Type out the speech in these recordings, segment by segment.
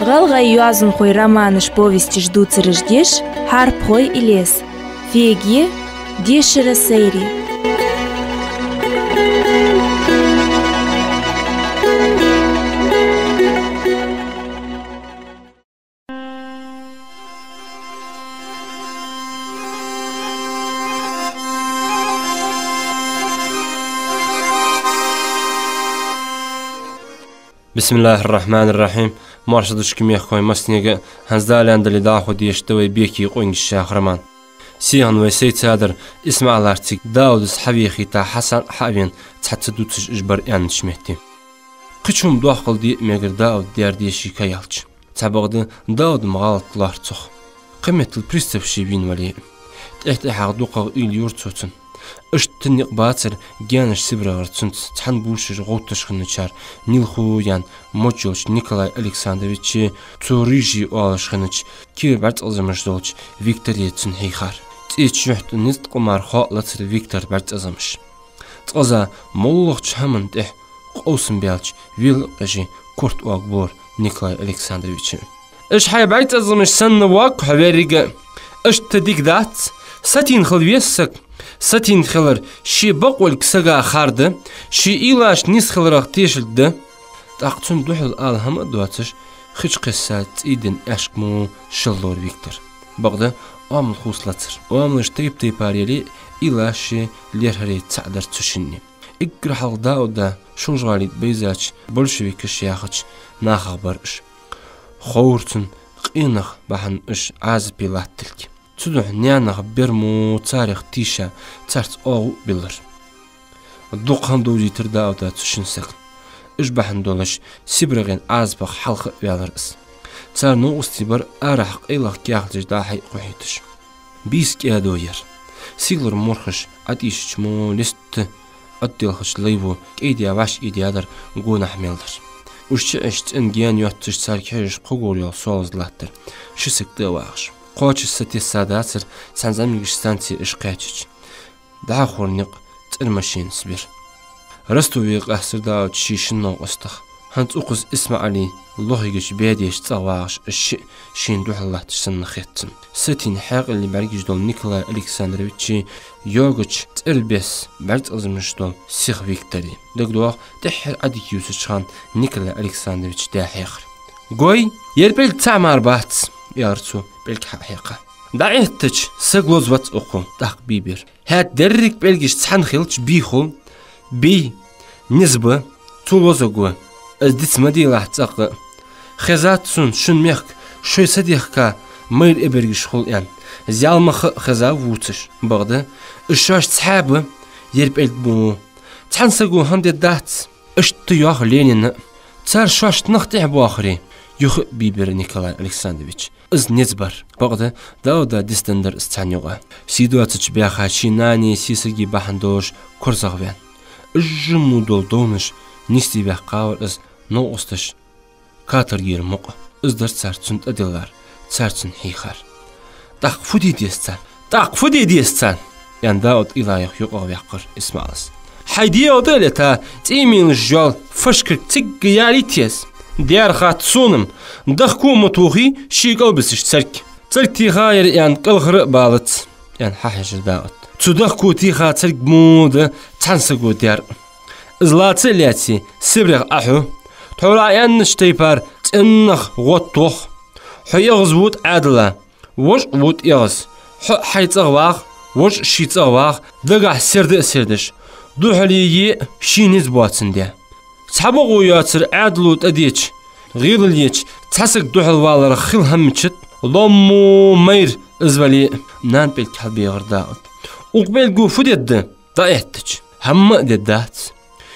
Галга юазын хой романыш повести ждут рождешь, харп хой и лес. Феге дешера сейри. بسم الله الرحمن الرحيم. مرشدش كمية خوي مسنيجا هنزدال عند اللي داخل ديشتوي بيكي قوين الشاخرمان. سيان وسيد سادر اسمع الارتيك داود صحبيخي تا حسن حابين تحتدوتش اجبر يعني شمهتي. قشوم داخل دي ميجر داود ديار ديشي كيالش. تابغد داود مغالط لارتوخ. قمة البريستف شيبين ولي. تحت حقدوقه إليورتوتن. اشتنق باتر جانش سبرا رتسنت تحن بوشش غوتش خنچار نيلخويان موجلش نيكولاي الكساندروفيتش توريجي اولش خنچ كي برت ازمش دولش فيكتور يتسن هيخار تيچحت نيست قمار خالتر فيكتور برت ازمش تقزا مولخ چمن ده قوسن بيالش ويل اجي كورت واغبور نيكولاي الكساندروفيتش اش حي برت ازمش سن واق حويريغ اش تديك دات ساتين خلويسك ساتين خلر شي بقول كسجا خارده شي إيلاش نيس خلر اختيشل ده تاقتون دوحل آلهم دواتش خيش قصات إيدن أشكمو شلور فيكتور بقده أمل خوصلتر وأملش تيب تيباريلي إيلاش ليرهري تعدر تشني إقر حال داودا شنجوالي بيزاش بولشويكش ياخش ناخبرش خورتن قينخ بحن إش عاز بيلاتلك تدوح نيانخ برمو تاريخ تيشا تارت أو بلر الدوقان دوجي ترداو دا تشنسك إشبحن دولش سيبرغين عازبخ حلق بيالرس تار نو استيبر أرحق إلغ كياخدش داحي قوحيتش بيس كيادوير سيغلر مرخش عديش چمو لست أديلخش ليبو كيديا واش إيديادر قونا حميلدر وشتعشت إنجيان يوتش ساركيش قوغوريال سوالزلاتر شسك دواغش قوش ستي ساداتر سانزاميش ستانتي إشقاتش دا خورنق ترمشين سبير رستو ويق أحسر داو تشيشن نو أستخ هانت أقز اسمع علي الله يجيش بيديش تغواغش الشيء شين دوح الله تسن خيتن ستين حاق اللي بريجش دول نيكولاي الكساندروفيتش يوغش تربيس برد أزمش دول سيخ فيكتوري دقدوغ تحر عديك يوسشان نيكولاي الكساندروفيتش دا حيخر قوي يربيل تعمار بات يارتو بلك حقيقة دعيتش سجلوز وات أقو داق بيبر هاد درك بلجش تحن خيلش بيخو بي نسبة تولوزقو ازدت مديلة تاق خزات سون شن ميخ شوي صديقك مير إبرجش خل زيال مخ خزا ووتش بغدا الشاش تحابه يربيل بو تحن سجو هندي دات اشتياخ لينين تار شاش نختح بآخري يخ بيبر نيكولاي الكساندروفيتش از نزبر بغدا داودا ديستندر استانيوغا سيدواتش بياخا شيناني سيسرگي بحندوش كورزاغوان الجمو دول دونش نيستي بياخ قاور از نو استش كاتر ير موق از در تسارتسون ادلار تسارتسون هيخار تاق فودي ديستان يعني داود إلايخ يقوغ يقر اسمعلس حيدي ودالتا تيمين الجال فشكر تيجيالي تيس ديار خات سونم دخكو متوخي شي قلبسش ترك تي غاير يعني قلغر بالت يعني حاحش داوت تدخكو تي خات ترك مود تنسقو ديار ازلاتي لاتي سبرغ احو تولع يعني نشتيبار تنخ غطوخ حيغز وود عادلا وش وود يغز حيتغواغ وش شيتغواغ دقع سردش دوحلي شي نزبواتن ديا تحبغو ياتر عادلو تأديش غير اليش تحسك دوحل والر خيل همتشت لومو مير ازولي نان بيل كحبي غرداوت وقبيل قو فديد دايحتج هم ديدات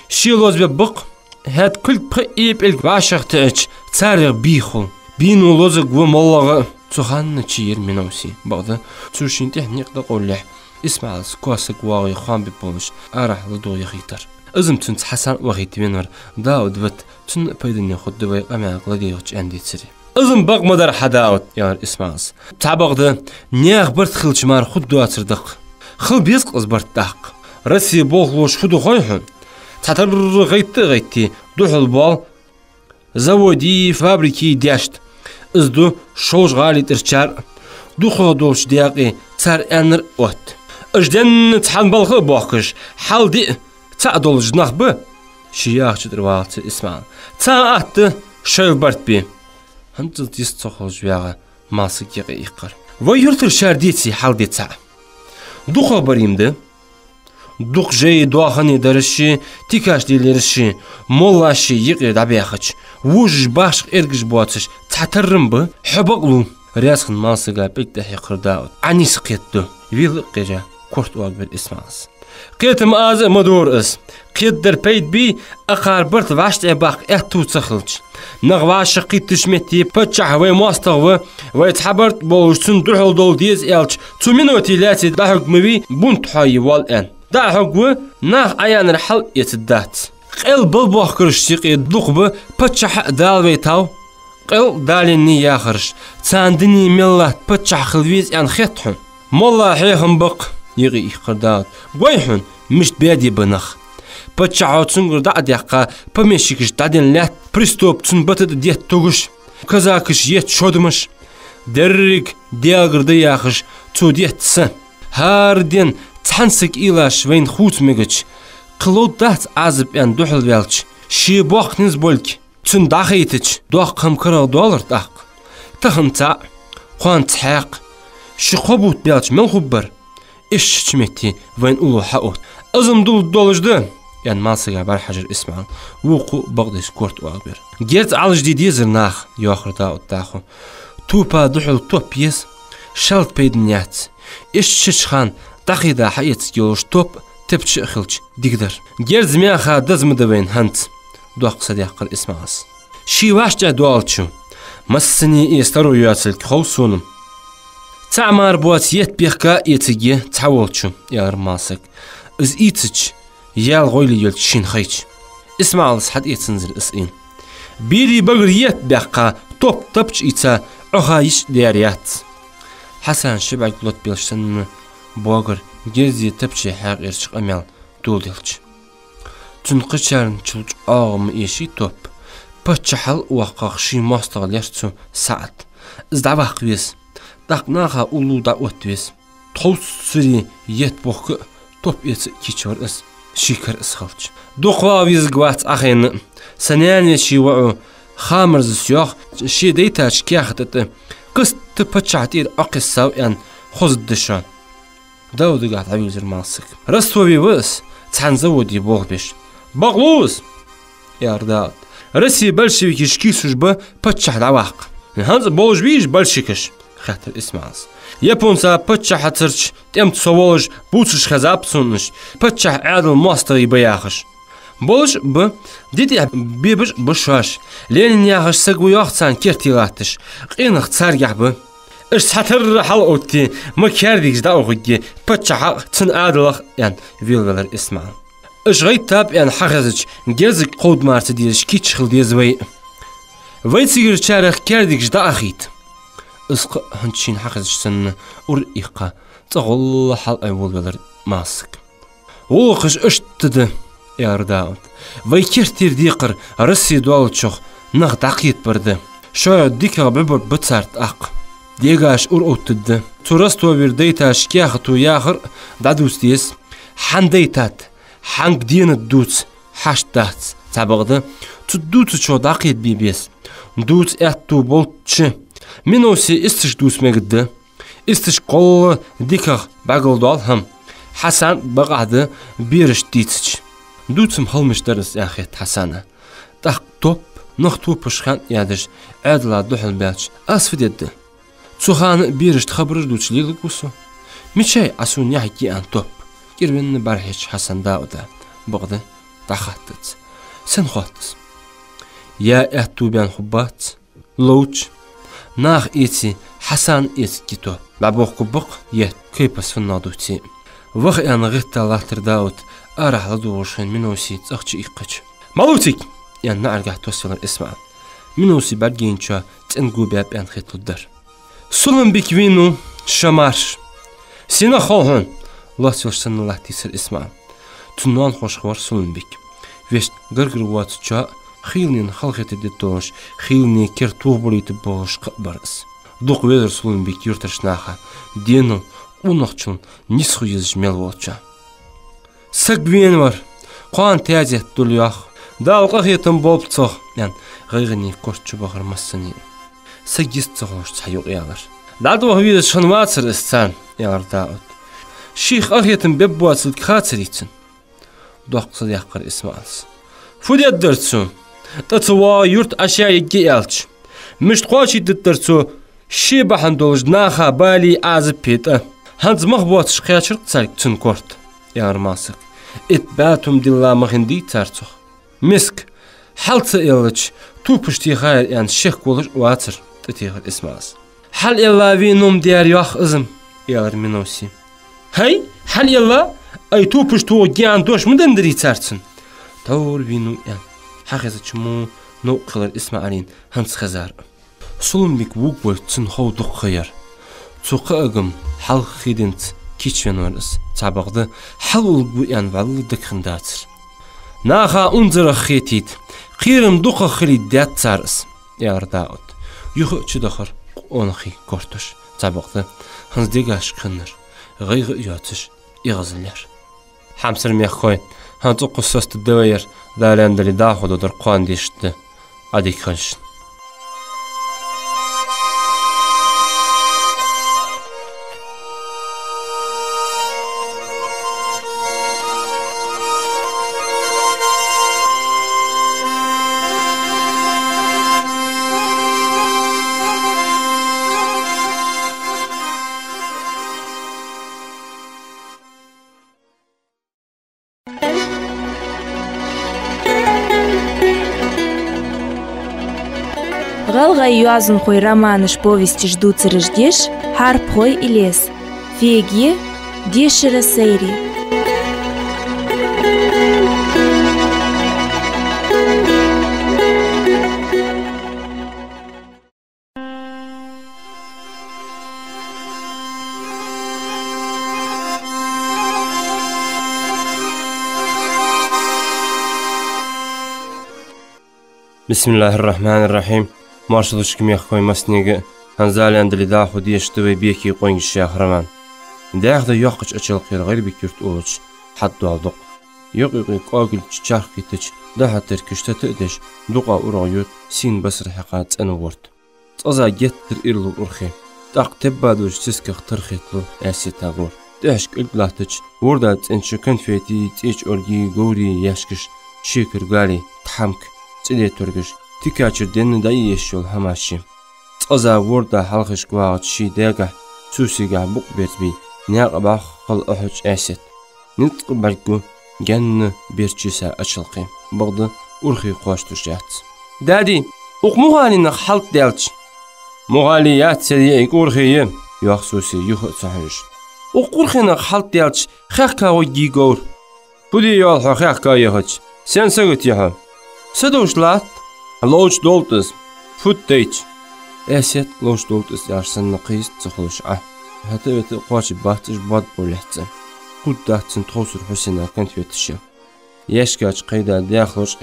شي لوز ببق هاد كل بقى بيل باشق تأج تاريخ بيخو بينو لوزق ومالغ تخان نتشير منوسي بعضا تشوشين تحنيق دقولح اسمع سكواسك واغي خان ببولش ارح لدو يخيتر ازم تنت حسن وغيت بينور داود بت تن بيدن ياخد دواي أمع قلديوش عندي تسري ازم بق مدار حداود يا اسمعس تعبغد نياغ برت خلش مار خد دوات دق خل بيسق ازبرت دق رسي بوغلوش خدو خويحن تعتر غيتي دوح البال زودي فابريكي دياشت ازدو شوش غالي ترشار دو خودوش دياقي تار انر اوت اجدن تحن بالخ بوخش حال دي تعدل جناخ ب شياخ تدروالت اسمع تا ات شو برت بي هنتل تيستخل جوياغا ماسك يقي يقر ويرتر شارديتي حال دي تا دو خبريم ده دوق جاي دواخني درشي تيكاش ديلرشي مولاشي يقي دابيخش وج باش ارجش بواتش تحترم ب حبقلو رياسخن ماسقا بيكده يقرداو عني سقيتو ويل قجا كورت واقبل اسماس قيت ماز مدور اس قيت در بيت بي اقار برت واشت اباق اتو تخلج نغواش قيت تشمتي بتشح وي ماستغو ويتحبرت بوشتن دحل دول ديز الش تو منوتي لاتي دحق مبي بنت حي والان دحق ناخ ايان الحل يتدات قل بالبوخ كرشتيق يدلق بتشح دالوي تاو قل داليني ياخرش تاندني ملات بتشح خلويز ان خيطحن مولا حيهم بق يغي قردات ويحن مش بيدي بنخ بتشعو تسنگر دعديقا بمشيكش دادين لات بريستوب تنبتد ديت توغش كزاكش يت شودمش درق دياغر دياخش تو ديت سن هاردين تحنسك إلاش وين خوت ميغش قلود دات عزب ان دوحل ويالش شي بوخ نزبولك تن داخيتش دوخ هم كرا دولار داق تخن تا خوان تحاق شي خبوت بيالش من خبر إيش شمتي وين أولو حقوت أزم دولج ده يعني ماسقا بار حجر اسمعان وقو بغدش كورت واغبر جيرت على جديد يزر ناخ يوخر داو تاخو توبا دحل توب يس شالت بيدنيات إيش ششخان تاخيدا حيت يوش توب تبتش اخلج ديقدر جيرت زمياخا دزم دوين هنت دوق صديق الاسماس شي واشجا دوالتشو مسني يسترو يواتلك خوصونم تعمار بوات يت بيخكا يتجي تحولتشو يا رماسك از ايتش يال غويلي يلت شين خيتش اسمع الصحد يتنزل اسئين بيري بغر يت بيخكا توب تبش ايتا اخايش دياريات حسن شبعك لوت بيلشتن بوغر جيزي تبشي حاق ارشق اميال دول يلتش تنقشارن چلج آغم ايشي توب بچحل وقاق شي ماستغل يرتو ساعت از دعوه قويس دقناها أولو دعوت ويس توس سري يت بوخ توب يت كيشور اس شيكر اسخلج دوقوا ويز قوات اخين سنيان شي وعو خامرز سيوخ شي ديتاش كياختت قست بچعتير اقصاو ان خوز الدشان داود قاعد عويز الماسك رستوبي وس تحنزودي بوغ بيش بغلوز يا رداد رسي بلشويكي شكيسوش با بچع دعواق هنز بولج بيش بلشيكش خاطر اسمعز يابونسا بتشح حترش تم تصولج بوتش خزاب سنش بتشح عادل ماستري بياخش بولج ب ديدي بيبش بشاش لين ياخش سقو ياختان كيرتيلاتش قينخ تسارجح ب اش حتر حلقوتي ما كارديكش داوغي بتشح تن عادلخ يعني فيلغلر اسمع اش غيتاب يعني حخزج جازك قود مارت ديش كيتش خل ديزوي ويتسير تشارخ كارديكش داخيت اسق هنشين حقز سن اور إيقا تغل حل أول بدر ماسك وقش اشتد يا رداوت ويكرتير ديقر رسي دوال شخ نغ دقيت برده شاید ديكا ببر بتسارت اق ديگاش اور اوتد تورستو بير ديتاش كياخ تو ياخر دادوس ديس حن ديتات حنق دين دوت حشتات تابغده تدوت شو دقيت بيبيس دوت اتو بولتش منوسي استش دوس مجد استش قل ديكا باقل دال هم حسن بقعد بيرش ديتش دوتم هلمش درس يا اخي حسنه تاق توب نختو بشخان يادش عدلا دوحل باتش اسفد يد تسوخان بيرش تخبر دوتش ليلك وسو ميشاي اسون يحكي ان توب كيربن برحيش حسن داودا بغده تاخاتت سن خواتس يا اتو بيان خبات لوش ناخ إيتي حسن إيتي تو لعبوك بق يت كيبس في النادوتي وخ أنا غيت الله ترداوت أرح لدوشين منوسي تأخذ إيقش مالوتيك يعني نرجع توصل الاسم منوسي برجينشا تنجو باب أن خيط الدر سلم بكوينو شمارش سينا خالهن الله سوشن الله تيسر اسمع تنان خوش خوار سلم بك ويش غرغر وات جا خيلنين خلقت الدتوش خيلني كرتوه بريت بوش قبرس دوق ويدر سولن بكير ترشناخا دينو ونخشون نسخو يزجمل وولشا سك بين ور قوان تاجه دولياخ داوقا خيتن بولبتصوخ يعني غيغني كورتشو بغر مسنين سجيستغوش تحيوق يالر دادو هويد شنواتر استان يالر داود شيخ أخيتن ببواتل كاتريتن دوق صديقر اسمالس فودي الدرسو تتوا يورت أشياء يجيالش مش تقوشي تدرسو شيبا حندولج ناخا بالي عازب بيتا هانز مخبوات شقياتشر تسالك تنكورت يالر ماسك اتباتم دلا مخندي تارتوخ مسك حالت إلج توبشتي خير يعني شيخ كولج واتر تتيغر اسمالس حل إلا وينوم ديار ياخ إزم يالر منوسي هاي حل إلا أي توبشتو جيان دوش مدن دري تارتن تور وينو يعني حقيقة شمو نو قلر اسماعيلين هنس خزار سولم بيك وقبل تنخو دق خير توق أقم حل خيدنت كيتشين ورس تعبقده حل ولقو يعني بعض دكخن داتر ناخا انزر خيتيت قيرم دق خلي دات تارس يار داود يخو چدخر اونخي كورتوش تعبقده هنس ديگاش كنر غيغ ياتش يغزلر حمسر ميخوين هانتو قصص الدوير دالان دلي داخل در قوان ديشت عديك خنشن Галга юазын хой романыш повести ждутся рождешь, харп хой и лес. Феге, дешера сейри. بسم الله الرحمن الرحيم مارشدوش كم يخوي مسنيج هنزال عند داخو ديشتوي بيكي قوين الشهرمان داخل يقش أشلقير غير بكيرت أوش حد عضق يقيق قاقل تشاركي تش ده تركش تتقدش دقا أرايوت سين بسر حقات أنورت تأزا جتر إرلو أرخي تاق تبادوش تسكخ ترخيتلو أسي تاغور تحشك إلبلاتش وردات إنشو كنفيتي تيج أرجي غوري يشكش شيكر غالي تحمك تلي ترجش تكاتشر دين داي يشول هماشي تأزا وردا حلقش قواعد شي داقه سوسيقا بوق بيتبي نياق باخ خل أحج أسيت نتق برقو جن بيرجيسا أشلقي بغض أرخي قواش تشجعت دادي أق مغالي نخلط ديالتش مغاليات سريعيك أرخي يوخ سوسي يوخ تحرش أق أرخي نخلط ديالتش خيخكا وجي قور بودي يوالحو خيخكا يهج سين سغت يحو سدوش لات لوش دولتس فوت تيج أسيت لوش دولتس يارسن نقيس تخلوش حتى بتقواش باتش باد بولحتن قد داتن توصل حسنا كانت فيتشا يشكاش قيدا داخلوش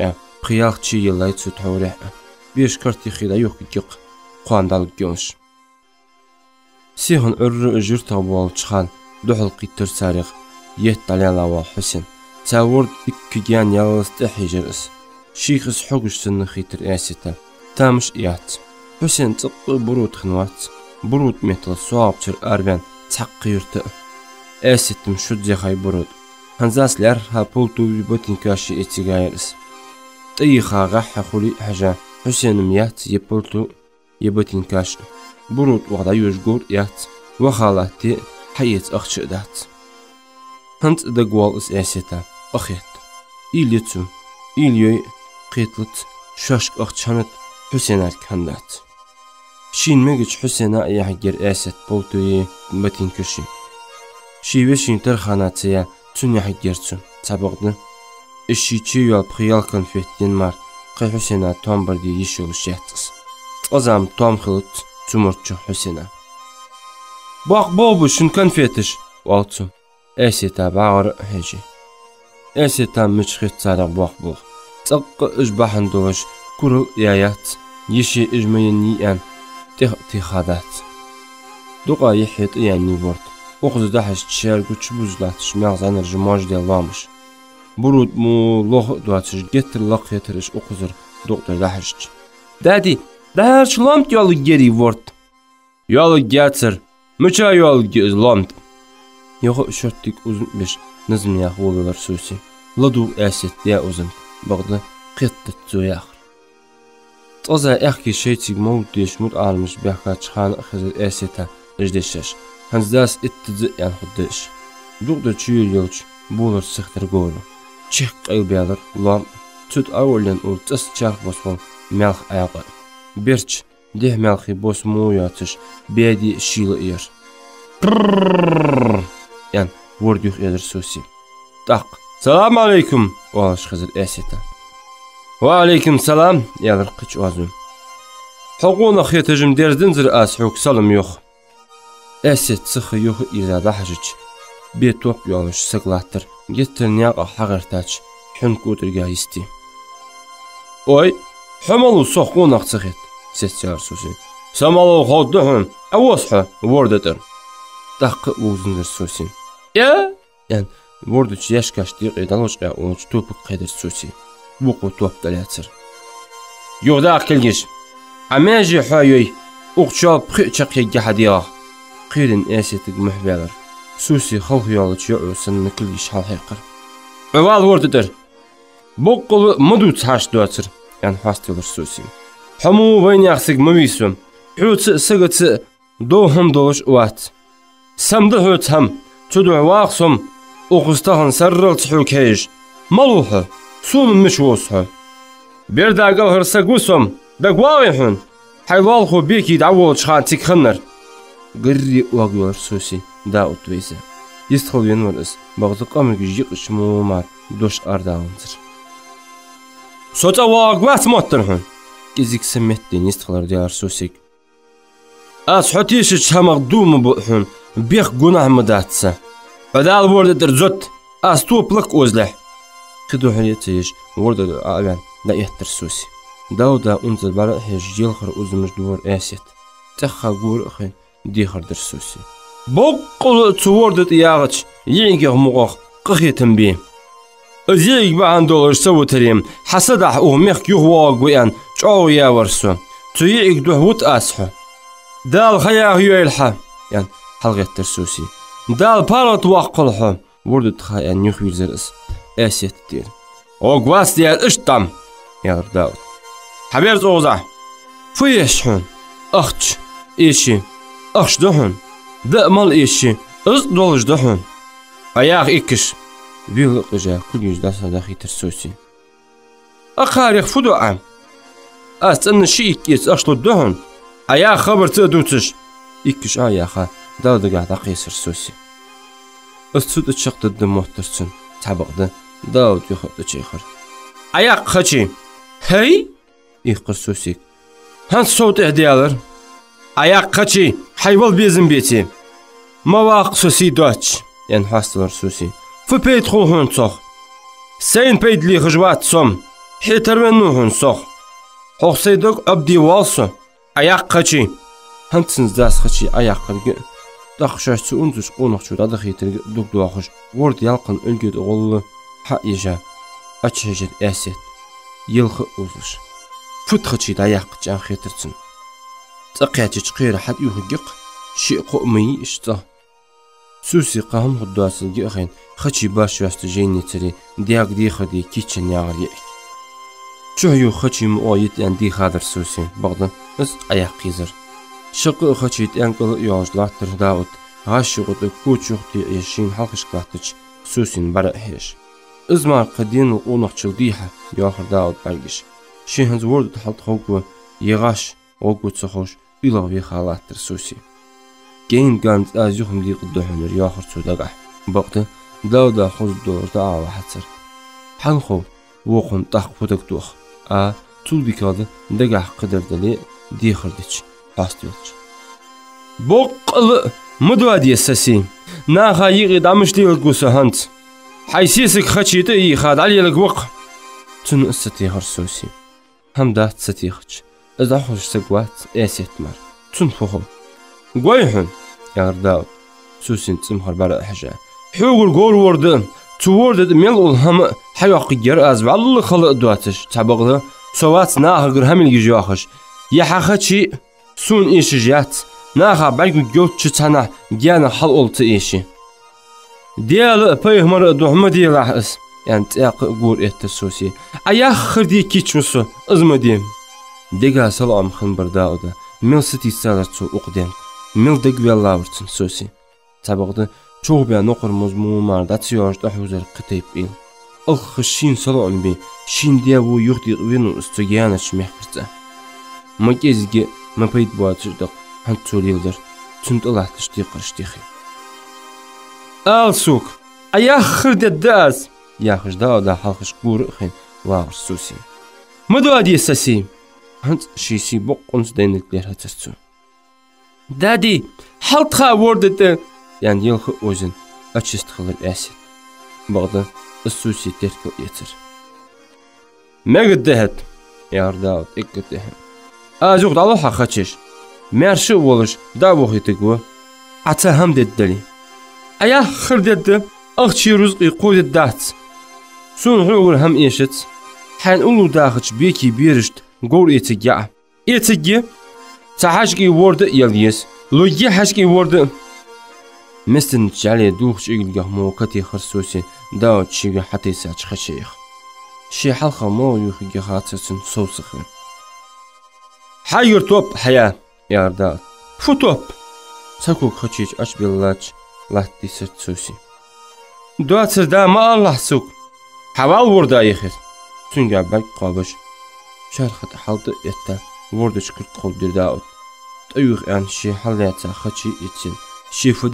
قياق تشي يلايتسو تحوريح بيش كارتي خيدا يوكيق قوان دالك جونش سيهن أجر تابوال تشخان دوحل قيتر ساريخ يهتاليان لاوال حسن تاورد كيجان يالس تحيجرس شيخس حقش سن خيتر آسيتا تامش إيات حسين تق برود خنوات برود مثل صوابتر أربان تحقيرت آسيتم شد يخاي برود هنزاس لارها بولتو ببوتين كاشي اتيغايرس تيخا غاحا خولي حاجة حسين ميات يبولتو يبوتين كاش برود وغدا يوشقور إيات وخالاتي حيت أخش دات هنت دقوال اس آسيتا أخيت إليتو إليوي قيتلت شاشك أخشانت حسين أركاندات شين ميجج حسين يحجر آسد بولتوي باتين كشي شي وشين ترخاناتيا تون يحجرتو تابقنا الشي تشيو بخيال كنفيت ينمار قي حسين توم بردي يشول الشيحتس تقزام توم خلط تمرتشو حسين باق بابو شن كنفيتش والتو آسيتا باغر هجي آسيتا مش خيت تارق باق بوغ تق إجباحن دوش كرو يايات يشي إجمين يان تخادات دوقا يحيط يعني ورد وقت دحش تشار قوش بوزلاتش مغزان الجماج دي اللامش برود مو لوخ دواتش جتر لق يترش اقزر دكتور دحش دادي دهرش لامت يالو جيري ورد يالو جاتر مچا يالو جيز لامت يوخو شرطيك uzun بش نزم ياخ ولولر سوسي لدو اسيت يا uzun بغض قطت زوياخر طازا اخي شيتيك موت ديش موت عالمش بيحكا تشخان اخذ اسيتا اجدشش هنزداس اتزق يعني خدش دكتور تشيل يلش بولر سختر قولو تشيك قيل بيادر لام تود اولين اول تس تشاخ بوسفون ملخ اياقا بيرش ديه ملخي بوس مو ياتش بيدي شيل اير يعني ورد يخ يدر سوسي طاق السلام عليكم واش خزر اسيتا وعليكم السلام يا رقش وازم حقونا خي تجم ديردن زر اس حوك سلام يخ اسيت سخ يخ إذا حجج بيت توب يالش سقلاتر جتر نياقا حغرتاش حن كوتر جايستي اوي حملو سخونا خسخت سيتشار سوسي سمالو خودهن اوصحه وردتر دق وزندر سوسي يا يعني وردش يشكاش ديق يدلوش اونش توبك قدر سوسي بوقو توب دلاتر يوغدا كلجيش عماجي حايوي اقشاب خيچق يجحديا قيرن اسيتك محبالر سوسي خلق يالش يعوسن نكليش حالحيقر اوال وردتر بوقو مدو تحاش دواتر يعني حاستيلر سوسي حمو وين يخسق مويسوم حوت سقط دوهم دوش وات سمده حوت هم تدع واقسم اقستهن سرل تحوك هيج ملوحه سول مشوصها بيردا قال هرسقوسم دقوايحن حيوالخو بيكي دعوه شخان تكخنر قري واقيور سوسي داوت ويسا يستخل ينورس بغض قامك يجيقش مومار دوش أرداونزر صوتا واقوات موترهن كيزيك سمتين يستخلر ديار سوسيك اس حتيش تشامق دوم بوحن بيخ قناه مداتسا بدال ورد درزوت اس توبلك اوزلح خدو حريتيش ورد آبان دا يهتر سوسي داودا انزل برا حيج جيلخر اوزمش دور اسيت تخا قور اخين ديخر در سوسي بوقل تورد ياغش يعيق مغوخ قخي تنبيه ازيق بعن دولار سو تريم حسدح اوميخ يهواق ويان چاو ياورسو تو يعيق دوهوت اسحو دال خياه يلحا يعني حلقة ترسوسي دال بارت واقلحو وردت خيان يخوير زرس اسيت دير اوغواس ديال اشتم يا داود حبير زوزع فيشحن اختش ايشي اخش دهن دأمال ايشي از دولج دهن اياغ ايكش بيغ قجا كل يجداسا داخي ترسوسي اخاريخ فدو عام استن شيك يس اشلو دهن اياغ خبر تدوتش ايكش اياخا داود قاعد قيسر سوسي استود اتشق ضد موترسن تحبق داود يخط تشيخر اياغ خشي هي يقر سوسيك هان صوت اهديالر اياغ خشي حيوال بيزن بيتي مواق سوسي دوتش ين حاستلر سوسي فبيت خوهن صخ سين بيد لي خجوات صم حيتر منوهن صخ حوخ سيدوك ابدي والسو اياغ خشي هانتسنز داس خشي اياغ خلق داخشاش تونزوش قونخشو دادخي ترق دوك دواخش ورد يلقن الجد غلو حق يجا اتشهجت اسيت يلخ اوزوش فتخشي داياغ جان خيترتسن تقياتي تقير حد يوهجق شيء قومي اشتا سوسي قام خدواس الجيخين خشي باش واست جيني تري دياغ دي خدي كيتشن ياغر يأك چوهيو خشي مؤيت ان دي خادر سوسي بغضا اس اياغ قيزر شق خشي تانقل يوج لاتر داود غاشي غدو كوچوخ دي يشين حلقش قلاتش سوسين برق هيش ازمار قدين وقونخ چلديها ياخر داود برقش شيهنز ورد حلط خوكو يغاش غوكو تسخوش بيلاوي خالاتر سوسي جين قانت ازيوهم دي قدوحن ياخر سوداقح بغضا داودا خوز دور دعاوة حتسر حنخو وقن طاق فودك دوخ تول ديكاده دقح قدر دلي دي خردش باستيوتش بوقل مدوادي الساسي ناخا يغي دامش ديل قوسا هانت حيسيسك خشيت اي خاد علي لك وق تن استيخر سوسي هم دات ستيخج إذا خوش سقوات إيسيت مر تن فخو قويحن يا داود سوسي تسمخر برا حاجة حوغر قول وردن توورد ميل هم حياق جر أزبع الله خلق دواتش تبغى سوات ناهجر هم الجياخش يحخشي سون إيش جات ناها بعد جوت شتنا جانا حل قلت إيشي ديال بيهمر دوحمدي راحس يعني تاق قول التسوسي أيا خردي كيتشوسو أزمديم ديجا سلام خن برداودا ميل ستي سالتو أقدم ميل دقبي الله ورتن سوسي تبغى çoğu bir nokor muzmumar da tiyaj da huzer qitayb il. Alxışin salam bi şin diye bu yuxdi qvinu üstügyanıç mehkirtsa. Magezgi mapayt bu atırdık hantulildir. Tünt alahtış diqırıştixi. Al suk. Ayaxır deddaz. Yaxış da halxış qurıqin var susi. Madu adi sasi. Hant şisi boqqunç denlikler hatsu. Dadi, haltxa wordete يعني يلخ أوزن أتشستخل الأسد بعض السوسي تركل يتر ما قدهت يا رداود إقدهم أزوق دالو حقتش مارش ولش دابوخي تقوى عتا هم ددلي أيا خردد أختي رزقي قود الدات سون حقول هم إيشت حان أولو داخش بيكي بيرشت قول إيتقيا إيتقيا تحاشكي ورد يليس لو يحاشكي ورد مستن جالي دوخش إيجلجه موكتي خرسوسي داود شيغا حتى يساج خشيخ شي حلقة مو يوخي خاطسن صوصخن حير توب حياة يا رداد فو توب ساكوك خشيج أش باللاج لاتي سرتسوسي دواتر دا ما الله سوك حوال وردا يخير سنجا باك قابش شارخت حالد يتا وردش كرت قول دير داود تأيوخ أن شي حالياتا خشي يتسن شيفو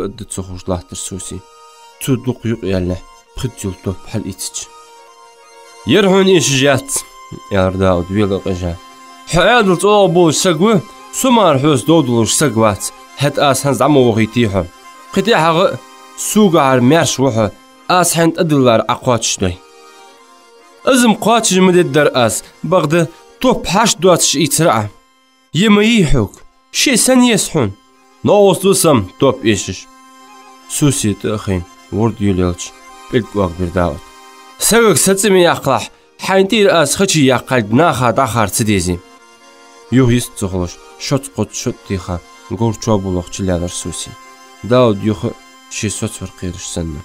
اد تصخوش لاحتر سوسي تودق يق ياله بخدجل توب بحال إتش يرهون إيش جات يا رداود ويلا قجا حيادل طوبو سقوه سمار حوس دودلوش سقوات هات آس هنز عمو وغيتيحو قتيحا سوق عار مارش وحو آس هند أدلار أقواتش دوي أزم قواتش مدد در آس بغده توب حاش دواتش إترعا يما يحوك شي سن يسحون نووس دوسم توب إيشش سوسي تأخين ورد يوليلش بلك واق برداود ساقك ستسمي يقلح حينتير آس خشي يقلد ناخا داخار تديزي يوهيس تخلوش شوت قد شوت ديخا نقول شوابولوخ چليادر سوسي داود يوخ شي سوتفر قيرش سنة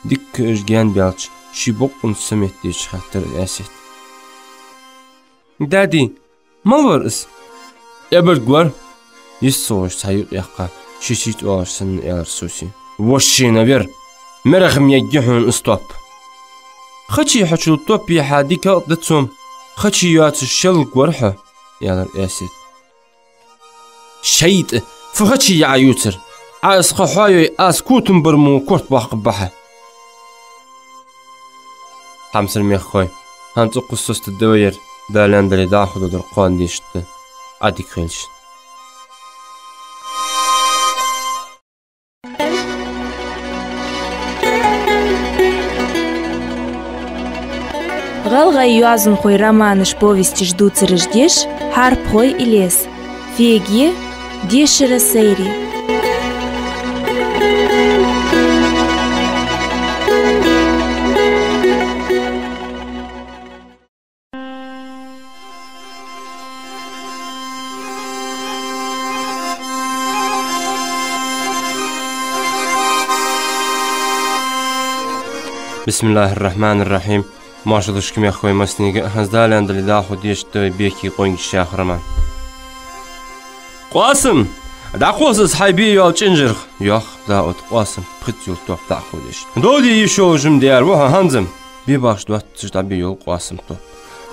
ديك إشجان بيالش شي بقن سميت ديش خاطر أسيت دادي مالور اس يبرقور يسوش سايق يقا شيشيت وارسن يالر سوسي وشينا بير مرخم يجيحون استوب خشي حشو توب يحاديك قدتهم خشي يات الشلق ورحه يالر أسيت شيت فخشي يعيوتر عاس خحايو آس كوتن برمو كورت باق بحه حمسر ميخوي هانتو قصص الدوير دالان دالي داخل درقان ديشت عادي خيلش غلغا юазын хой романыш повести ждутся рождешь, харп хой и лес. Феге, дешера сейри. بسم الله الرحمن الرحيم ماشلشكم يا أخوي مسنيق هزدال عند اللي داخل ديشت بيكي قوينج الشيخ رمان قاسم داخوز أصحابي يال چنجر ياخ داود قاسم بخد يول توب داخل ديشت دودي يشو جم ديار وها هنزم بيباش دوات تجدابي يول قاسم توب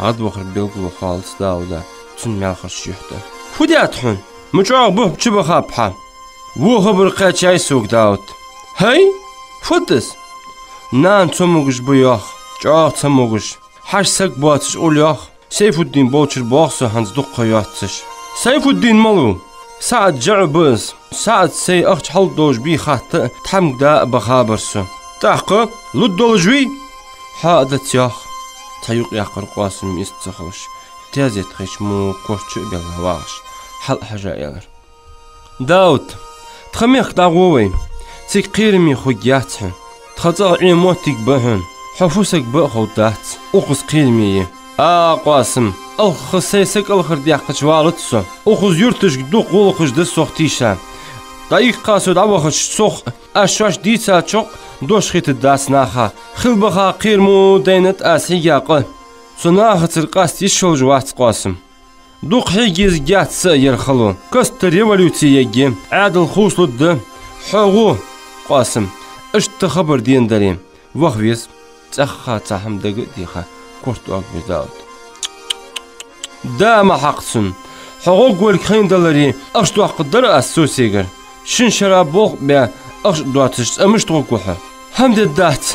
عاد بخر بيلقلو خالص داودا تن مالخر شيحته فوديات حون مجاق بوه بچبه خابحا وو خبر قاتشاي سوق داود هاي فوتس نان تموغش بياخ جاء تموغش حش سق باتش أولياخ سيف الدين بوشر باخسو هنز دقة ياتش سيف الدين مالو ساعد جع بز ساعد سي أخش حل دوش بي خات تحمق دا بخابرسو تحقا لدول جوي حادت ياخ تيوق يقر قاسم يستخلش تازيت خيش مو كورتش بالهواش حل حاجة يلر داود تخميخ داغوين تيك قيرمي خوجاتهن تخطأ عيموتك بهن حفوسك بأخوتات أخذ قيرمي قاسم الخسيسك الخرديق جوالتسو أخذ يرتش دوق ولخش دسوخ تيشا دايق قاسو دعوخش سوخ أشواش ديتا چوق دوش خيت الداس ناخا خلبخا قيرمو دينت أسيقاق سناخت القاس يشل جوات قاسم دوق حيجيز جات سير خلو كست ريولوتي يجي عادل خوص لد حقو قاسم اشت خبر دين داريم وخويز تخا تحم دق ديخا كورت واق بداود دا ما حقسن حقوق والكخين دلاري اخش واق قدر اسوسيغر شن شراب بوق بيا اخش دواتش امش توقوها حمد الدات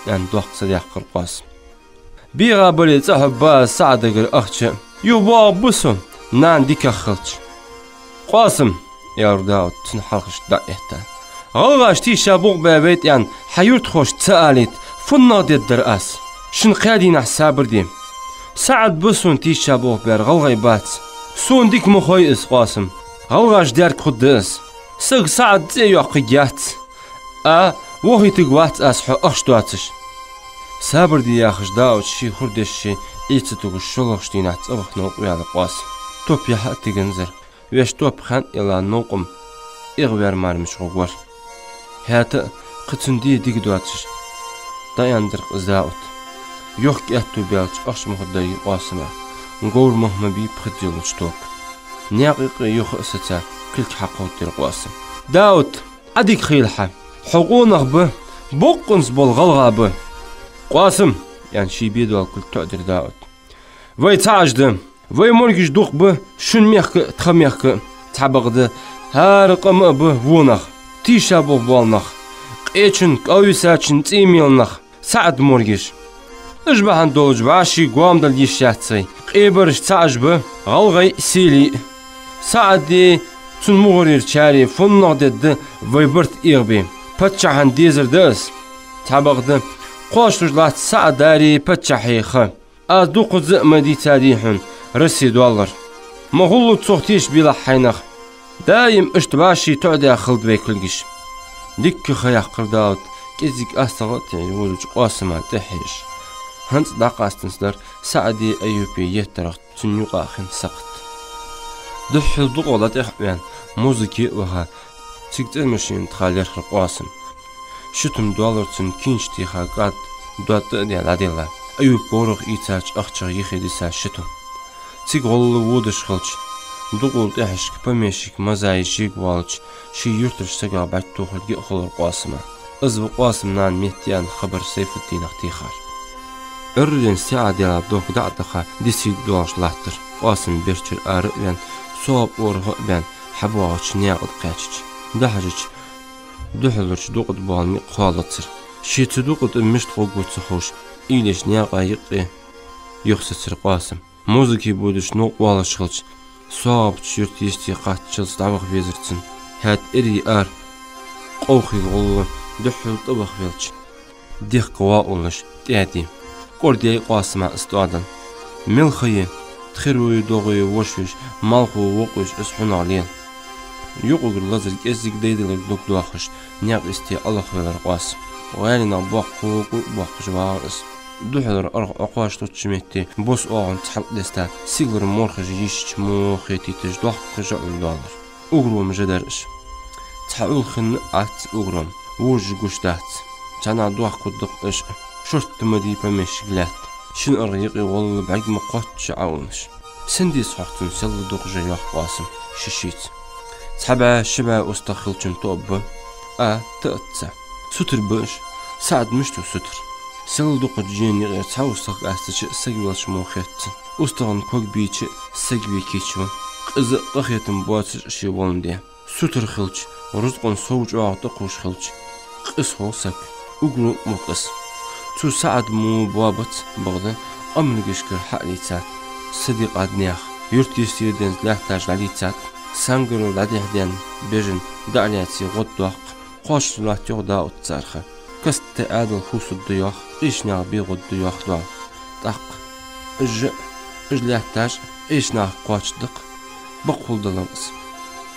يعني دوق صديق قاسم بيغا بلي تحب سعدقر اخش يوبا بسم نان ديك خلش قاسم يا رداود تنحرخش دائهتا غلغاش تي شابوق بابيت يعني حيوت خوش تساليت فنا دي الدرأس شن قادين حسابر ديم سعد بسون تي شابوق بير غلغيبات سون ديك مخويس قاسم غلغاش دارك خدس سق سعد زيو قيات وهي تقوات اسحو اخشتواتش سابر دي ياخش داود شي خردش شي إيتسوغ الشلوخ شتينات أبخ نوق ويالا قاسم توب يحق تيغنزر ويش توب خان إلا نوقم إغوير مارمش غوغور هاتا قتن دي ديك دواتش داياندرق زاوت يوخ كأتو بيالش أخش مخداي قاسمة نقول مهما بي بخديلوش توب نياقيق يوخ أستا كلك حقو تير قاسم داود أديك خيلحة حقونغ به بوقنز بالغلغة به قاسم يعني شي بيدو كل تقدر داود وي تعجدم وي مرجش دوق به شن ميخك تخميخك تعبغد هارقم به وونخ تيشا بو بالنخ قيچن قويساچن تيميلنخ سعد مرجش اشبهن دولج باشي قوام دل يشاتسي قيبرش تعجبه غلغي سيلي سعدي تن مغرير چاري فنغ دد ويبرت إغبي پتشحن ديزر دس تعبغد قوش رجلات سعداري بتشحيخ أدوق زئمدي تاريحن رسي دولار مغلو تصوتيش بلا حينخ دايم اشتباشي تعدي خلد بيكلجش ديك خياق قرداود كيزيك أستغط يقولج قاسمة تحيش هنس داقاستنسلر سعدي أيوبي يترغ تنيوغا خن سقط دحل دقولات إخوان موزيكي وها تيكتر مشين تخالير قاسم شتم دولار تن كينش تيخا قاد دوات ديال عديلا أيوب بورغ إيتاج أخشغ يخيدي سا شتم تيك غلو وودش خلش دقول تحشك بميشيك مزاي شيك والج شي يرتش سقا بعد توخل يأخل قاسمة أزو قاسم نان ميتيان خبر سيف الدين اختيخار أرلين ساعة ديال دوك دعتخا ديسي دواش لاتر قاسم بيرشر آرق بيان صواب ورغق بيان حبواغش نياغد قاتش دحجج دحلرش دوقد بالمي قالتر شي تدوقد مشت قوقوت سخوش إيليش نياغا يقي يخسسر قاسم موزيكي بودش نوق والش خلش صواب تشيرت يشتي قاتشلس دعوخ بيزرتن هات إري آر قوخي غلو دحل طبخ بيلش ديخ قواقلش تياتي قردي قاسم استوادن ملخي تخيروي دوغي وشوش مالخو وقوش اسحون عليل يوقوغ اللازر كيزيك ديدلر دوك دواخش نياغ استي الله خيلر قاسم وغالينا باق قوقو باق جوارس دوحلر أرغ أقواش توتشميتي بوس أوغن تحلق دستا سيغلر مورخج يشش موخيتي تجدوح قجع الدولار أغروم جدرش تحاول خن عت أغروم ووج قشتات تانا دوح قدق إش شرط تمدي بمش قلات شن أرغيقي والله بعق مقوتش عاونش سندي صحتن سل دوق جيوح قاسم ششيت تحبع شبع أستخلشن توب تأتسا ستر باش سعد مشتو ستر سل دوق جيني غير تحوصق أستش سجلش موخيت أستغن كوك بيتش سجبي كيتشو قز قخيتن بواتش شي والندي ستر خلش رزقن صوج وعطقوش خلش قس خلصك أقلو مقص تو سعد مو بوابت بغدا أمن قشكر حقليتات صديق عدنياخ يرتي سيردين لاحتاج لعليتات سانجرو لديهدين بيجن دعلياتي غدوق قوش لاتيو داو تسارخه كست آدل خوص الضياخ إيش نعبي غد ضياخ دوا tak ijlahtaş eşnaq qoçdyk. Bu quldalımız.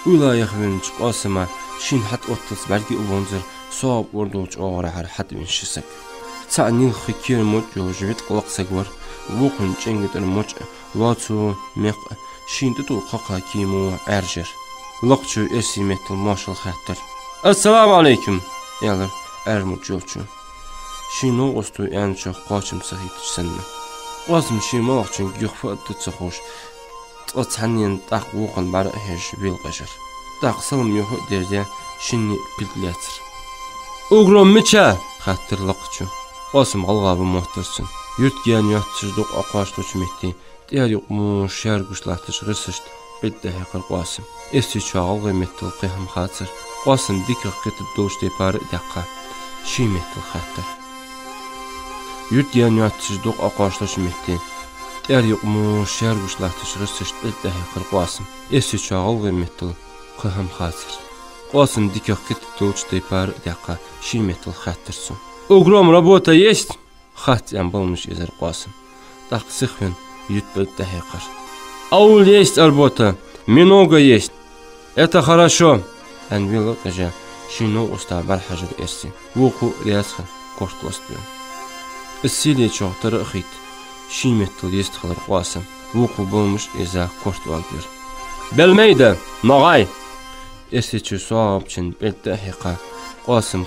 Ulayaq vinç qasama şin hat ottus belki ulonzır soğuk ordulç oğra har hat vinşisek. Çanil xikir mot yojvit qlaqsak var. Vuqun çengidir moç vatsu meq şin tutul qaqa kimu erjer. Laqçu esimetul maşal xattar. Assalamu alaykum. Yalar ermut yolçu. Şin o ostu en çok qaçımsa hitçsenmi. Qasım şin malaqçın güqfatdı xoş. Tsanyen tak vuqun bar heş bil qaşır. Tak salım yox derdi şinni piltlatsır. Ogrom meça xatırlaqçu. Qasım alğabı mohtarsın. Yutgan yatçızdık aqaşlıç metti. Diğer yok mu şer güçlatış gırsışt. Bitti haqır Qasım. Esi çağal qıymetli qihim xatsır. Qasım dikq qitib doğuş deparı daqqa. Şimetli xattar. Yutgan yatçızdık aqaşlıç metti. Diğer yok mu şer güçlatış gırsışt. Bitti haqır Qasım. Esi çağal qıymetli qihim xatsır. Qasım dikq qitib doğuş deparı daqqa. Şimetli xattırsın. Ogrom работа есть? Хат ям болмыш езер Qasım. Так сыхвен ютбет дахикар. Аул есть работа. Много есть. Это хорошо. Анвила кажа. Шино уста бар хажиб эрси. Вуқу рясха кортластбен. Исили чоқтар хит. Шиметтл есть халар Qasım. Вуқу болмыш еза кортлалбер. Белмейді, нағай. Эси чу соабчин бет дахика. Qasım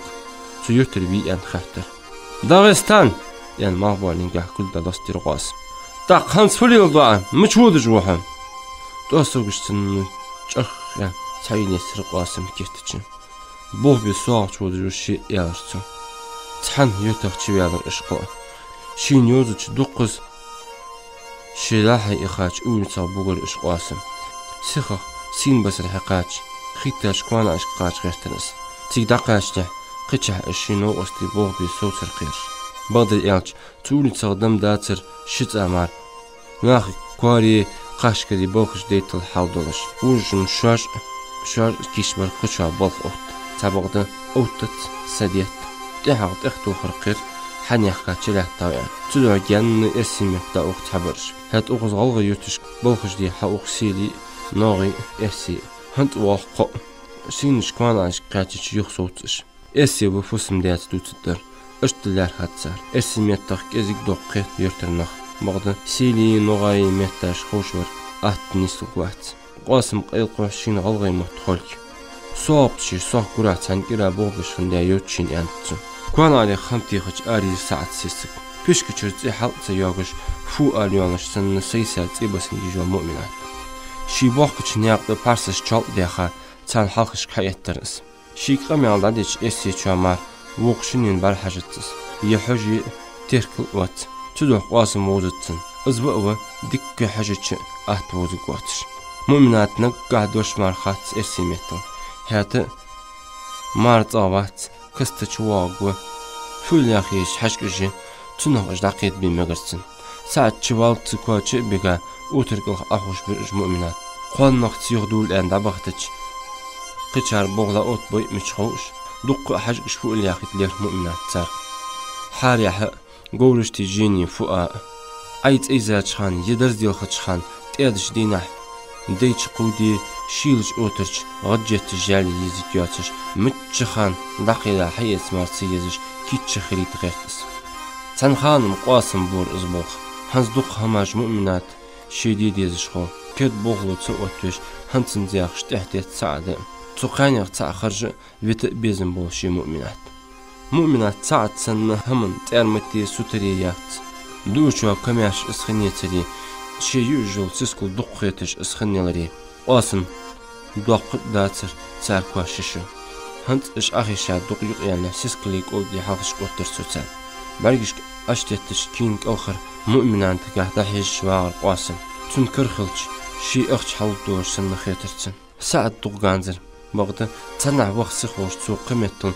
Suyutur vi en xatar. Dağistan en mağbalin gahkul da dostir Qasım. Tak hans fulil da mıçvudu juham. Dostu güçtün çaq ya saynesir Qasım ketçin. Bu bir soğuk çoğu şey yarsın. Tan yutaqçı yalar işqo. Şin yozuç 9 şilahi ixaç uysa bugur iş Qasım. Sixa sin basır haqaç. Xitaş qana işqaç qertiniz. Tigdaqaçta Qıçah işino osti boğ bir soğusır qir. Bağda elç, tuğuni çağdam dağıtır, şit amar. Naxi kuari qaşkari boğuş deytil havdolış. Ujum şar kişbar qıça balq oht. Tabaqda ottat sadiyat. Dehaqt iqtu xirqir. Haniyaqqa çilah tawiyan. Tüdüğa genini esimekta oq tabarış. Hat oğuz qalğı yurtuş balqış diye ha oqsili naği esi. Hant vaqqa. Siniş kuana aşk qaçıç yox soğutış. Esi bu fusum diyat tututdur. Öştüler hatsar. Esi mettaq gezik doqqet yurtırnaq. Bağda sili noğayı mettaş xoşvar. Atni suqvat. Qasım qilqo şin qalğay muhtxolk. Soğupçı soğ quratan gira boğbışın diye yurtçin yantçı. Kuan ali xamtiqıç ari saat sesik. Püşküçürtsi haltsa yoğuş. Fu aliyonlaşsın seysel tsibasin dijol mu'minat. Şi boğbıçın yaqdı parsış çal dexa. Çan halqış qayettiriniz. Şiqqa meğaldadeç esi çamar, vuqşinin bar hajıtsız. Yehuji terkil vat. Tüdüq Qasım vozutsun. Izba uva dikki hajıçı aht vozuk vatır. Mu'minatına qahdoş marxat esimetil. Hayatı marz avat, qıstı çuvaqı. Fül yaqiş hajqıcı, tünuq ıjdaqet bilmegirsin. Saat çuval tıqaçı biga uturqılıq ahoş bir mu'minat. Qolnaq tiyuqdul enda baxtıç. Qıçar boğla ot boy müçxoş. Duqqı haj işfu ilyaqitler mu'minat tsar. Har yaha qowrishti jini fu'a. Ayt iza çxan yedar dilxı çxan. Tediş dinah. Deyç qudi şilj oturç. Qadjet jali yezik yatış. Mütçxan daqila hayes marsi yeziş. Kitçi xirit qertis. San xanım Qasım bor izboq. Hans duq hamaj mu'minat. Şedid yezişxo. Ket boğlucu otveş. Hansın ziyaqş tehtet saade. Tuqaniq ta'xarjı vit bezin bolşi mu'minat. Mu'minat saat sanna hamın termeti sutri yaqt. Duçwa kamyaş isxinetli. Şeyu jol siskul duqqetiş isxinelari. Qasım doqqit datsır sarkwa şişi. Hant iş axisha duqyuq yana sisklik oldi halqış qottir sotsal. Bargish ashtettish king oxir mu'minat gahda hish waqar Qasım. Tun kırxılç şi aqç haldur sanna xetirtsin. Saat duqganzır. Bağda çana vaqsı xoş çu qimetli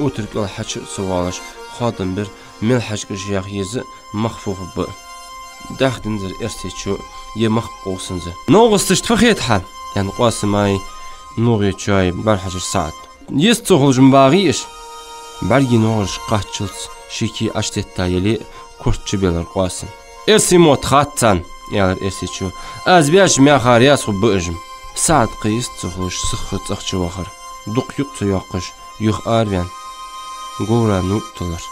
oturqal haçı suwalaş xadim bir mel haçqı jiyaq yezi maxfuf bu. Daxdinzir erseçu yemaq qolsunzu. Noğustish tfaqet hal. Yani Qasım ay noği çay bar haçır saat. Yes çoğulcum bağı iş. Bargi noğuş qaççılç şiki aştetta yeli kurtçı belar Qasım. موت خاتان يالر إسيتشو أزبياش ميخار ياسخو بأجم ساعد قيس تخلوش سخت أخش وخر دق يقتو يقش يخ آريان قورا نوتلر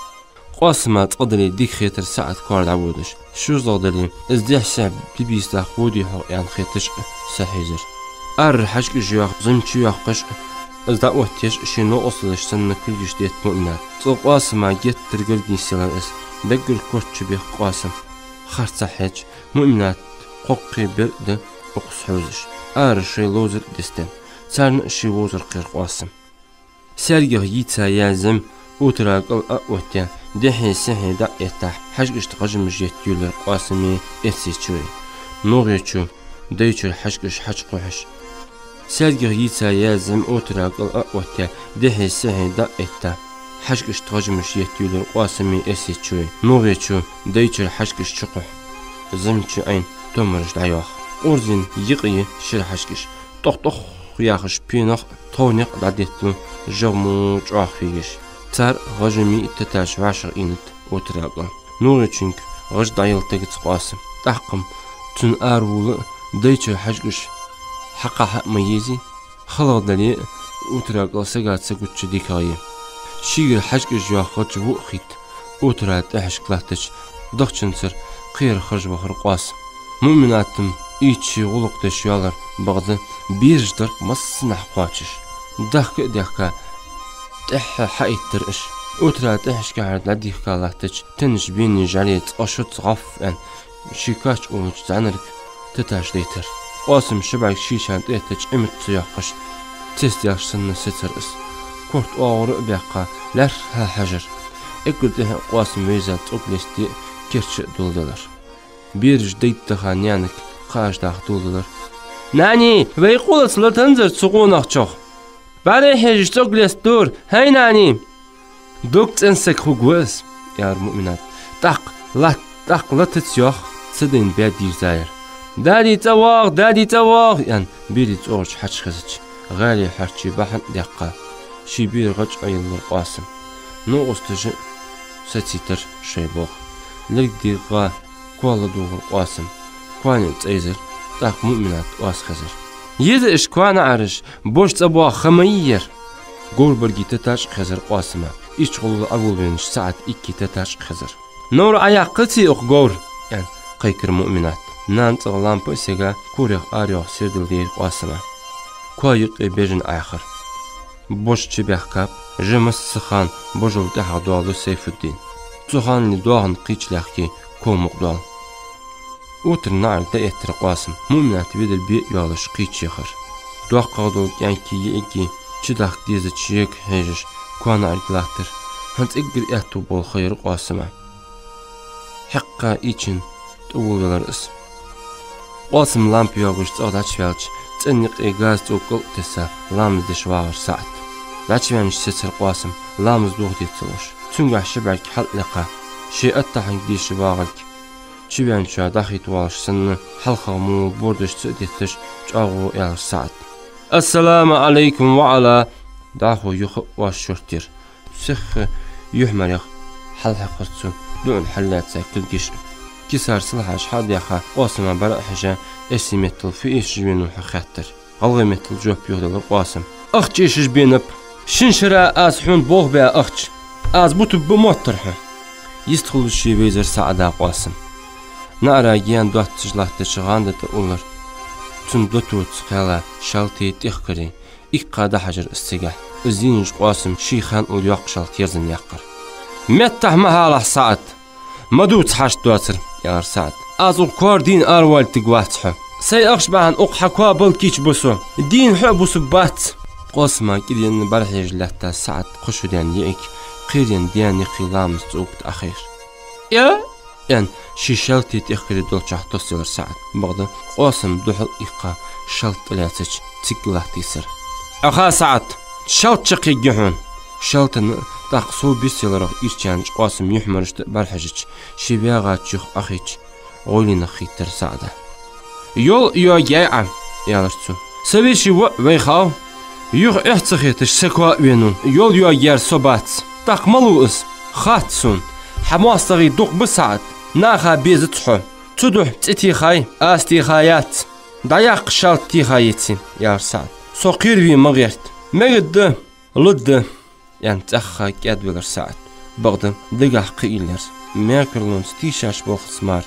قاسمة تقدري ديك خيتر ساعد كارد عبودش شو زغدلي ازديح سعب بيبيستاخ بودي حق يعني خيتش سحيزر حشك جياخ زمتشو يقش ازدا وقتيش شنو أصلش سنة كل جديد مؤمنات قاسمة جت ترقل ديسيلا اس دقل كورتش بيخ قاسم خرصة حج مؤمنات قوقي برد أقص حوزش شي لوزر دستن سارن شي وزر قير قاسم سارجه يتسا يازم وتراق الأقوتيا دحي سحي دا يتاح حشقش تقجم جيت يولر قاسمي اتسيتشوي نوغيتشو دايتشو حشقش حشقوحش سارجه يتسا يازم وتراق الأقوتيا دحي سحي دا يتاح حشقش تقجم جيت يولر قاسمي اتسيتشوي نوغيتشو دايتشو حشقش شقوح زمتشو عين تمرش دعيوخ أورزين يقي شر حشقش طخ ياخش بينخ تونيق دعديتو جرمو جواخ فيش تار غجمي تتاش وعشر إنت وتراقل نوري چنك غج دايل تقت قاسم تحقم تن آرول دايتو حشقش حقا حق ميزي خلق دالي وتراقل سقات سقوتش ديكاية شير حشقش جواخ جبو خيت وترات احشق لاتش دخشنسر قير خرج بخر قاسم مؤمناتم إيتشي غلق دشيالر بغض بيرجدر مصنح قاتش دخكا تح حقيت ترقش وترى تحش كهرد لديك كالاتش تنش بيني جاليت أشط غف أن شيكاش أوج زعنرك تتاش ديتر قاسم شبعك شيشان تيتش امت سياقش تستياش سن ستر اس كورت أغرق بيقا لرها حجر اقلده قاسم ويزات أقلستي كرش دولدلر بيرج ديت تخانيانك قاش داخ دولدلر ناني ويقول سلطنزر تسقون أخشوخ بعد حيج تقلس دور هاي ناني دوكت انسك خوغوز يا المؤمنات تق لا تتسيوخ سدين بادير زاير دادي تواغ يعني بيري تورج حش خزج غالي حرشي بحن دقة شي بير غج ايل القاسم نو استج ستيتر شيبوخ لك ديغا كوالا دوغ القاسم كواني تايزر تق مؤمنات واس خزر يد إشكوان عرش بوش تبوا خميير قول برجي تتاش خزر قاسمة إيشغل أول بينش ساعة إكي تتاش خزر نور عيا قتي أخجور يعني قيكر مؤمنات نانت غلام بسيجا كوريخ آريوخ سيردل دير قاسمة كوايق بيجن آخر بوش تبيح كاب جمس سخان بوجو تحق دوالو سيف الدين سخان لدوهن قيش لحكي كو مقدال وتر نار دايتر قاسم مؤمنات بيدر بي يالش قيتش يخر دوح قادو يانكي يأكي چداخ ديزة چيك هيجش كوانا ارقلاتر هنت اقر اهتو بول خير قاسمة حقا ايچن تقول يلر اس قاسم لامپ ياغوش تقداش فيالش تنق ايغاز توقل تسا لامز دي شواغر ساعت داش فيانش ستر قاسم لامز دوغ دي تلوش تنقع شبعك حلقة شي اتحن دي شواغلك چیبیان شا داخل توالش سن حلقة مو بردش تديتش جاغو يالر ساعت السلام عليكم وعلى داخو يخ واشورتير سخ يحمر يخ حلقة قرصون دون حلات ساكل جيش كسار سلحاش حاد يخا قاسم برا حجا اسي متل في ايش جبينو حخاتر غلغي متل جوب يغدل القاسم اخش ايش جبينب شنشرا از حون بوغ بيا اخش از بوتو بموترها يستخل الشي بيزر ساعدا قاسم نارا جيان دوات تجلات تشغان تقولر تن دوتو تسخيلا شالتي تيخكري إقادة حجر استيقا الزينج قاسم شيخان وليوق شالت يرزن يقر متح مهاله ساعت مدو تحاش دواتر يار ساعت ازو كور دين اروال تقواتحو سي اخش باهن اقحا كوابل كيش بسو دين حبو سبات قاسما كدين برحيج لحتا ساعت قشو ديان يأك قيرين ديان يقلامز تقوبت اخير يا يعني شي شالتي تيخكري دول شاح توصيلر ساعت بغدا قاسم دوحل إيقا شالت الاتش تيقلاه تيسر أخا ساعت شالت شقي جهون شالتن تاقصو بيسيلر إيشانج قاسم يحمرش برحجج شي بياغات يخ أخيج غولين خيتر ساعده يول يو جايعا يالرسو سبيشي ويخاو يخ احتخيتش سكوا وينون يول يو جير صبات تاق ملو اس خاتسون حماس تغي دوق بساعت ناخا بيزتحو تدوح تتي خاي آستي خايات دايق شالت تي خايتين يا سعد سوقير بي مغيرت مغد لد يعني تأخا كاد بلر سعد بغدم دقاح قيلر ماكرلون ستيشاش بوخ سمار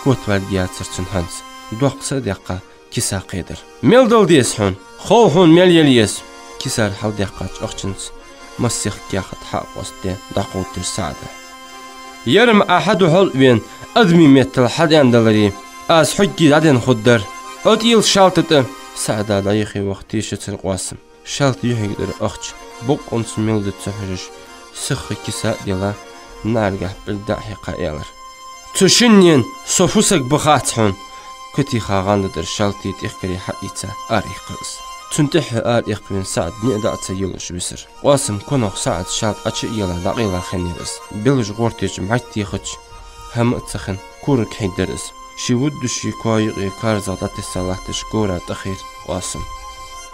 كوت والجيات سرچن هنس دوق صديقة كيسا قيدر ميلدل ديسحون خوهون ميليليس كيسار حال ديقات أخشنس مسيخ كياخت حق وستين داقوت در سعده يرم أحد حلوين أدمي ميتل حد يندلري از حجي دادين خدر أديل شالتت سعدا دايخي وقتي شتر قواسم شالت يحيقدر أخش بوق أنس ميلد تحرش سخ كيسا ديلا نارجح بالداحي قائلر تشنين صفوسك بخاتحون كتي خاغان در شالتي تيخكري حقيتا آريقرس تنتح آريق من سعد نقدأت يلوش بسر قاسم كونوخ سعد شالت أتشي يلا دقيلا خنيرس بلج غورتيج معتي خج هم اتسخن كورك حيدرس شي ودشي كوايقي كارزا داتي سالاتش كورا تخير قاسم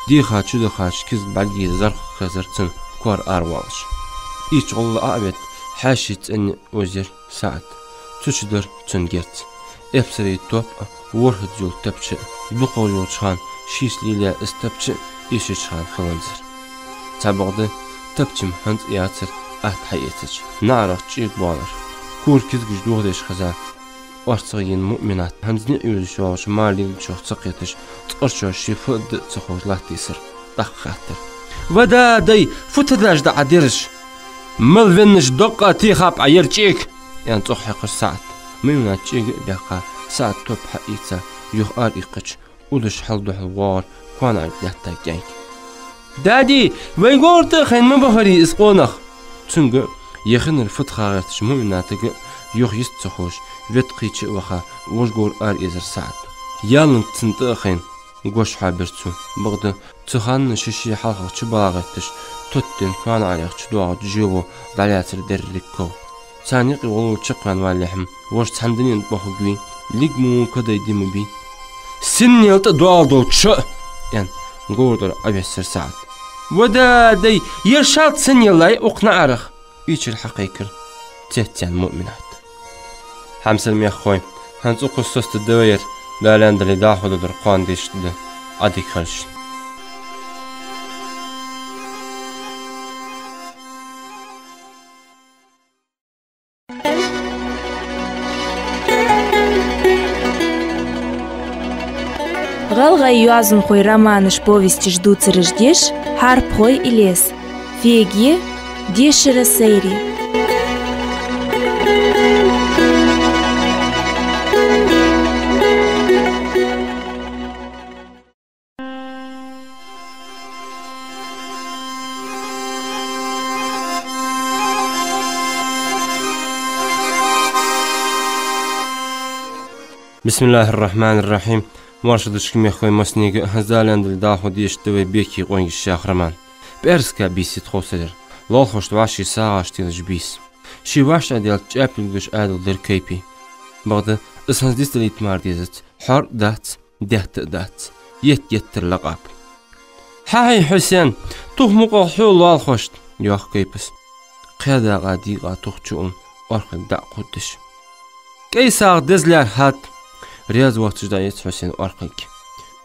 دي خاچو دو خاچ كز بلجي زرق خزرتن كور أروالش إيش غل أعبت حاشيت أن وزير سعد تشدر تنجت إبسري توب ورهد جول تبچ بقول يوچان شيس ليلا استبچ إيش شان خلنزر تبغد تبچم هند ياتر أهد حياتش نعرف شيء بالر كور كزج دوغدش خزا أرصين مؤمنات همزني يوزشواش مالي شو تسقيتش تقرشوا شيفد تخوش لاتيسر تخاتر ودا داي فتداش دا عديرش ملفنش دقة تيخاب عيرتشيك يعني تحقر ساعت ميمنا تشيك بيقى ساعت توب حقيقة يوخ آريقش ودش حلدو حلوار كوان عرقلتا جانك دادي ويقورت خين مبهري اسقونخ تنقى يخن الفتخارتش مؤمناتك يوخ يستخوش ويتقيتش وخا وشقور آريزر ساعت يالن تنتخين قوش حابرتو بغدا تخان ششي حلقة چباغتش توتن كوان عريقش دوغ جيوو دالياتر درركو سانيقي ولو چقان والحم وش تحندنين بخوغوين ليق مو كدا يديم بي سن يلت دوال دول چه يعني قوردر أبيسر سعد ودا دي يرشاد سن يلاي اقنا عرخ ايش الحقيقر تيتيان مؤمنات حمسل ميخوين هنس قصص الدوير لا لاندلي داخل درقان ديشتده عديك خلش Галга юазын хой романыш повести ждут рождеш, харп хой и лес. Феге дешера сейри. بسم الله الرحمن الرحيم مرشدش كم يخوي مسنيق هزالان دل داخو ديشتوي بيكي قوينج الشاخرمان بأرسكا بيسي تخوصدر لول خوشت واشي ساعة شتيلش بيس شي واش عديال تجابلش عدل در كيبي بغدا اسهنز ديستل اتمار ديزت حر دات دهت دات يتر لقاب هاي حسين توخ مقا حول لول خوشت يوخ كيبس قيادا غاديقا توخشون ورق دا قدش كيساق دزلار هات رياض وقت جدايت حسين أرقيك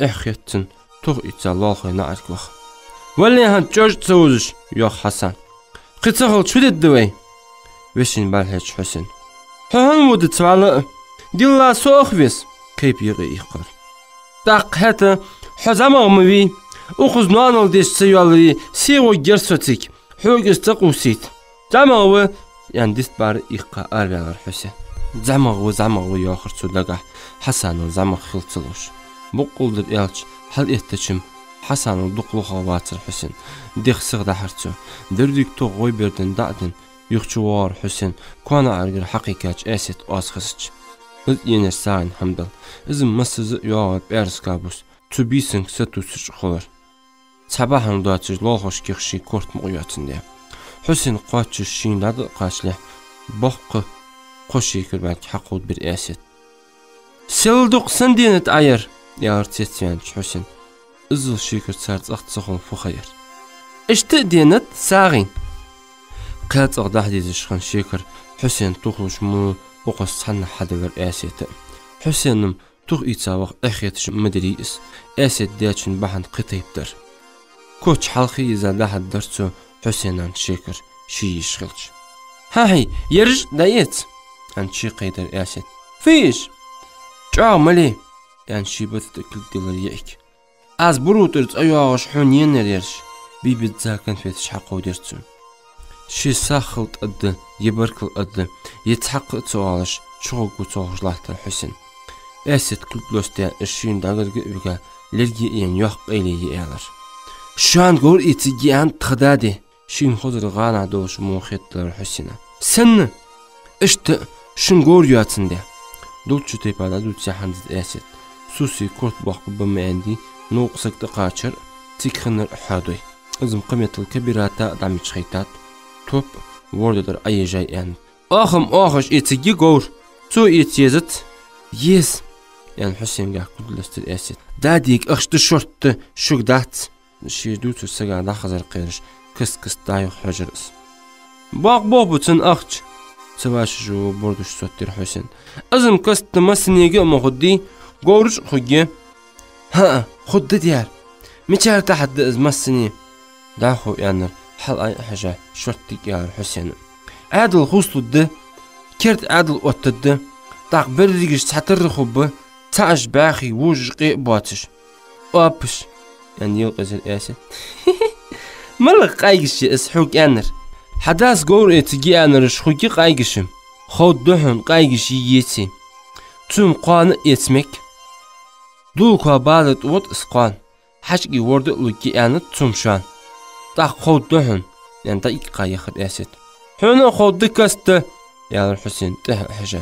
إحيتن توغ إتسا الله نعرك وخ ولي هان جوج تسوزش يوخ حسن قيتساقل شو دي وشين بالهيش حسين هان ود تسوالي ديلا سوخويس كيب يغي إيقار داق هاتا حزامغ موي أخوز نوانل ديش سيوالي سيغو جرسوتيك حوق استقوسيت زامغو يعني ديست بار إيقا أربيغر حسين زعمغ ياخر سودلقح حسن زعمغ خلصلوش بقول در إلش هل إهتشم حسن دقلو خواتر حسين ديخ سغدا حرتو درديك تو غوي بردن دعدن يخشوار حسين كوانا عرقر حقيقاج آسيت آسخسج إذ ينر ساين حمدل إذ مسز ياغد بأرس كابوس تو بيسن ستو سج خولر صباحن دواتج لوخوش كيخشي كورت مغياتن دي حسين قاتش شين داد قاشله بق قشي كربك حقود بر آسيت سلدق سندينت عير يا ارتيتيان حسين ازل شيكر سارت اختصخون فخير اشتق دينت ساغين قات اغداح ديزشخن شيكر حسين تخلش مو oqas sanna hadalar əsiyeti. Hüseynim tuq içavaq əxiyyətiş müdiriyiz. Əsiyet deyəçin bahan qıtayıbdır. Koç halqı izədə haddırçu Hüseynan şekir şiyi şılç. Hay, yarış dayet. An şiqaydır əsiyet. Fiş. Çağmali. An şibət təkildilir yek. Az burutırç ayağış hünyenler yarış. Bibid zakan fetiş haqqı derçün. Şi saxılt adı, yibirkıl adı, yethaqqı çoğalış, çoğu çoğuşlahtır Hüseyin. Əsiyet klüplöstəyə işin dağırgı ürgə, lergi eyen yox eyleyi eyalar. Şu an gör iti giyan tıqdadı. Şin xozır gana doğuş muhittir Hüseyin'e. Sen işte şun gör yatsın de. Dulçu tepada dulçu handız əsiyet. Susi kurt bakı bimeyndi, noqsıqda qaçır, tikhinir hadoy. Izim qımetil kebirata adamı çıxaytat. Top vordadır ayıcay yani. Ahım ahış etigi gör. Su et yezit. Yes. Yani Hüseyin gah kudlastir əsiyet. Dadik ıxştı şorttu şugdat. Şirdutsu sıga daxazar qeyriş. Kıs dayıq hücürüz. Bak bütün aqç. Sıvaşı ju borduş sottir Hüseyin. Azım kıstı masinegi muğuddi. Goruş xugi. Ha, xuddi diyar. Miçar tahaddi izmassini. Daxu yanır. Hal ay haja şorttik yar Hüseyin. Adıl xusludu. Kert adıl ottuddu. Daq bir rigiş satırı xubbu. Taş baxi wujqi batış. Apış. Yani yıl qızır əsi. Malı qaygishi ishuk yanır. Hadas gor etigi yanır şuki qaygishim. Xodduhun qaygishi yeti. Tüm qanı etmek. Dulqa balıt ot isqan. Haçki wordu luki yanı tüm şan. Daq xodduhun. Yani da iki qayıqır əsit. Hünü xoddu kastı. Yalır Hüseyin teh haja.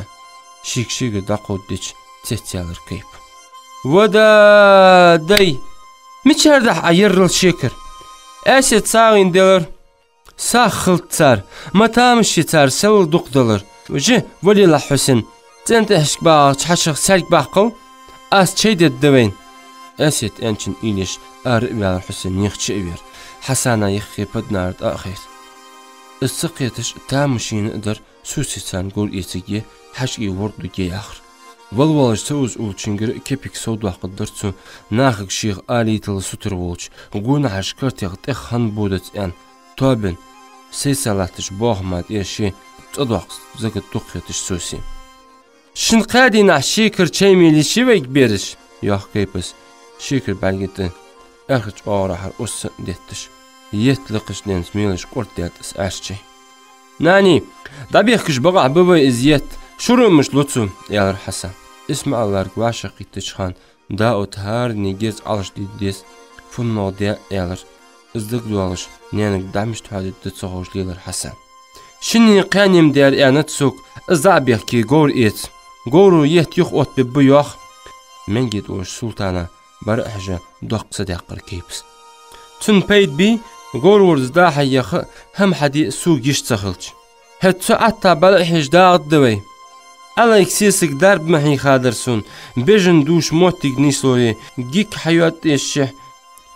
Şik-şiki da xoddiç. Tetyalar kayıp. Vada day. Miçerdah ayırrıl şekir. Əsit sağın delir. Sağ xıltsar. Matamı şitar sevil duqdalır. Ucu volila Hüseyin. Zent eşk bağı çaşıq sərk baxıl. Az çey deddiveyn. Əsit ençin iliş. Arı yalır Hüseyin yıqçı ver. Hasana yıqıpıd nard axir. Isıq yetiş tamışini idir. Susisan gol etigi. Haşki vurdu gey axır. Valvalış söz ulçingir kepik soğdu haqqıdırçu. Naxıq şeyh alitılı sutur volç. Guna haşkart yaqt xan budat yan. Tobin. Seysalatış boğmad eşi. Tadaq zaqı tuqyatış sosi. Şin qadina şikir çeymili şivek beriş. Yox kaypız. Şikir belgeti. Axıç ağrahar ussa dettiş. Yetliqiş dens meliş qortiyatız aşçay. Nani. Dabih kiş bağa baba iziyet. Şurumuş lütfum yalar Hasan. İsmaillar gvaşa qitişhan daut har nigiz alış didiz funnodia yalar. Izdık dualış nenik damış tuhadiddi çoğuşliler Hasan. Şinni qanim der yanat sok izabih ki gor et. Goru yet yox ot bu yox. Men git oş sultana bar ahja doqsa daqir kayps. Tün payd bi gor wurda hayyaxı hem hadi su gish çaxılç. Hetsu atta bal ihda qdway. Allah eksisik darb mahi xadirsun. Bejin duş motik nisloyi. Gik hayat eşşih.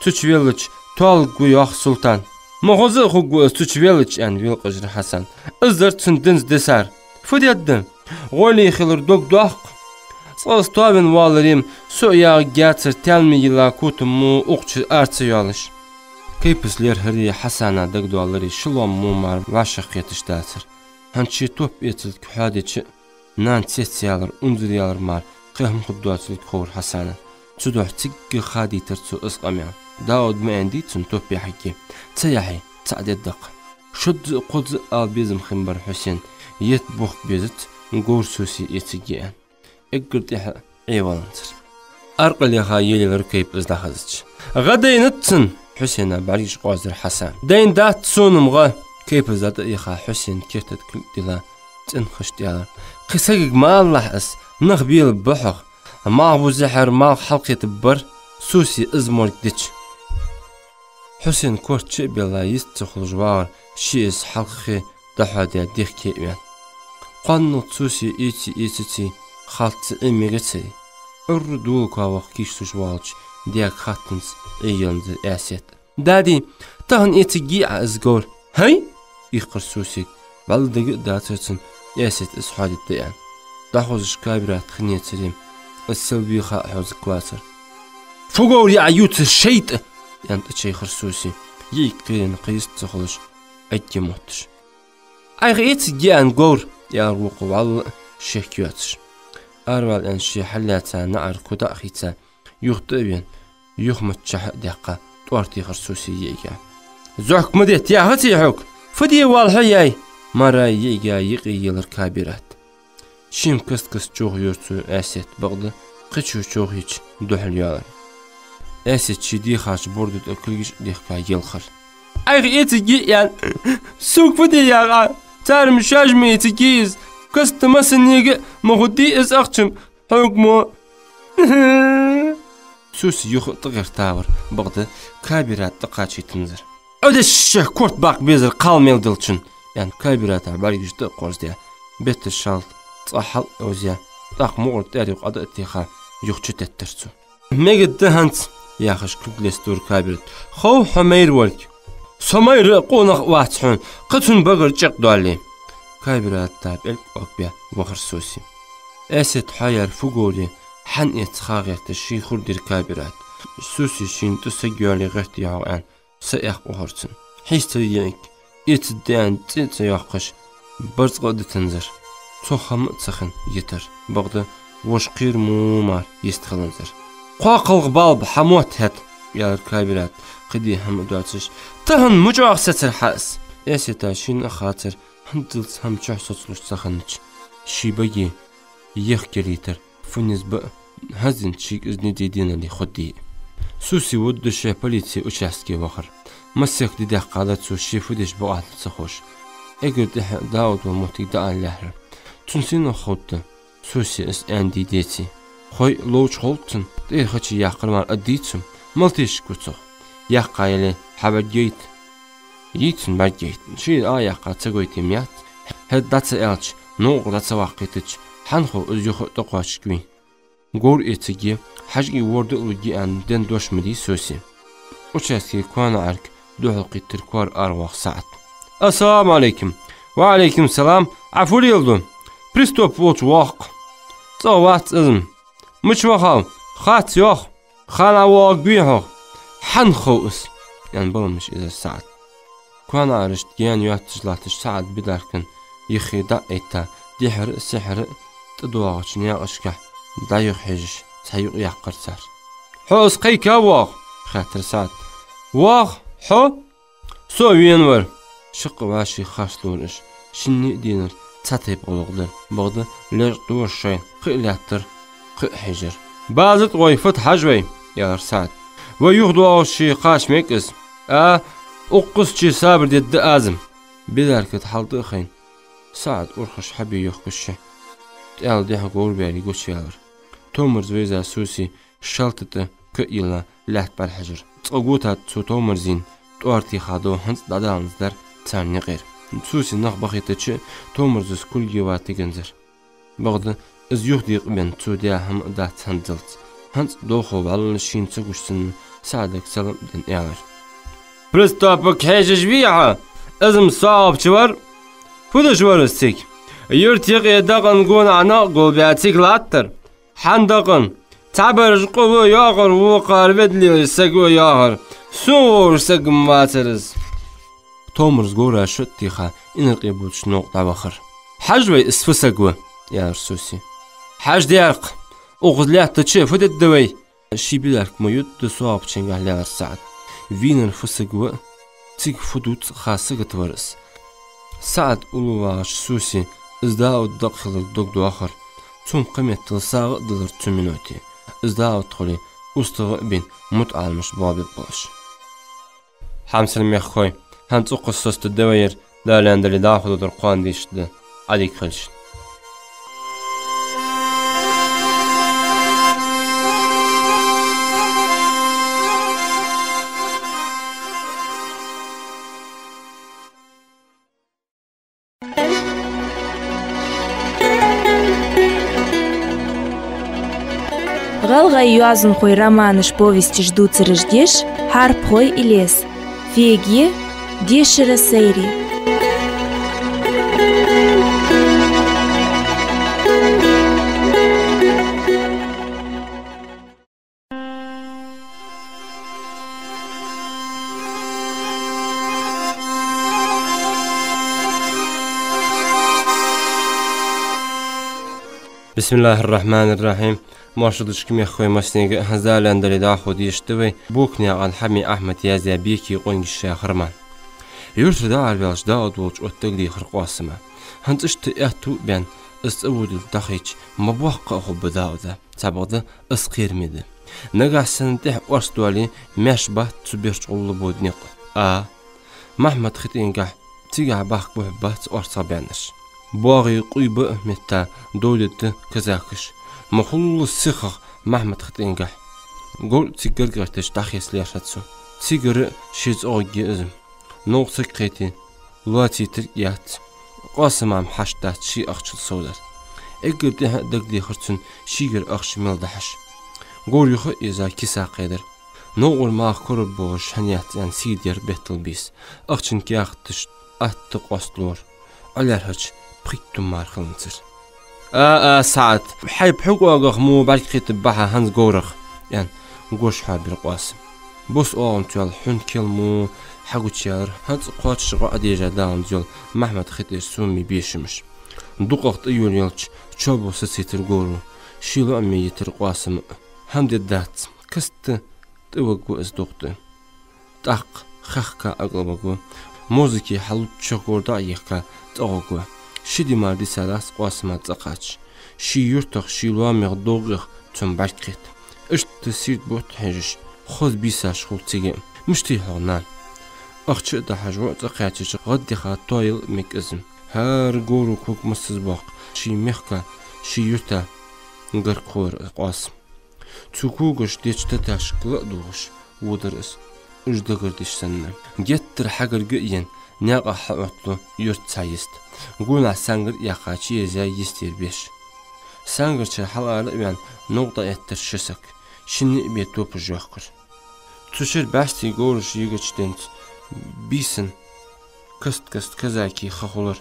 Tüçveliç. Tol guyox sultan. Moğuzu xugu tüçveliç en vil qajr Hasan. Izdar tündins desar. Fudyaddin. Goli xilur dog doq. Sağız tovin valarim. Su yağı gatsir telmi yila kutumu uqçı artsı yalış. Kaypisler hiri Hasana dagdualları şilom mumar vaşaq yetiştasir. Hançı top etil kühadiçi. Nan sesiyalar, unzuriyalar mar, qehm xudduatçılık xor Hasan'a. Çuduh tiggi xaditir su ısqamyan. Daud meğendi tün topi haki. Tsayahi, tsadeddak. Şud qudz al bizim ximbar Hüseyin. Yet buq bezit, gor susi etigiyen. Eggird yaha eyvalantır. Arqal yaha yeliler kayıp izlahazıç. Gadayınıtsın. Hüseyin'a bargiş qazir Hasan. Dayn dat sonumğa. Kayıp izladı yaha Hüseyin kertet kültila. Tın xıştiyalar. Qisagig ma Allah is. Naqbil buxq. Ma bu zahar ma halqet bir. Susi izmorg dich. Hüseyin kortçı bela yist çxulujvar. Şiz halqi dahadiya dikkeyen. Qannut susi iti xaltı emigeti. Urdu kavaq kiştujvalç. Diyak xatins eyyandır əset. Dadi, tahın etigi azgor. Hay? İqir susi. Baldıgı datırçın. Əset ishadiddiyan. دحوزش كابرات خنيت سليم السلبي خا حوز كواسر فوقور يا عيوت الشيط يانت شي خرسوسي يكتين قيس تخلش أجي موتش أي غيت جيان قور يا روق والله شكيوتش أروال أن شي حلاتا نعر كدا خيتا يخطبين يخمت شح دقة طورتي خرسوسي يجا زوحك مديت يا هتي حوك فدي والحياي مرة يجا يقيل الكابرات شيم كس جوغ يرتو أسيت بغض قشو جوغ هيج دوحل يالر أسيت شي دي خاش بوردو أكليش ديخكا يلخر أي غيت جيان سوق فدي يا غا تار مشاج ميتكيز كست مسنيق مغدي إز أختم حكمو سوسي يخ تغير تاور بغض كابرات تقاشي تنزر عود الشيخ كورت باق بيزر قال ميل دلتشن يعني كابرات عباري جدا قرص ديا بيت الشالط صحل أوزيا طاق مغر تاري وقعد اتخا يخشي تترسو ميجد دهانت ياخش كبلستور كابرات خو حمير ولك سمير قونق واتحون قطن بقر جق دوالي كابرات تاب الك أكبيا وخر سوسي أسد حيار فوقولي حن يتخاغي تشي خردير كابرات سوسي شين تسجيالي غيرت يعوان سياق وهرتن حيستري ينك يتدان تيت ياقش برز قد تنزر توخم تسخن يتر بغدا وش قير مومار يستخلنزر قاقل غبالب حموت هات يا الكابرات قدي هم دواتش تهن مجوع ستر حاس ياسيتا شين خاطر هندلت هم جوع سوتلوش تسخنج شي بجي يخكي ليتر فنز بق هزن شيك ازني ديدين اللي خدي سوسي ود شي بوليسي وشاسكي وخر مسك دي قادت سو شي فدش بقعد تسخوش اگر داود وموتي دا اللهر تنسين خودت سوسي اس اندي ديتي خوي لوش خولتن دي خچي يقرمار اديتم ملتيش كوتو يقايله حبر جيت يتن باجيت شي يقا تسويتي ميات هد داتس الچ نو داتس واقيتش حنخو ازيخو تقواشكوي غور اتجي حاجي ورد لوجي ان دن دوش مدي سوسي وشاسكي كوان عرك دوح قيتركوار ارواح ساعت السلام عليكم وعليكم السلام عفو يلدون بريستوب ووت واق صوات ازم مش وخال خات يوخ خانا واق بيهو حنخو اس يعني بلا مش اذا ساعت كوان عرشت جيان يواتجلاتش ساعت بداركن يخي دقيتا ديحر السحر تدواغش نياغشكح دايو حجش سايو يحقر سار حوس قيكا واغ خاطر ساعت واغ حو سو وينور شق واشي خاشلورش شني دينر تاتيب غلغدر بغدا لير دور شين قيلاتر قي حجر بازت غيفت حجوي يا ساعت ويغدو شي قاش ميكس اقص شي صابر ديد ازم بدارك حالت خين ساعت ورخش حبي يخكش تقال ديها قول بيالي قوش يالر تومرز ويزا سوسي شالتت كإلا لحت بالحجر تقوتات سو تومرزين توارتي خادو هنس دادانزدر تاني غير سوسي نخ بخيتش تومرزس كل جواتي جنزر بغض از يخديق بين تو ديا هم دات هندلت هنس دوخو بالشين تقوشتن ساعدك سلام دن ايالر برستوبك حيجش بيها ازم صعب شوار فودش ورستيك يرتيق يدقن قون عنا قول بياتيك لاتر حندقن تعبر قوة ياغر وقار بدلي سقو ياغر سور سقم واترز تومرز قورا شتيخا إن القيبوت شنوق دابخر حجوي اسفسقوة يا رسوسي حاج ديارق اغزليح تتشي فد الدوي شي بيدارك ما يد سواب تشنقه لها الساعد فين الفسقوة تيك فدوت خاصة تورس ساعد أولواش سوسي ازداو الدقل الدق دواخر تون قيمة تلساغ دلر 2 منوتي ازداو تخلي استغ بين متعلمش بابي باش حمسل ميخوي هنتو قصص الدوير دالان دالي داخل درقان ديشد عليك خلش Галга юазын хой романыш повести ждут рождеш, харп хой и лес. Феге, дешера сейри. Bismillahirrahmanirrahim. Marşıdışkı mekhoy masnege hazalendeli da xodiyştı buknya alhami Ahmet Yazabiki qongish xirman. Yurtda arvelş da odulç ottegli xirqasma. Hantıştı ehtu ben isudul dahiç mabaqqa xubdawda. Sabaqda isqirmidi. Nagahsantih wasdwali mashbat subirchullu bodniq. Mahmud Xitengah tigah baq buhbat orsabanır. Boği quybu metta dövleti kazakış. Mahullu sıxıq Mahmud Xitengah. Gol tigir gırtış daxyesli yaşatsu. Tigiri şiz oğgi izim. Noqsı qeti. Luati tirqiyat. Qasimam haştat şi aqçıl soğlar. Egirdi dagdi xırçın şigir aqşimil dahaş. Gol yuxu iza kisa qedir. Noğul mağ kurub boğuş haniyat yan sidir betil bis. Aqçın ki aqtış attı qostlur. Alarhaç prittum marxılınçır. Saat. Hayb huquqaq mu balqit baha hans goraq. Yan goş habir qasım. Bus oğun tüyal hun kilmu haguçyar hans qoçşıqa adija dağın yol Mahmud Xitengah sumi beşimiş. Duqaqt yol yolç çobusu sitir goru. Şilu ammi yitir qasım. Hamdi dat. Kıstı tıvıqu izduqtu. Taq xaqqa aqlabagu. Muziki halut çoqorda ayıqqa tağugu. Şidi mardi salas qasıma tsaqaç. Şi yurtaq şiluamıq doğıq tüm balqit. İştı sirt bot hejiş. Xoz bisaş xultigi. Müşti hağnan. Aqçı da hajwa tsaqaçı qaddi xatoyil mikizm. Her goru kokmasız baq. Şi mexka şi yurta qırqor qasım. Çukuguş deçte taşqlı doğuş. Wudırız. Üjdagırdiş sanna. Gettir hagırgı yen. Naqa hawatlu yurt sayist. Guna sangır yaqaçı yeza yistir beş. Sangırça haları ben noqda ettir şısak. Şinni bir topu joqır. Tuşur basti goruş yigıçden bisin. Kıst kazaki xaxulur.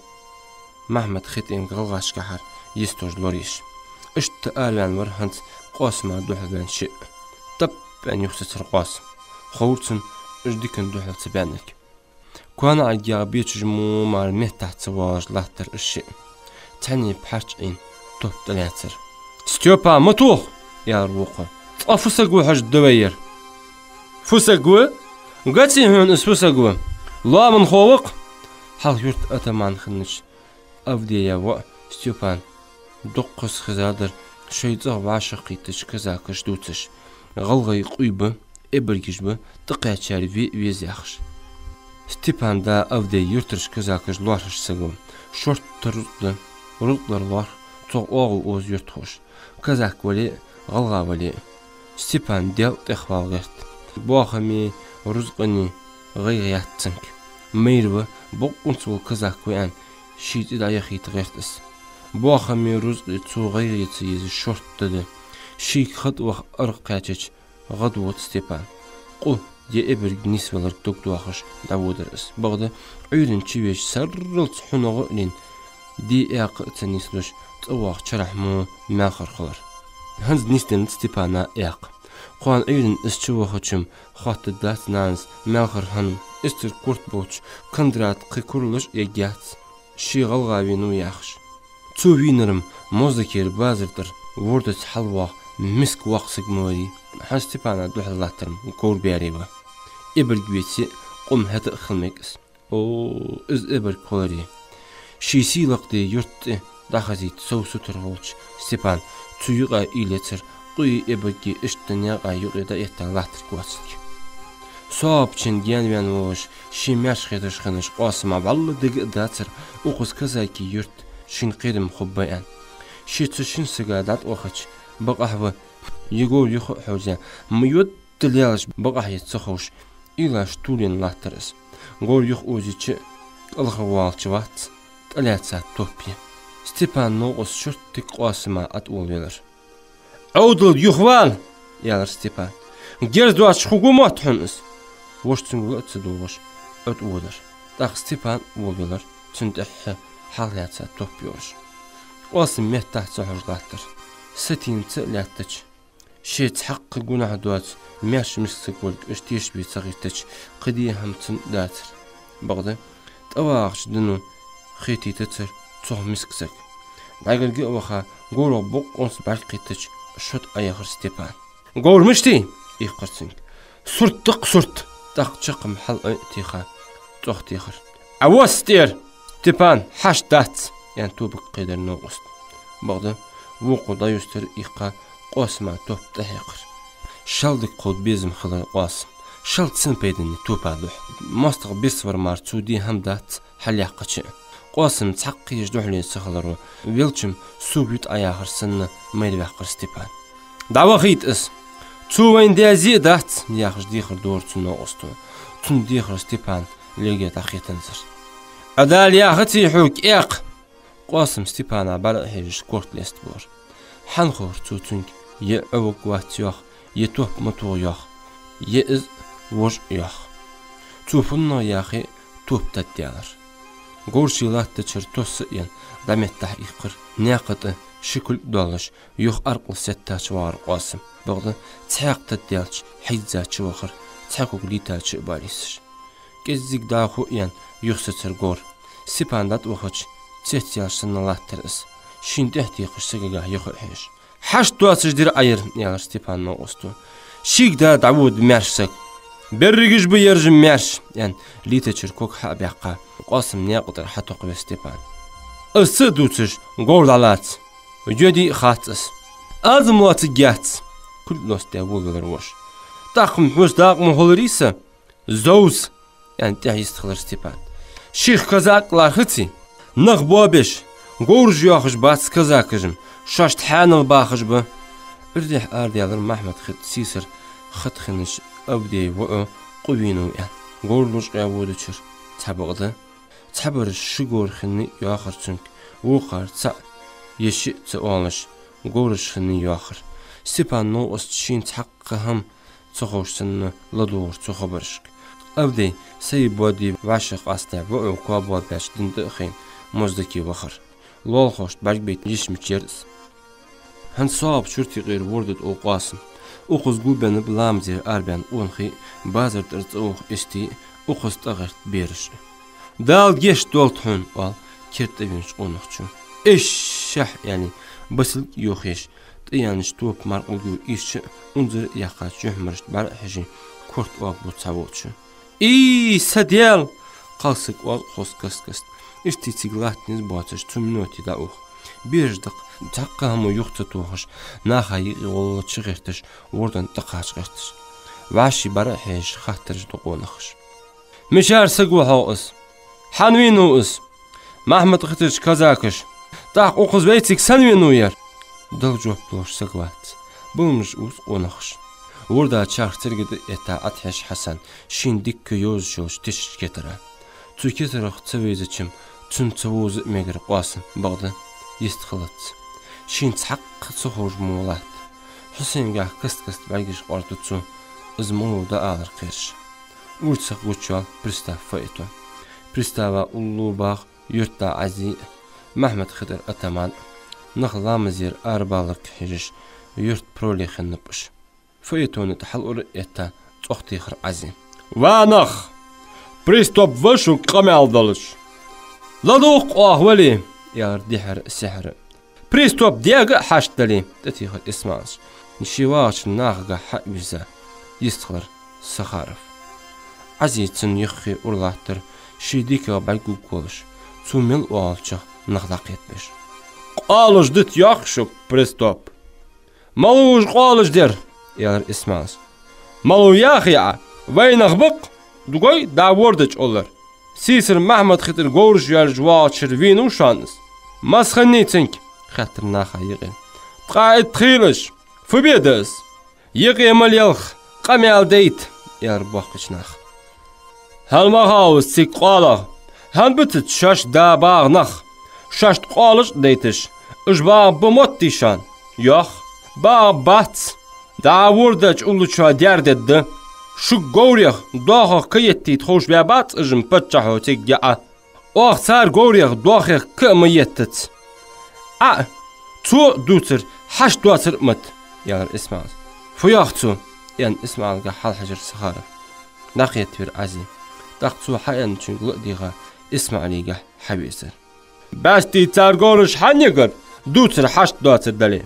Mahmud Xitengah qalğaşqahar yistojlor iş. İşte alan var hant qasma duhdan şi. Tap ben yuxsatır qasım. Xawurtsun üjdikin duhlatsı benlik. Kuana agya biçujmu mar mehtahtsı vajlahtır işi. Tani parçin toptalatır. Styopa mutuq yar vuqa. Afusagu haj döveyir. Fusagu? Gatsi hün isfusagu. Lamun xovuq. Hal yurt ataman xınış. Avdiya va Styopan. 9 xizadır. Şeytaq vaşıq qitiş kazakış dutiş. Qalğay quybu, ebirgijbu, tıqaçar vez yaxş. Stepan da avdiya yurtırış kazakış luarış sagum. Şort turutlu, rutlar luar, toq oğul oz yurt hoş. Kazak vali, qalğa vali. Stepan del texval gert. Boğami, ruzqani, gıyyatsınk. Meyrvi, boqunsul kazak koyan, şiiti da yaxit gertis. Boğami ruzqi tu gıyyatsı yezi şort dedi. Şik xatwaq arqaçıç, gadvot Stepan. Qul ye ebirg nisveler doktuaxış davudırız. Bağda öyrün çiveş sarrılç hunağı lin di eaqı nisluş tsawaq çarahmu məxar xılar. Hans nisten Stepana eaq. Qoğan öyrün isçuvaxıçım xatı dat nans məxar hanım istir kurt boç kandrat qikuruluş egat şi qalğavinu yaxş. Tu winirım mozakir bazırdır vurdut halvaq misk waqsık mori. Hans Stepana duhlattırım kor beriva. Ebirg bitsi qum hata xilmekis. Iz ebirg qolari. Şisi laqdi yurtdi daxazit sovsu turgulç. Stepan tuyuqa iletir. Quyi ebirgi iştanya yuqida ettalatır qvatsik. Soapçin genven voş şimyaş xidish xinish qasma vallı digi datsir. Uqus kazaki yurt şin qidim xubbayan. Şitshin sigadat oxıç. Baqahva yegol yuxu hawza. Muyut dilyalish baqahit soxuş. İlaş tulin lahtırız. Gol yuq oziçi alğıvalçı vaxt talatsa topi. Stepan noğus şurttik qasma at olvelir. Audul yuxval yalar Stepan. Gerduaç hukumat hınız. Voştsungu atsı doğuş öt olur. Daq Stepan olvelir. Tündih halatsa topiyor. Qasım mehtahsa hujlattır. Setinci lattıç. Şet haqqı günah duat. Merş mislik volk iştiş bir sağırtıç. Qidi hamtın datır. Bağda tavaqç dinu xiti tıtır. Çoğ misksak. Dagırgı oxa Goro bok ons balqitich şut ayağır Stepan. Gormuşti iqırsın. Surttık surt. Taqçıqım hal tixa. Toq tixir. Avostir Stepan haşdat. Yani tubuk qedar noqust. Bağda vuquda yüstür iqa qosma topta heqir. Şaldık qod bezim xılar qasım. Şaltsın peydini topaduh. Mastıq bir var marçudi hamdat halyaqçı. Qasım çaqqı yejduhli sıxıları. Vilçim subut ayağırsını meydvaqır Stepan. Davaqit is. Çuvayn dezi dat yaxış dixir doğruçun oqstu. Tun dixir Stepan lege taqitanzır. Adal yaxıti huk eq. Qasım Stepana bala hejish kortlest bor. Han xor tutun ye avuk vat yox, ye top motor yox. Ye iz voj yox. Tupunna yaxi top tatyalar. Gorşilat da çırtosu yan damettah iqir. Naqıtı şikul dolaş yox arqıl settaç var Qasım. Bağda çaq tatyalç hizzaçı waxır. Çaquk litaçı barisir. Gezzik daxu yan yoxsatır gor. Sipandat waxıç Çet yaşını lattırız. Şimdi ehtiqışsa gagah yox heş. Haş duasıjdir ayır yalar Stepan'ın ostu. Şigda Davud mersak. Berrigiz bu yerjim merş. Yani liteçir kok habiqa. Qasım ne qadar hatoq ve Stepan. Isı duçış gordalat. Jödi xatsız. Azım vatı gats. Kullos devullar voş. Taqım hüs daqım holurisa. Zouz. Yani tehistqlar Stepan. Şih kazaklar hıtsi. Naq bobeş. Gorj yoxış bats kazakıjım. Şaşt hanıl baxış bu. Ürdih ardiyalar Mahmud xit sisir. Xit xiniş abdey ve qubinu yan. Gorluş qavuduçur. Tabıqdı. Tabır şu gorxini yoxır çünk. Vuqar ça. Yeşi ça olış. Gorşini yoxır. Stepan no ostçin taqqı ham çoxoşsını ladur çoxabarışk. Abdey say bodi vaşıq asta ve qaba başdın dıxin. Mozdaki waxır. Lol xoş balbet yişmiçeriz. Han sab şurti qeyr vordet o Qasım. O qız gubeni blamzi arban onxi bazar tırç o isti o qız tağırt beriş. Dal geç doltun al kertevin onuqçu. Şah yani basıl yox eş. Yanlış top marqulgu işçi unzır yaqa cöhmürst bar hiji kort o bu çavoçu. Sadyal qalsık o xosqasqast. İşte siglatniz batış tümnoti da uq. Birjdik taqqamı yoxta toğış. Naxayı oğlu çıxırtış. Oradan tıqa çıxırtış. Vaşi bara heş xahtırış doqonaqış. Mişar sıqvahağız. Hanvinuuz. Mahmud xıtırç kazakış. Taq o qız beytsik sanvinu yer. Dıl joploş sıqvat. Bulmuş uz qonaqış. Orada çarxtır gidi eta Ateş Hasan. Şindik köyoz şoş tiş getira. Türkiye'de çevizçim. Tüm çavuz megir Qasım bağda yestxılat. Şin çaq soxor mulat. Hüseyin qast belgiş qartuçu. Izmoda alır qirş. Urtsaq uçal pristav fayton. Pristava Ullubağ yurtda Azi Mahmud Xidr Ataman Naxlamızir arbalık hijiş yurt prolixin nıpış. Faytonu tahal ur etta çoxtixir Azi. Vanax Pristop vashun qamal dalış. Laduq ahvali yar dihar sihr. Pristop diaga hashtali tatih ismans. Nişivaç nağa habiza yistxlar Sakharov. Azizin yıxı urlahtır. Şidika balgu qolish. Sumil olcha naqlaq etmiş. Qolish dit yaxşı Pristop. Maluj qolish der yar ismans. Malu yaxya vaynaxbiq Dugay davordiç olur. Sisir Mahmud Xitr gorj yar jwa çirvinu şans. Masxanitink xatr naxa yigin. Qait xilish. Fubedes. Yigi malyalx qamal deyt yar baqıçnax. Halma haus sik qala. Hanbit şaş da bağnax. Şaş qalish deytish. Ujba bomot dişan. Yox. Ba bat. Davordiç uluça derdeddi. Şu goriyx doğa kıyettit hoş ve bat ıjım pıtçahu tigya. Oh sar goriyx doğa kımıyettit. Tu dutsir haş duatsir mıt. Yalar İsmail. Fuyaxtu. Yani İsmail'ga hal hacır Sakharov. Naqiyet bir Azi. Daqtu hayan çünkü diğa İsmail'ga habisir. Basti tar gorish hanyagır. دوتر حشت دوتر دلي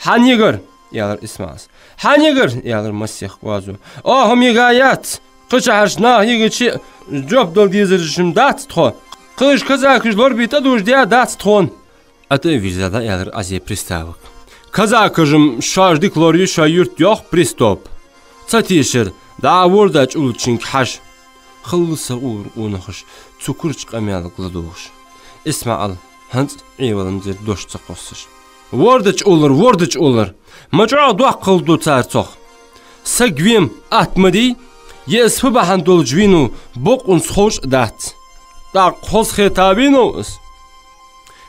حنيجر يالر اسماس حنيجر يالر مسيح وازو هم يغايات قش عرشنا يجي جوب دل ديزرشم دات تخو قش كزاكش لور بيتا دوش ديا دات تخون اتو визада يالر азия приставок Kazakıjım şarjdik loryu şayırt yok pristop. Çatişir da vordaç ulçink haş. Xıllısa uğur unuxuş. Çukur çıqamayalıqlı doğuş. İsmail hans eyvalındır doşça qossış. Vordaç olur. Maca doq qıldı çarçoq. Sagvim atmadi. Yesfi bahan dolcvinu boqun xoş dat. Da qos xitabinus.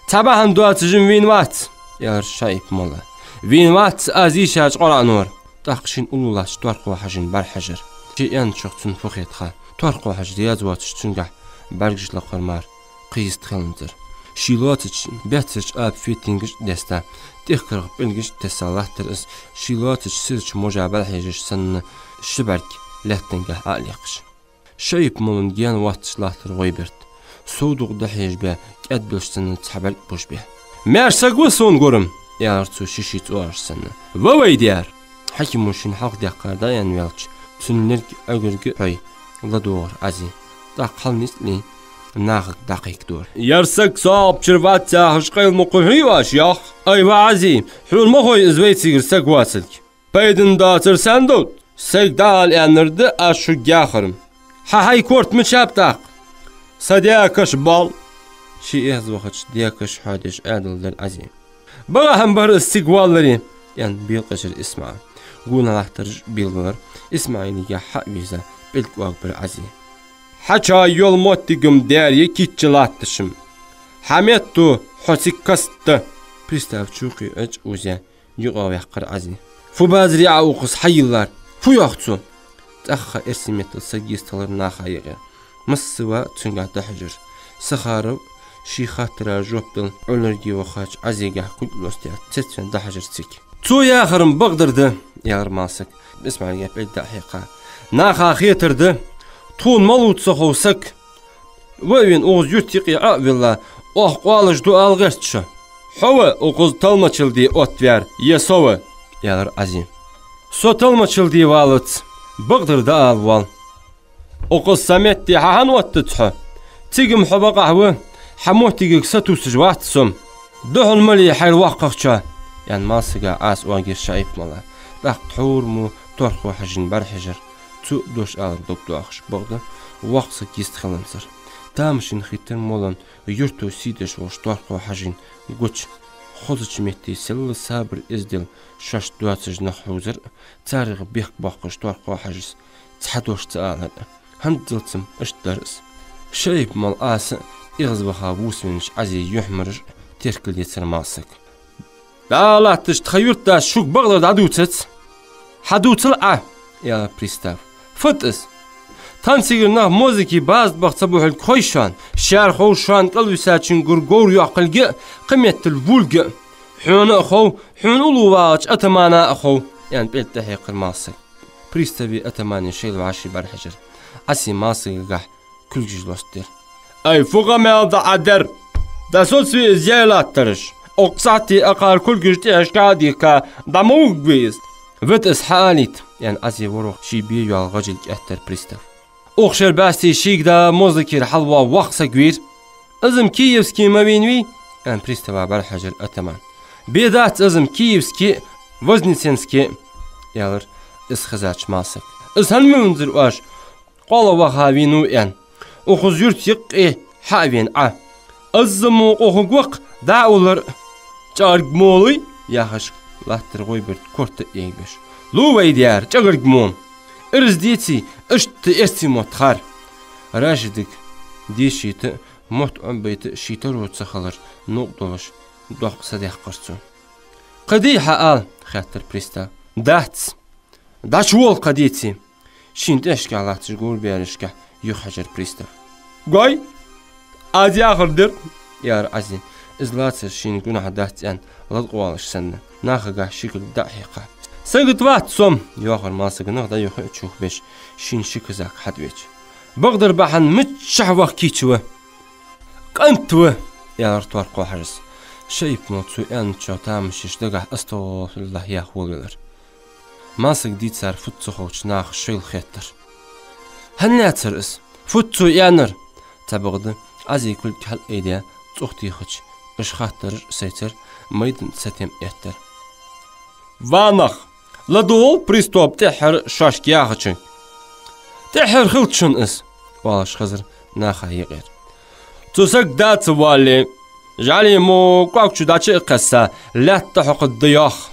Tabahan doatıjım vinvat. Yar şayip mola. Vinvat azişaç qoranur. Taqşin ululaş torqo hajin barhajar. Şiyan çoqtun fuqetxa. Torqo haj diyazwatış çungah bargışla qarmar. Qiyist xalındır. Şilatiç betçiç ab fittingiş desta. Tixqırq bilgiş tesalahtır is. Şilatiç sirç mojabal hajish sanna şibark lahtengah aliqş. Şayip molun giyan vatçlahtır qoybert. Soğuduqda hejbe qadbilşsini çabal boşbe. Mersagwa son gorum. Yarçu şişit uarsana. Vavay diyar. Hakimushin haq daqarda yanvelç. Tünler agırgı pay. La doğur azi. Da qalnisli naqq daqiq dur. Yarsak sab çirvatsa hışqayl muqhi vaş yax. Ay vazi. Hul moy izveysigir sagwasilk. Paydın dağıtır sandut. Segdal yanırdı aşu gahırım. Hay kort mı çaptaq. Sadiyakaş bal. Şi ezvaç diyakaş hadiş adıldır azi. Bana hem bar istigvalları. Yani bir qaşır isma. Gunahtır bilgiler. İsmailiga haviza bilk bir azi. Haça yol mottigim derye kitçilattışım. Hamettu hosik kastı. Pristav çuqi aç uza yuqawyaqır azi. Fubazri auqus hayillar. Fu yoqtu. Taxa ersimetl sagistalar naxayığı. Mısıva tüngahda hücür. Sıxarı şi xatıra jopdıl ölürgi vaxaç azigah kutlostiya tetfen da hücür çik. Tu yaxırım bağdırdı. Yarmasık. İsmail yapel dahiqa. Naxa xitirdi. Tun malutsa xovsak. Vavin oğuz yurtiqi avilla. Oh qalış du alğırtşı. Hava oğuz talmaçıldi ot ver. Yesova. Yalar azim. So talmaçıldi valıt. Bağdırdı alval. Oğuz sametti hahan ottı txu. Tigim haba qahvı. Hamuhtigik satusıj vahtsum. Duhun mali hayr vaqaqça. Yani masıga as oğagir şayip mala. Baq txur mu torqu hajin barhajar. Tu doş alır doktu axş bağdı. Vaqsa gist xalansır. Tamşin xitir molan yurtu sideş voş torqu hajin. Guç. Xozuç metti selli sabır izdil. Şaş duatsıj nahuzır. Tarığı bih baqış torqu hajis. Txadoştı alır. Handıltsım işdarız. Şayip mal ası. İğzbaha vusmeniş azi yuhmırır. Terkil yetirmasık. Dağlattış tıxayurtda şuk bağlarda adutsız. Hadutsıl a. Ya pristav. Fıtız. Tansigirnah moziki bazd baxsa buhul koyşan. Şar xov şan qalvisaçın gurgor yaqılgı. Qimettil vulgı. Hunu xov. Hunu uluvaç atamana xov. Yani belta heqirmasık. Pristavi atamani şeyl vaşi barhajar. Asi masıgah külgüjlostir. Ay fuqa melda adar. Da sosvi ziyalattırış. Oqsati aqar külgüjti eşkadika. Da mugbiz. Vıt ishalit. Yani azi vuruq şi bir yalğacılık ettir pristav. Oqşer basti şigda mozikir halva vaqsa güir. Azım Kiyevski mavinvi. Yani pristava barhajar ataman. Bedat azım Kiyevski Voznitsenski. Yalar isxizaç masak. İshan münzir vaş. Qala vahavinu en. Oquz yurt yiqi havin a. Azım oqugvaq da'ular çargmoli yaxış. Lahtır qoybert korta egbeş. Luvay diyar çağırgmon. Irzdiyeti işti estimot xar. Rajidik dişiti mot ömbeyti şitar otsa xalır. Noqdolaş doqsa dehqırçu. Qadiha al xatir prista. Dats. Daçvol qaditi. Şint eşkalatçı gol berişka yuhajar pristav. Goy. Azi axırdır. Yar azi. İzlatır şin günah datsan ladqwalış sanna. Naxıga şikil dahiqa. Sagıt vatsom. Yoxır masıgınıq da yoxu 3-5. Şin şikizak hadveç. Bağdır bahan mütşah vaq kiçvi. Qantvi. Yalar torqo hariz. شايف موتسو أنشو تامشيش دقع أستغفر الله يا خوغلر ماسك ديت سار فتسو خوش ناخ شيل خيتر هناتر اس فتسو يانر تبغد عزي كل كهل ايديا تختي خش اش خاطر سيتر ميدن ستم يتر وانخ لدول بريستوب تحر شاشك ياخشن تحر خلتشن اس واش خزر ناخا يغير تسك دات والي جعلي مو قاكشو داتشي قصة لا تحق الضياخ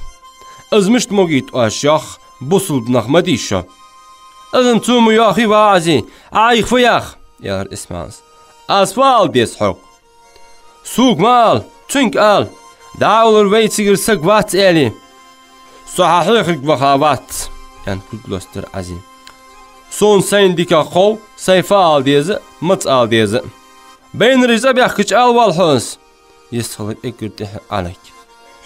ازمشت موجيت اشياخ بوصل بنخ مديشة اذن تومو ياخي وعزي عايخ فياخ يار اسمانس اسفال بيسحق سوق مال تنك آل داولر ويتسير سقوات الي صحاحيخك بخابات يعني كل بلوستر عزي سون سين ديكا خو سيفا آل ديزي مت آل ديزي بين رجا بيحكش آل والحنس يسخلق اكرتح عليك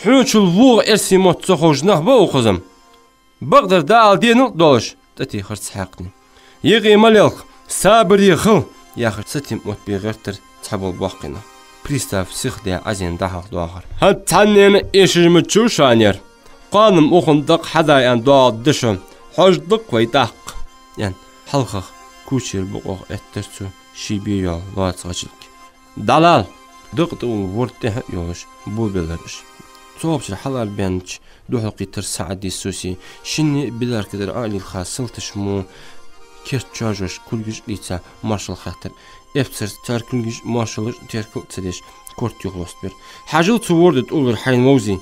حنوش الوغ ارسي موت سخوجناه بو خزم بقدر دال دينو دولش تتي خرس حاقني يغي مليلك سابر يخل ياخر ستيم موت بيغرتر تحبو الباقنا بريستاف سيخدي عزين داخل دواخر هاد تعنين ايشج متشو شانير قانم اوخن دق حدا ان دوا دشم حوش دق ويداق يعني حلقه كوشير بقوغ اترتو شيبيا لات غجلك دلال دقت ورته يوش بو بلرش صوبش حلال بنش دوحقي ترسعدي السوسي شني بلار كدر عالي الخاص سلتشمو كيرت تشارجوش كلجش ليتا مارشال خاطر افتر تار كلجش مارشال تيركل تديش كورت يغلوستبر حاجل توردت اولر حين موزي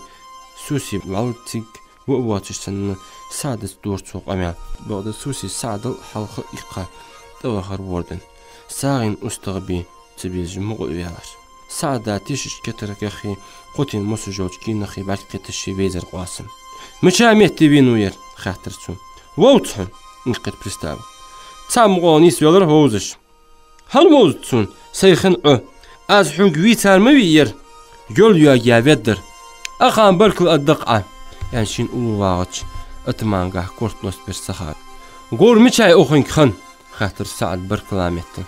سوسي معلتيك وقواتش سن سادس دور سوق اميال بعد سوسي سادل حلقه ايقا دوخر وردن ساغين استغبي تبيز مغوياش سادا تيشش كترك اخي قوتين موسجوج كي نخي بعد قتشي بيزر قاسم مشاميت تبينوير خاطرتو ووتحن نقد بريستاو تامغونيس يولر هوزش هل موزتسون سيخن از حق ويتار موير يول يا جابدر اخان بركل الدقعه يعني شين اولو واغتش اتمانغا كورت لوست برسخار غور مشاي اوخن خن خاطر ساعد بركلامتن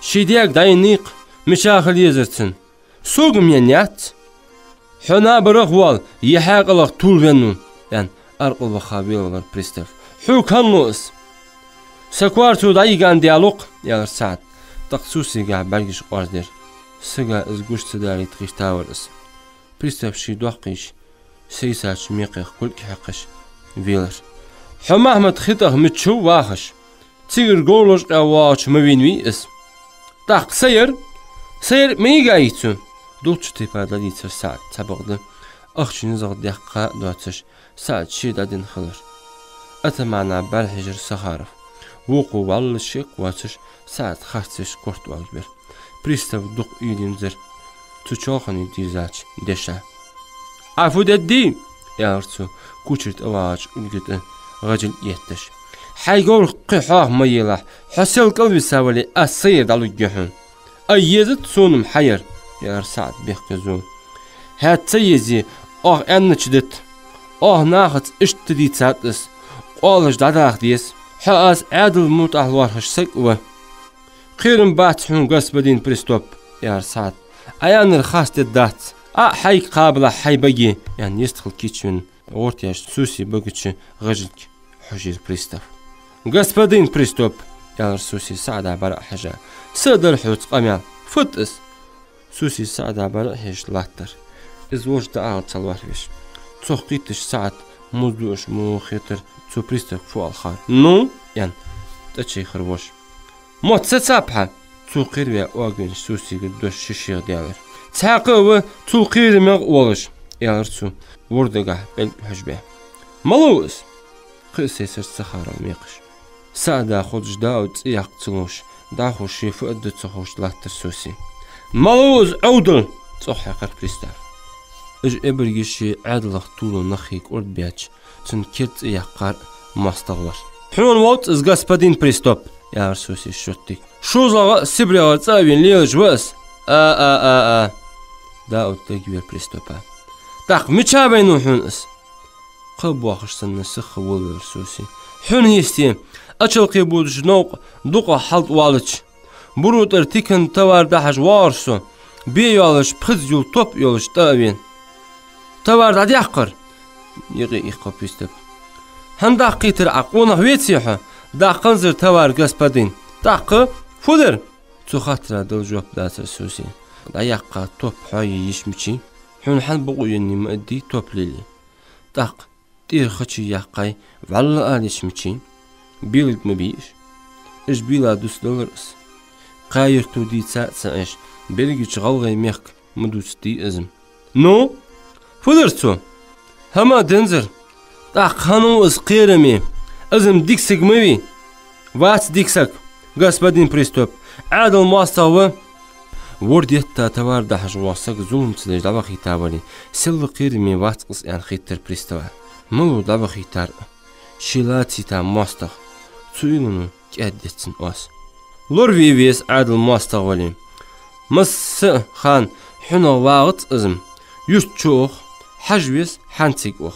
شيدياك داينيق مشاخل يزرتن سوق مينيات حنا برغوال يحاقلق طول بنون يعني ارقل بخابيل بريستاف حوك هنوس سكوارتو دايغان ديالوق يالر ساعد تقسوسي قاع برقش قواردير سقا ازقوش تداري تغيش تاورس بريستاف شي دوحقيش سيساش ميقيخ كل كحقش فيلر حما احمد خطه متشو واخش تيغر قولوش قواش مبينوي اس تاق سير ميقا يتسون دوتش تيبادا ديتر ساعد تبغد اخشي نزغ ديقا دواتش ساعد شيدا دين خلر اتمانا بالحجر سخارف وقو والشيق واتش ساعد خارتش كورت والبر بريستاف دوق يدينزر تشوخني ديزاش دشا عفو ددي يارتو كوشرت اواج ولقد غجل يتش حيقول قحاه ميلاح حسل قلبي ساولي السير دالو جهن ايزت سونم حير يار سعد بيخكزون هات سيزي انشدت ناخت اشتدي تساتس قالش داداخ ديس حاس عادل موت اهلوارهش سكوه خيرم باتحون قسبدين بريستوب يار سعد ايان الخاص تدات حي قابلة حي بقي يعني يستخل كيتشون غورتياش سوسي بقتش غجلك حجير بريستوب قسبدين بريستوب يار سوسي سعد عبارة حاجة سادر حوت قميال فتس سوسي سعد عبارة هيش لاتر ازوج دعال تلواريش تسوقيتش سعد مزدوش مو خيتر تو بريستوب فوق الخار نو يعني تتشي خربوش موت ستسابحة تو قيربيا واقين سوسي قدوش ششيغ ديالر تاقوه تو قيرميغ والش يالر تو وردقه بل حجبه ملوز قيسي سر سخارة ميقش سعدا خودش داود اياق تلوش داخل شي فقد تخوش لاتر سوسي ملوز عودل صحيقر بريستاف اج ابرگشي عادلق طولو نخيك ارد بياتش تن كيرت اياقار ماستغلر حون ووت از غاسبادين بريستوب يا سوسي شوتيك شوزا سبريا تساوين ليج واس داود تجبير بريستوبا داق متشابينو حون اس قب واخش سن سخ ولر سوسي حون يستيم أشلقي بودش نوق دقة حلط والش برود ارتكن توار دحش وارسو Bir yoluş, pız yol, top yoluş da ben. Tavar da yakır. Yığı pistep. Handa qitır aqona hüvetiha. Daqınzır tavar господин. Daqı fudur. Tuxatra dil jop dasır susi. Da yaqqa top hayı yişmiçi. Hun han bu oyunni maddi top lili. Daq. Dir xıçı yaqqay. Valla alişmiçi. Bilik mi biş? İş bila düslülürüz. Qayırtu di sa'iş. Belgi çğalgay mek mudusti izm. No? Fudursu. Hama denzir. Daq hanu isqirmi. Izm diksik mi? Vats diksak. Господин приступ. عادل مواصلة ورديت توار دحج واسق زوم تلج دابا خيتابلي سل قيرمي واتقص يعني خيتر بريستوا مو دابا خيتار شيلاتي تا مواصلة تسويلنو كادتن واس لور فيفيس عادل مواصلة ولي مس خان حنو واغط ازم يشتشوخ حجويس حانتيك اوخ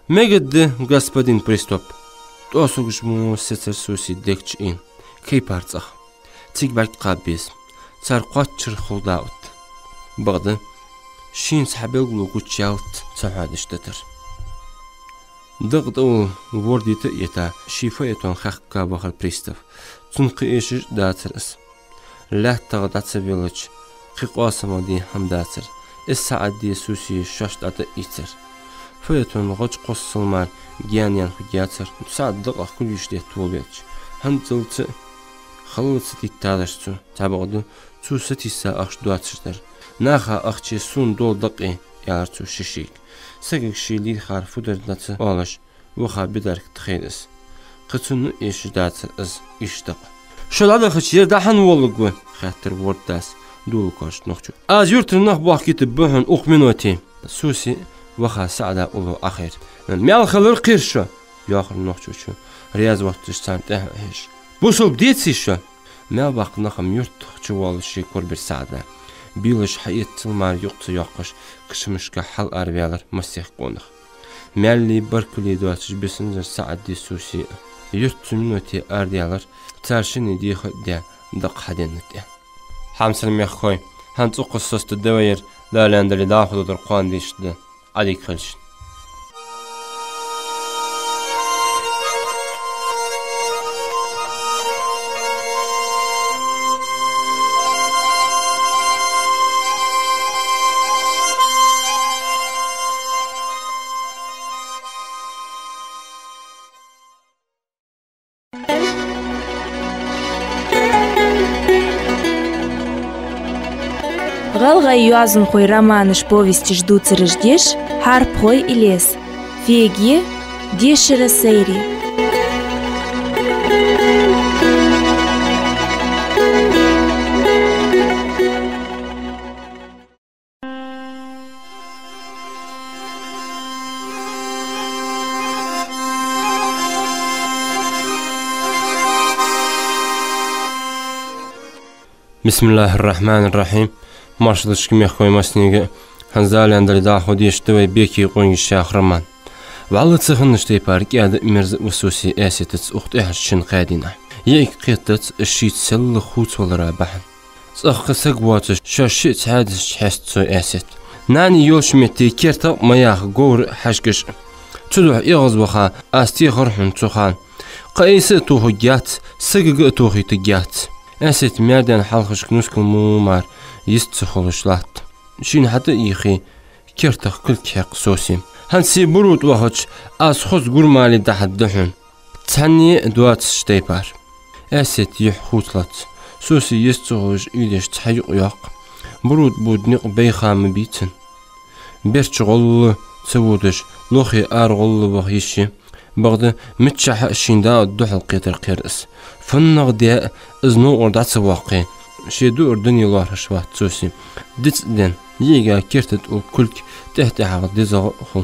مجد господин приступ توسوغش مو ستر سوسي ديكش ин كي بارتخ تيك باك قابيس صار قاتشر خلداوت بغدا شين سحبل لوكوت يالت سحادش تتر دغدو ورديت يتا شيفايتون خاكا بخل بريستف تنقي ايش داترس لا تغدات سبيلج قيقاسما دي هم داتر الساعة دي سوسي شاشت اتا ايتر فايتون غج قصلمار جيانيان خجاتر ساعة دقا كل يشتيه طوليتش هنزلت خلصتي تادرسو تابعدو توستي سا اخش دواتشتر ناخا اخشي سون دول دقي يارتو شيشيك ساقك شيلي خار فودر داتس اولش وخا بدارك تخيلس قتنو ايش داتس از اشتق شلاد خشير دحن ولغو خاطر ورداس دول كاش نخجو از يورتنخ باكيت بهن اوخمنوتي سوسي وخا سعدا اولو اخير ميال خلر قيرشو ياخر نخجو رياض وقتش سانته هيش بوصل ديتسيشو ما باقنا خم يرت خشوال شي كوربر سعدا بيلش حيت تلمار يقص يقش قشمشكا حل اربيالر مسيح قونخ مالي بركلي دواتش بسنجر سعد دي سوسي يرت سمنوتي ارديالر تارشني دي خد دق حدينتي حمسل ميخوي هانتو قصص الدواير لا لاندري داخل درقان ديشد عليك خلش Галгай юазын хой романыш повести ждутся рождешь, харп хой и лес. Феге дешера сейри. بسم الله الرحمن الرحيم مارشدش كم يخوي مسنيجا هنزالي عند الداخو ديشتوي بيكي قوين الشيخ رمان وعلى تسخنش تيبارك ياد مرز وسوسي اسيتس اخت احشن قادينا يك قيتت الشيت سل خوت ولا رابحن صخ سقواتش شاشيت حادث حستو اسيت ناني يوش متي كيرتا مياخ غور حشكش تدوح يغز وخا استي خرحن تخان قيس توخ جات سقق توخي تجات اسيت ميردان حلقش كنوسكل مومار يستخلشلات شين حتى يخي كيرتخ كل كيق سوسي هنسي برود وحش از خوز گرمالي دحدحن تاني دوات شتيبار اسيت يحوتلات سوسي يستخلش إليش تحيق ياق برود بودنق بيخام بيتن برش غل تسودش لوخي غل وخيشي بغدا متشح شيندا الدحل قيتر قيرس فنغ دي ازنو اردات سواقي شيدو اردني الله رشوات سوسي ديت دين ييغا كيرتت او كلك تحت حق ديزاخو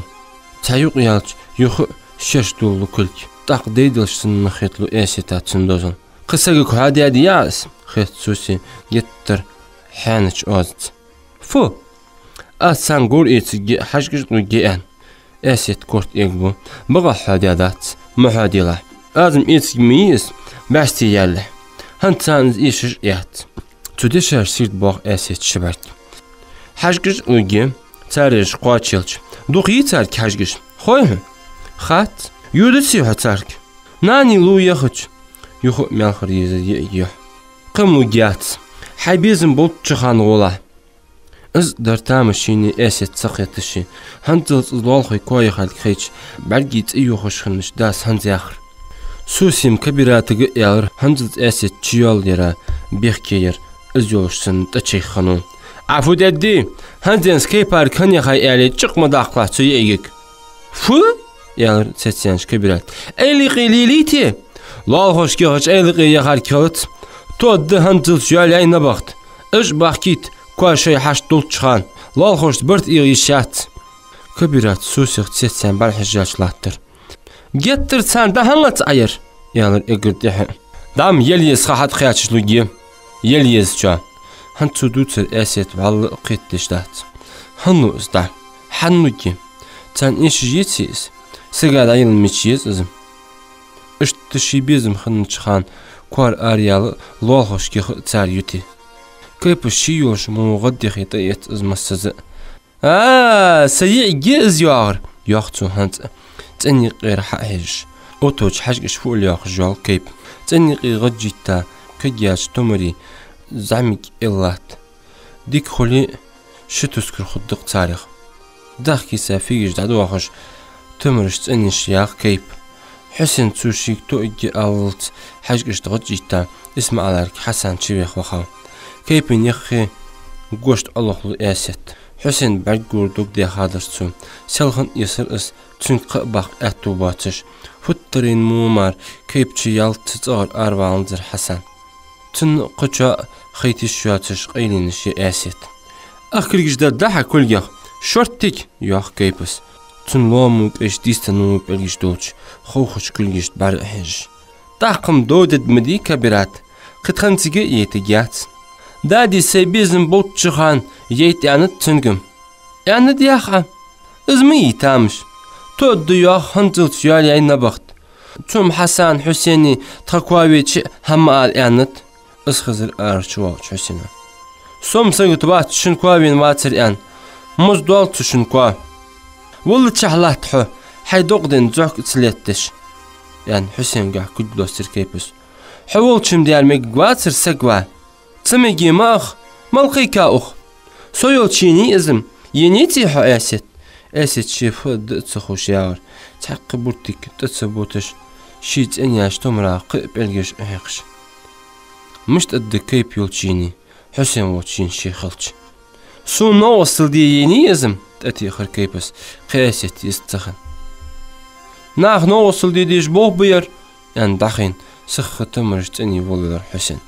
تايق يالچ يخ شش دولو كلك تاق ديدلشن نخيتلو اسيتات سندوزن قساق هادي هادي ياس خيت سوسي يتر حانش اوزت فو اسان غور ايت حاجكش جيان اسيت كورت ايغبو بغا حاديات محاديلا لازم ايت ميس باستي ياله هنتان ايش يات تودشار سيرت باق أسيت شبك حجج وجي تاريش قاتشلش دوقي تارك حجج خويه خات يودسي هتارك ناني لو يخج يخو مالخر يزي قمو جات حبيزم بولت چخان غولا از در تامشيني أسيت سقيتشي هنتل زلال خوي كوي خالك خيش بلجيت ايو خوشخنش داس هنزي آخر سوسيم كبيراتي يالر هنتل أسيت چيال يرا بيخكير از يولشسن تچي خانون عفو ددي هنزين سكيبار كان يخاي آلي چق مداخلة سوي ايجيك فو يالر تسيانش كبيرات ايلي قيليليتي لال خوش كيخش ايلي قيخار كيوت تود هنتل شوالي اي نبخت اش باخكيت كوا شي حاش دولت شخان لال خوش برت ايغي شات كبيرات سوسيخ تسيان بالحجاج لاتر جتر تسان دهنلت عير يالر ايقرد يحن دام يليز خاحت خياتش لوجي يليز جا هنتو دوتر اسيت والله قيتش دات هنو ازدع حنوجي تسان ايش جيتسيز سيقاد عيل ميشيز ازم اشتشي بيزم خن شخان كوار اريال لال خوش كيخ تسار يوتي كيف الشيوش موغدي خيطيت از مسزق سيئ جيز ياغر ياختو هنت تاني غير حقهش اوتوش حاجش فوق الياخ جوال كيب تاني غير غجيتا كجياش تمري زعمك إلات ديك خولي شتوسكر خدق تاريخ داخكي سافيش دعدو اخش تمرش تاني شياخ كيب حسن تسوشيك تو اجي اولت حاجش تغجيتا اسم عليك حسن شبيخ وخاو كيبين يخي قوشت الله لأسيت حسين بعد قردوك دي خادرتو سلخن يسر اس تنق باق اتو باتش فترين مومار كيب تشيال تتغر اربعانزر حسن تن قجا خيتي شواتش قيلين شي اسيت اخر جدا داحا كل يخ شورتك يخ كيبس تن لوموك اش ديستنو بلجش دوش خوخش كل جشت بار احج تاقم دودد مدي كبيرات قد خنتيجي يتجات دادي سيبيزم بوت شخان ييت يعني تنقم يعني دياخا ازمي تامش تود ياخ هنتل شيالي عين نبخت توم حسن حسيني تقواويتش همال يعني اسخزر ارشواش حسينا سوم سيغتبات شنكواوين واتر يعني مزدوالت شنكوا والله تشحلات حو حيدوقدن زوك تسليتش يعني حسين قاع كل دوستر كيبس حول شم ديال ميقواتر سقوا تسميجي ماخ ملقيكا اخ سويل تشيني ازم ينيتي حو اسيت شيف تسخوش ياور تحق بورتك تتسبوتش شيت انياش تمرا قبلجش احقش مش تد كيب يولتشيني حسين وتشين شيخلش سو نو وصل دي يني ازم تاتي اخر كيبس قياسيت يستخن ناخ نو وصل دي ديش بوه بير يعني داخين سخ تمرش تاني ولدر حسين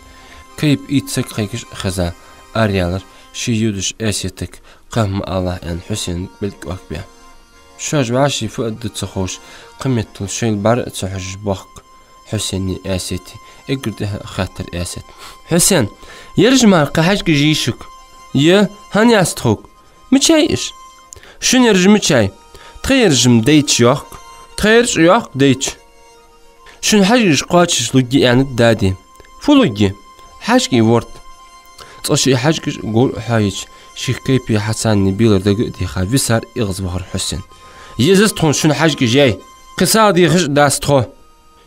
كيب ايتسك خيكش خزا اريالر شي يودش اسيتك قام الله يعني حسين بلك واكبيا شاج وعشي فقد تسخوش قمت الشي البار تسحج باك حسيني اسيتي اقردها خاطر اسيت حسين يرجمع قحاج جيشك يا هاني استخوك متشايش شن يرجم متشاي تغيرجم ديتش ياك تغيرج ياك ديتش شن حاجش قاتش لوجي يعني دادي فلوجي حاجكي ورد تصشي حاجكش قول حايج شيخ كيبي حسن نبيلر دق دي خافي صار يغز بحر حسين يزز تخون شن حاجكي جاي قصار دي خش داستخو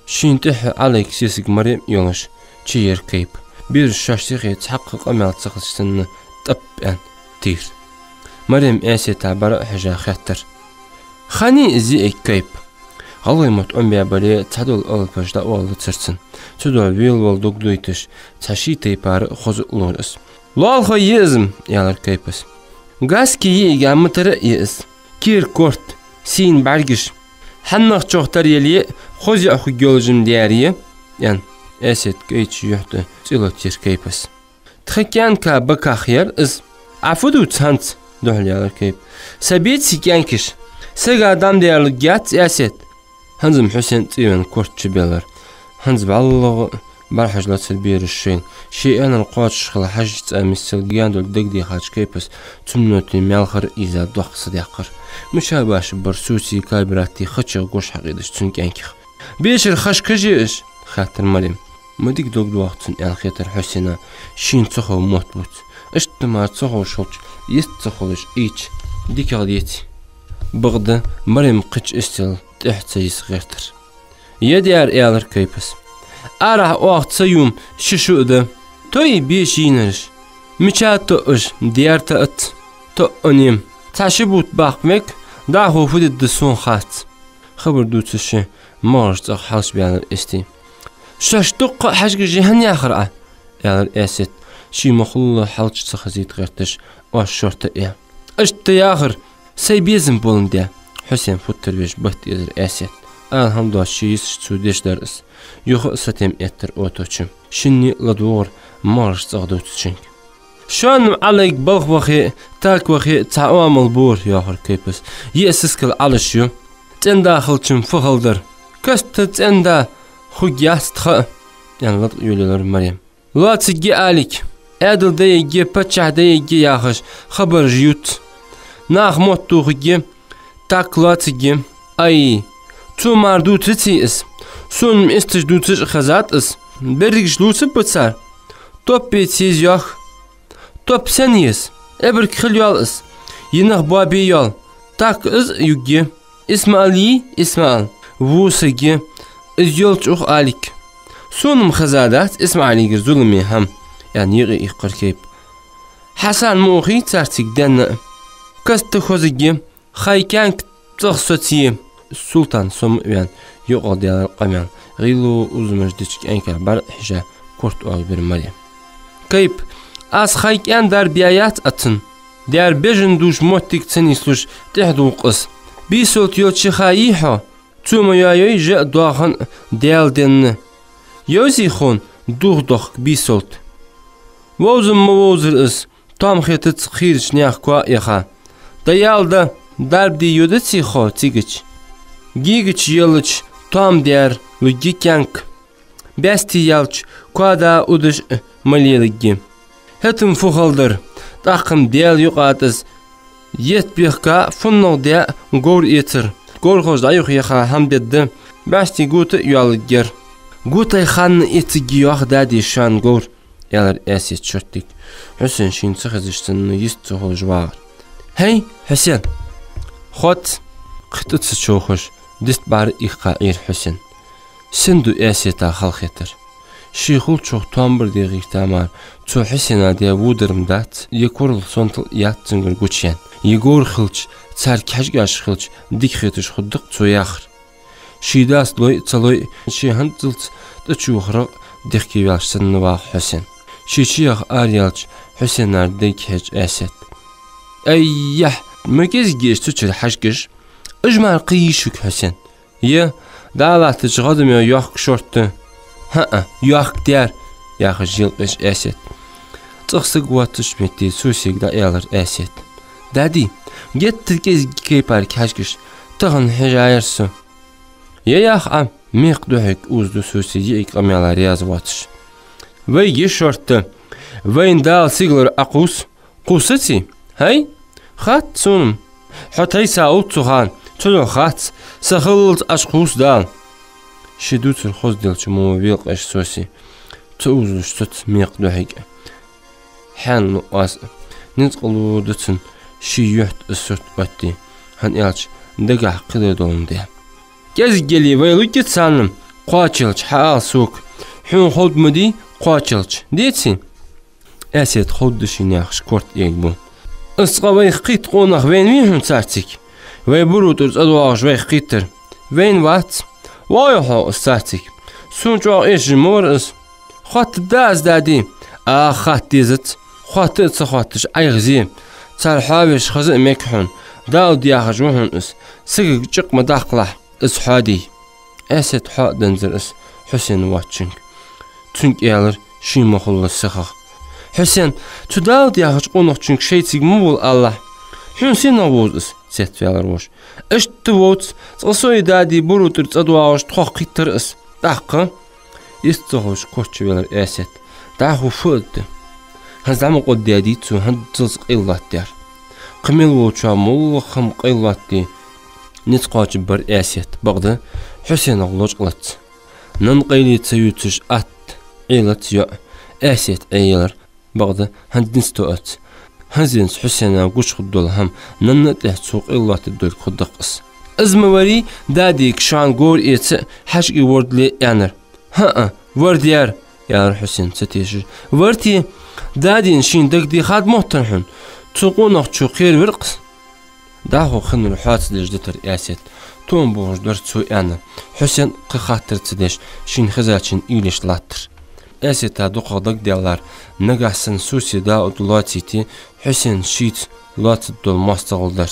شين تح عليك سيسك مريم يونش تشير كيب بير شاشتيغي تحقق امال تسخسن طب ان تير مريم اسي تعبر حاجه خاطر خاني زي كيب غالي مت بيا بري تدل اول بجدا اول ترسن تدل ويل ول دوك دويتش تشي تيبار خوز لورس لال خيزم يالر كيبس غاسكي يغامتر يس كير كورت سين برگش حنخ چوختر يلي خوز اخو جولجم دياريه يعني اسيت كيتش يحت تيلوتير كيبس تخكيان كا بكا خير از عفودو تانت دوحل يالر كيب سبيت سيكيانكش سيغا دام ديالو جات اسيت هنزم حسين تيوان كورت شبيلر هنزم الله برحج لا تسبير الشين شيء انا القواتش خلا حاج تامسل جاندو دق دي حاج كيبس تمنوتي مالخر اذا دوخ صديقر مشاباش برسوسي كالبراتي خچ غوش حقيدش تنكانكخ بيشر خش كجيش خاطر مريم مديك دوغ دوغتن خيتر حسنا شين تخو موتبوت اشتما تخو شوش يستخولش ايش ديك غديتي بغدا مريم قش استل تحت يصغرتر يديار ايالر كيبس ارح وقت سيوم ششو ده توي بيش ينرش مشات تقش ديار تقت تقنيم تعشبوت باقمك داخو فدي الدسون خات خبر دوتشي مارش تق حالش بيالر استي شاش دق حاجة جهن ياخرع يالر اسد شي مخلو حالش تخزيت غيرتش واش شرطة ايه اشت ياخر سيبيزم بولن ديا حسين فتر بيش بحت يزر اسد الحمد لله شيس شتوديش درس يخ ستم اتر اوتوچم شني لدور مارش تق دوتشنك شان عليك بلغ وخي تاك وخي تعامل بور ياخر كيبس يأسسكل على شو تن داخل چم فخلدر كست تن دا خوجاست خ يعني لط يوليلر مريم لا تجي عليك ادل دي يجي بچه دي يجي ياخش خبر جيوت ناخ موتو خجي تاك لا تجي اي تو مردو تتي اس سون استج دو تش خزات اس بريج لوس بتصار توب بيتيز ياخ توب سنيس ابر خليال اس ينخ بابي يال تاك از يجي اسماعيل ووسجي از يولچ اخ عليك سونم خزادات اسماعيل ظلمي هم يعني يغي يقر كيب حسن موخي تارتيك دن كست خوزجي خاي كان تخصتي السلطان سوم يعني يقعد على القميان غيلو uzmaj diçk enker bar hija kurt oğ bir Maryam kayıp as خاي كان dar biayat atın diğer bejin duş motik tsenisluş tehdu qız bisot yolçi khayho tuma yayoy je doğan delden yozi khon duh bisot vozum mavozir is tam khetet khirch nyakh kwa yaha dayalda darbdi yodetsi kho tigich gigich yelch tam der lugikank besti yalch kwada udush maliyelgi hetim fuhaldır takım del yuqatız yetbihka funno de gor etir gor khozda yuq yaha ham dedi besti gut yalger gutay khan etigi yoq dadi shan gor yalar esit çörtük Hüseyin şin çıkızıştın yist çoğuş var hey Hüseyin خط قطت شوخش دست بار إخقائر حسن سندو أسيتا خلقتر شيخول شوخ توامبر ديغيك تامار تو حسنا دي وودرم دات يكورل سونتل يات زنگر گوچيان يگور خلچ تار كاشگاش خلچ ديك خيتش خدق تو ياخر شيداس لوي تلوي شي هندلت تشوخر ديخكي يالش سنوا حسن شيشيخ آريالش حسنار ديك هج أسيت أيه مركز جيش تشر حشكش اجمع قيشك حسن يا دالات تشغدم يا ياخ شورت ها ياخ ديار ياخ جيلقش اسيت تخسق واتش متي سوسيك دا يالر اسيت دادي جت تركز كيبار حشكش تغن حجايرسو يا ياخ ام ميقدوهك اوزدو سوسي يقام يالر ياز واتش وي شورت وين دال سيغلر اقوس قوستي هاي خات سونم حتى ساوت سخان تلو خات سخلت أشخوص دال شدوت الخوص ديال شمو بيلق اش سوسي توزلش تت ميق دوحيك حان نقاس نتقلو دتن شي يحت السرت باتي هن يالش دقع قدر دولن دي جاز جلي ويلو جت سالم قاچلش حال سوك حون خود مدي قاچلش ديتسين اسيت خود دشين ياخش كورت يقبو اسقوي خيط قونخ وين ميهم سارتيك وي بروترز ادواج وي خيتر وين وات وايو سارتيك سونجو ايش مورس خط داز دادي خط ديزت خط تصخطش اي غزيم صار حابش خزق مكحون داو دياخج وهن اس سيق جق مداقله اس حادي اسيت حق دنزر اس حسين واتشنج تونك يالر شي مخلص سخخ Hüseyin, tudal diyaç qonuq çünkü şeycik mul Allah. Hüseyin avuz setveler boş. İşte voç, soy dadi burutur tsadwaş toqittir is. Daqqa. İstoğuş koçveler eset. Dahu fud. Hazam qoddadi tu hadz qillat der. Qimil voça mul kham qillatti. Nitqaç bir eset. Bagda Hüseyin avloç qlat. Nan qili tsayutuş at عيلت يا أسيت عيلر بعد هندنستوت هزينس حسين وقش خدولهم ننت سوق إلا تدول خدقص أزموري داديك شان قور إيت حشقي ورد لي يانر ها ورد يار يا حسين ستيجر ورتي دادين شين دق دي خاد محترحن تسوقون أخشو خير ورقص داخو خن الحوات لجدتر أسيت توم بوش درتسو يانر حسين قخاتر تدش شين خزالشين إيليش لاتر أسيتا دوقا دق ديالار نقاحسن سوسي دا أدولاتيتي حسين شيت لات الدول ماستغلدر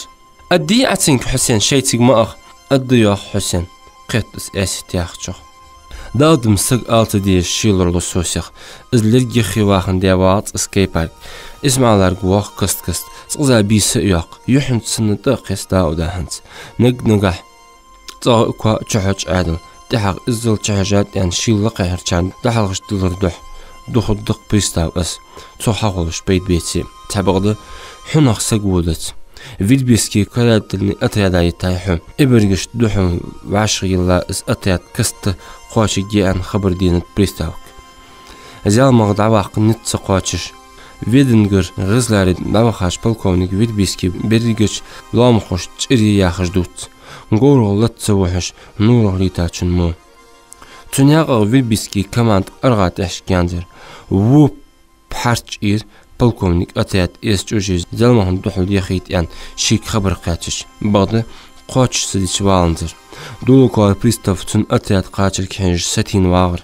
أدي أتنك حسين شيتك ماخ أدياخ حسين قيتس أسيت ياخجوخ داود مسق آلت دي شيلر لسوسيخ إزلرجي خواخن ديوات اسكيبارك اسمع لارقواخ كست سقزا بيس ياق يحن سنة قيس داودا هنس نقاح طاق كوا تشحج عادل دحق إزل تشحجات يعني شيل لقى هرشان دحق غشتلر دوخ الدق بيستاو أس توحاقلش بيتي تابقده حناق سقودت فيدبيسكي كالات اللي أتياد يتايحو إبرقش دوحو وعشر يلا إس أتياد كست قواشي جيان خبر دينت بريستاوك زيال مغدعواق نتس قواشش فيدنجر غزلاري دعوخاش بالكونيك فيدبيسكي برقش لامخوش تشري ياخش دوت نقوله لتسوحش نوره ليتاتشن مو تنياغ فيدبيسكي كمان أرغات إحشكيانزر وو بحارتش إير بالكونيك أتياد إسجوجيز زلمهن دوحل يخيط يعني شيك خبر قاتش بعد قاتش سديش والنزر دولو كار بريستافتون أتياد قاتش كحنج ستين واغر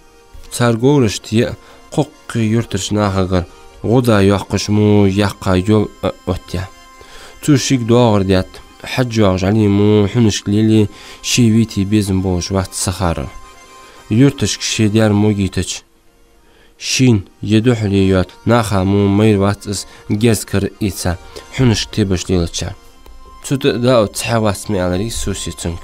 تارغورش تيا قوقي يرترش ناخغر غدا يحقش مو يحقا يول أتيا تو شيك دواغر ديات حج واغج علي مو حنش ليلي شيويتي بيزن بوش وقت سخارة يرتشك شيديار موجيتش شين يدوح ليوت ناخا مو مير واتس جزكر إيتسا حنش تيبش ليلتشا تود داو تحواس ميالري سوسي تنك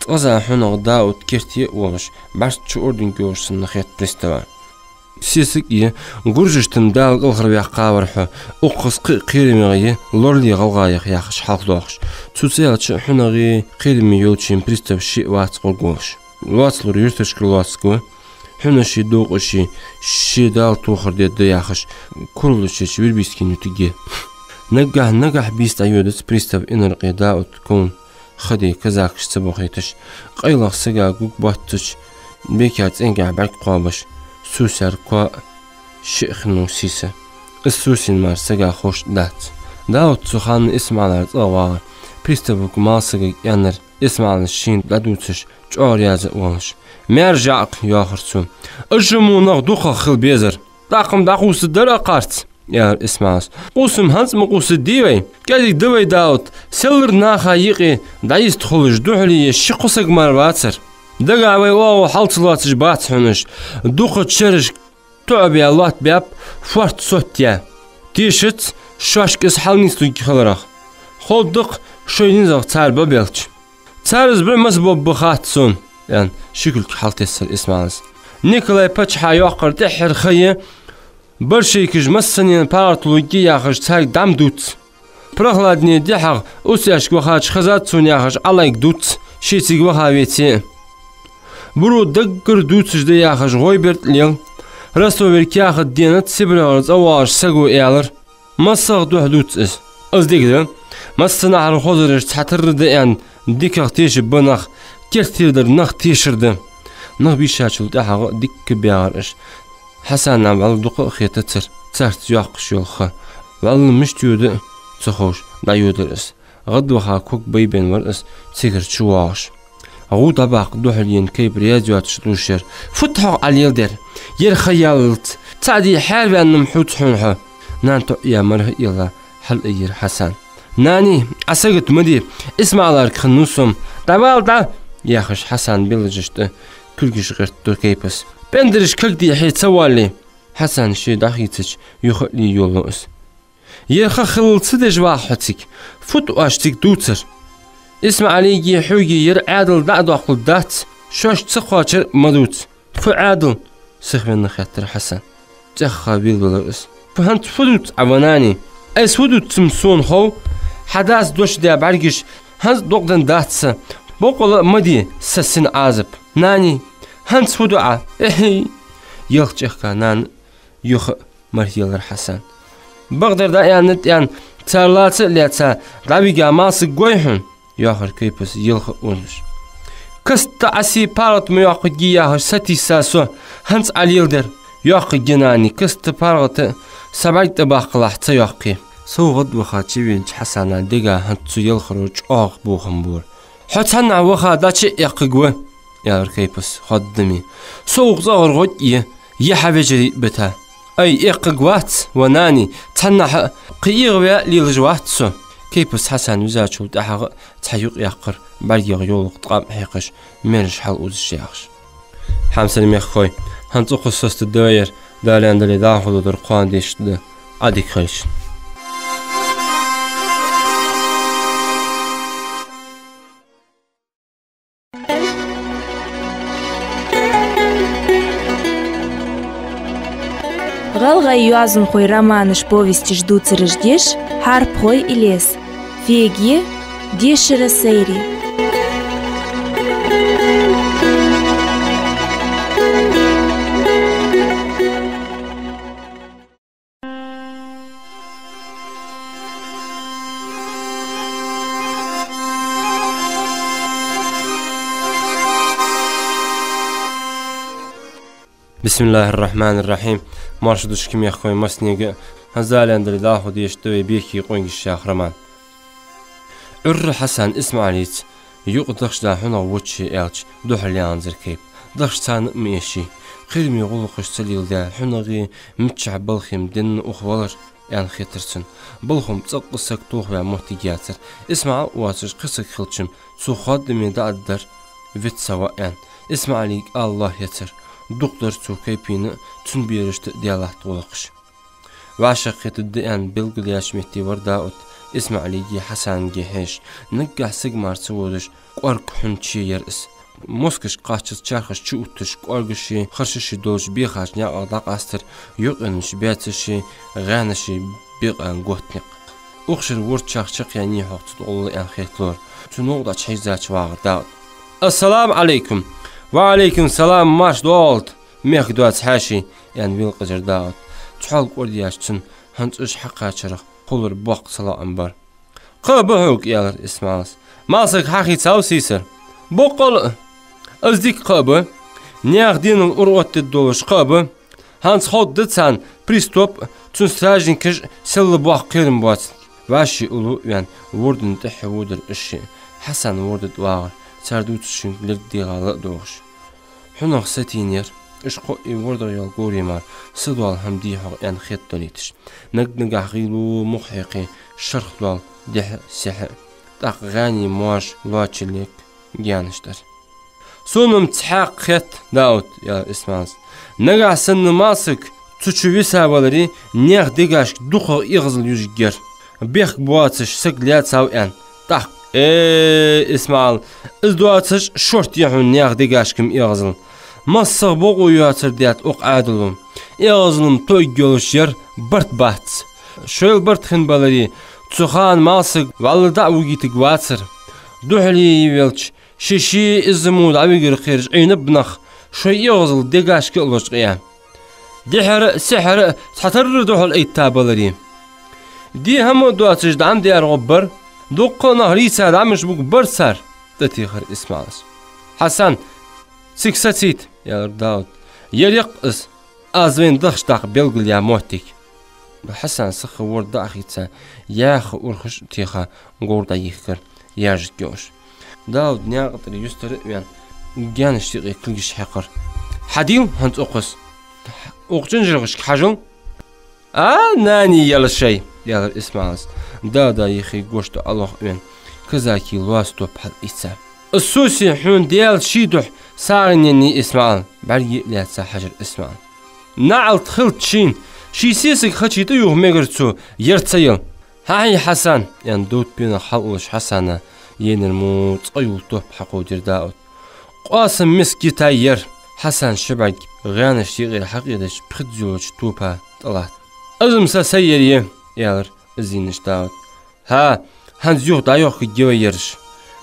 تغزا حنو داو تكيرتي وغش باش تشوردن جوش سنخيط بريستوا سيسك إيه غرجشتن دال الغربيا قاورحو أقص قيرمي غيه لورلي غلغايخ ياخش حالق دوخش تسيالتش حنغي قيرمي يولتشين بريستو شي وات قلقوش الواتلور يرتشكل واتسكو حنشي دوغشي شي دال توخر ديد ياخش كلشي شبير بيسكي نتيجي نقح بيست أيودت بريستو إنرقي داو تكون خدي كزاكش سبوخيتش قيلغ سقا قوق باتش بيكات انقع بعد قوابش سوسر كوا شيخنو سيسة السوسين مار سقا خوش دات داو تسوخان اسمعنا تغوار بريستو ماسقا يانر اسمعنا الشين لدوتش جور يازق وانش مرجعق ياخرسو اجمو نغدوخا خل بيزر داقم داقوس الدرا قارت يا اسمعس قوسم هنس مقوس الديوي كادي دوي داوت سلر ناخا يقي دايس تخلج دوحلي شقوسق مرواتسر دقاوي واو حالتلاتش باتحنش دوخة تشرش تعبي اللات بياب فورت صوتيا تيشت شاشك اسحالنيستو خلرخ خود دق شوينيزاق تار بابيلتش تارز برمز بخاتسون يعني شكل حالت يسر اسمعس نيكولاي باتش حيوقر تحر خيه برشيكج مسنين بارتلوجي ياخش تاك دام دوت برخلادني دحق اوسياش وخاش خزات سون ياخش عليك دوت شيتيك وخاويتي برو دقر دوتش دي ياخش غويبرت ليل رستو بركياخ دينت سبرارز اواش سقو ايالر مساق دوح دوت اس ازديك ده مسنا على خضرش تحتر ديان ديك تيش بنخ كيرتير در نخ تيشر ده نخ بيشاشل دحق ديك بيارش حسن عمل دقة خيتتر ترت ياقش يلخا والله مش تيود تخوش لا يودرس غد وخا كوك بيبين ورس تيكر تشواش غو طباق دوحلين كيب رياضيات شلوشر فتحوا على اليلدر ير خيالت تعدي حال أن محوت حنها نانتو يا مره يلا حل اير حسن ناني عسقت مدي اسمع لارك خنوسم دبال دا ياخش حسن بلجشت كلش غيرتو كيبس بندرش كلدي حيت سوالي حسن شي داخيتش يخلي يولوس يرخ خلص دج واحدك فوت واشتك دوتر اسمع علي حوجي ير عادل دعد عقل دات شوش تخواتر مدوت فعادل سخبن خاطر حسن تخا بيلولوس فهمت فدوت عواناني اس فدوت سمسون خو حداث دوش دي برگش هنز دوقدن داتس بقول مدي سسن عازب ناني هنس فدوعة إيه yılçıq kanan yuh marhiyalar Hasan. Bagdarda yani çarlatı letsa daviga ması goyhun yahır kaypıs yılh olmuş. Kısta asi parat mı yahı giyahır sati saso hans alildir yahı ginani kısta paratı sabayta bakılahtı yahı. Soğud vıxaçı vinç Hasana diga hantsu yılhırıç ağ buğum bur. Hatsana vıxadaçı yaqıgı yahır kaypıs xoddimi. Soğuk zağır god iyi يحبجري بتا أي إققوات وناني تنح قيغ ويا ليلجوات سو كيبس حسن وزاچو تحق تحيق يقر بريغ يولق تقام حيقش مرش حال اوز الشيخش حمسن ميخوي هنتو خصوص الدوير دالان دالي داخلو در قوان ديشت عديك خيش Галга юазын хой романыш повести ждут рождеш, харп хой и лес. Феге дешера сейри. بسم الله الرحمن الرحيم مرشدش كم يخوي مسنيق هزالان دل داخو ديشتوي بيكي قوينج الشيخ رمان عر حسن اسماعيليت يقدخش دا حنا وچي الچ دوحليان زركيب دخش تان ميشي قيرمي غلقش سليل دا حنغي متشع بلخيم دن اخوالر يعني خيترسن بلخم تسقسك توخويا محتيجاتر اسمع واتش قسك خلچم سو خادمي دا ادر فيت سواء اسماعيليك الله يتر دكتور سوكيبيني تون بيرشت ديالات طولقش وعشقيت الدقان بلغلياش مهتي ورداوت اسماعيلي حسن جيهش نقع سيجمار سوودش قارك حنشي يرأس موسكش قاچس چارخش چوتش قارگشي خرششي دوش بيخاش نيا اغداق استر يقنش بياتشي غانشي بيقان قوتنق اخشر ورد چاخچق يعني حقت الله ان خيطلور تنوغدا چيزاچ واغداوت السلام عليكم وعليكم السلام ماش دولت ميخ دوات حاشي يعني ويل قجر داوت تحال قردياش تن هنت اش حقا چرخ قولر بوق صلاة انبار قابهوك يالر اسمعاس ماسك حقي تاو سيسر بوقل ازديك قابه نياغ دين الأروات الدولش قابه هانس خود دتسان بريستوب تون ستراجين كج سل بوق قيرن بوات واشي اولو يعني وردن تحوودر اشي حسن وردد واغر سردو تشين لك ديغالا دوغش حنوخ ستينير اشقو وردر يال قوريمار سدوال هم ديحو يعني خيط دوليتش نقنق غيلو محيقي شرخ دوال ديح سحر تاق غاني مواش لواتشليك جانشتر سونم تحاق خيط داوت يا اسمانس نقع سن ماسك تشوي سابالري نيغ ديغاش دوخو يغزل يوجير بيخ بواتش سقليات ساوئان تاق اسمعال ازدواتش شورت يحون نيغ ديغاشكم يغزل مصر بوغو يواتر ديات اوق عادلهم يغزلم توي جولش ير برت بات شويل برت خن بالري تسوخان ماسك والله دعوو جيتك واتر دوحلي يويلش شيشي ازمود عويقر خيرج عين بنخ شوي يغزل ديغاشك الوش قيام ديحر سحر تحتر دوحل ايتا بالري دي همو دواتش دعم ديار غبر دوقو نهري ساد عمش بوك برسار تتيخر اسمعاس حسن سيكساتيت يا داود يريق اس ازوين دخش داق بيلقل يا موتيك حسن سخ ورد داخيتا ياخ ورخش تيخا غوردا يخكر ياجت جوش داود نياقتر يستر يعني جانش تيقي كلش حقر حديل هنت اوقس اوقجنجرغش حاجل ناني يلا شي يلا اسمعاس دا يخي قوشتو الله وين كذاكي لواستو بحال إيسا السوسي حون ديال شيدوح سارنيني اسمعان بري لاتسا حجر اسمعان نعل تخلت شين شي سيسك خشي تيوه ميغرتو يرتسيل هاي حسن يعني دوت بينا حلوش حسنة ينرموت ايولتو بحقو دير داوت قاسم مسكي تاير حسن شبعك غانش يغير حقيدش بخدزوش توبا طلعت ازمسا سيريه يالر زينش داوت ها هنزيوغ دايوخ جويرش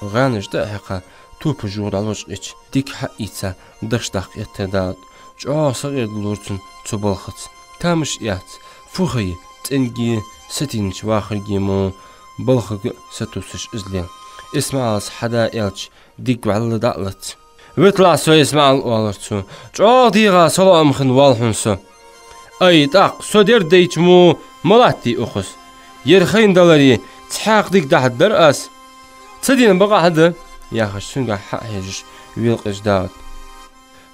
غانش دا حقا توب جوغ دالوش إيش ديك حقيتسا دخش داق يتداوت Çoğsa erdulursun çobalxıç. Tamış yat. Fuhayı. Tengi. Setinç vahır gimu. Balxıgı setusış izleyen. İsmail hada elç. Dik vallı dağlıt. Vıtla so İsmail olursu. Çoğ diğa salamxın valhunsu. Ay tak so der deyçmu. Malatti oxus. Yerxayn dalari. Txaq dik dahdar as. Tsadin baqa hadı. Yaxış şunga hajış. Vilqış dağıt.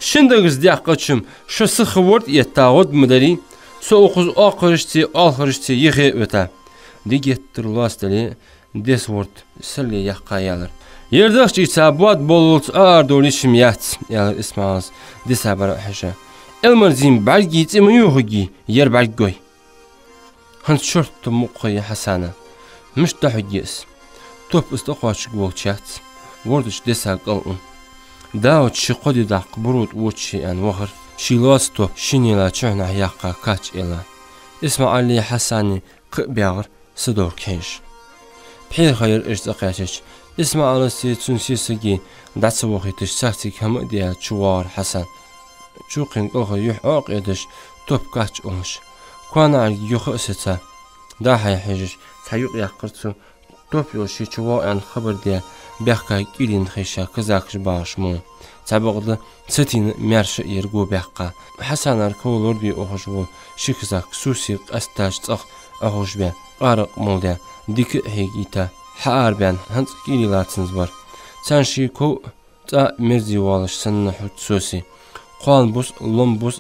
Şindagız diyaqaçım. Şu sıxı vort yettağud müdari. So oxuz aqırışti, alxırışti yıxı öta. Digettir lastali. Des vort. Sırli yaqqa Yerdaqç isabat bolult ardoli şimyat. Yalar İsmail. Disabar haşa. Elmarzim belgi timi yuhugi. Yer belgoy. Hans şortu muqayı Hasana. Müştahigis. Top istaqaçık volçat. Vorduş desa qalun. Daud şiqodi daq burut voçi an vahır. Şilas top şinila çöhna yaqqa kaç ela. İsmail Hasani qıbiyağır sıdor kenş. Pir hayır istaqaçıç. İsmail siyetsun siyesigi datsı vaqitiş sahtik hamı diya çuvar Hasan. Çuqin qılğı yuh aq ediş top kaç olmuş. Kuana yuh ısıta. Daha hayır tayuq yaqırtsu. Top yolşi çuvar an xabar diya. Bähka gilin xeşa kızakış bağışmı. Sabıqlı sıtini mərşi yergu bähka. Hasanar kovulur bir oxuş bol. Şikizak susi qastaç çaq oxuş bə. Qarıq molda. Diki hegita. Haar ben hans gililatsınız var. Sen şi kov ta merzi valış sınna hut susi. Qan bus lom bus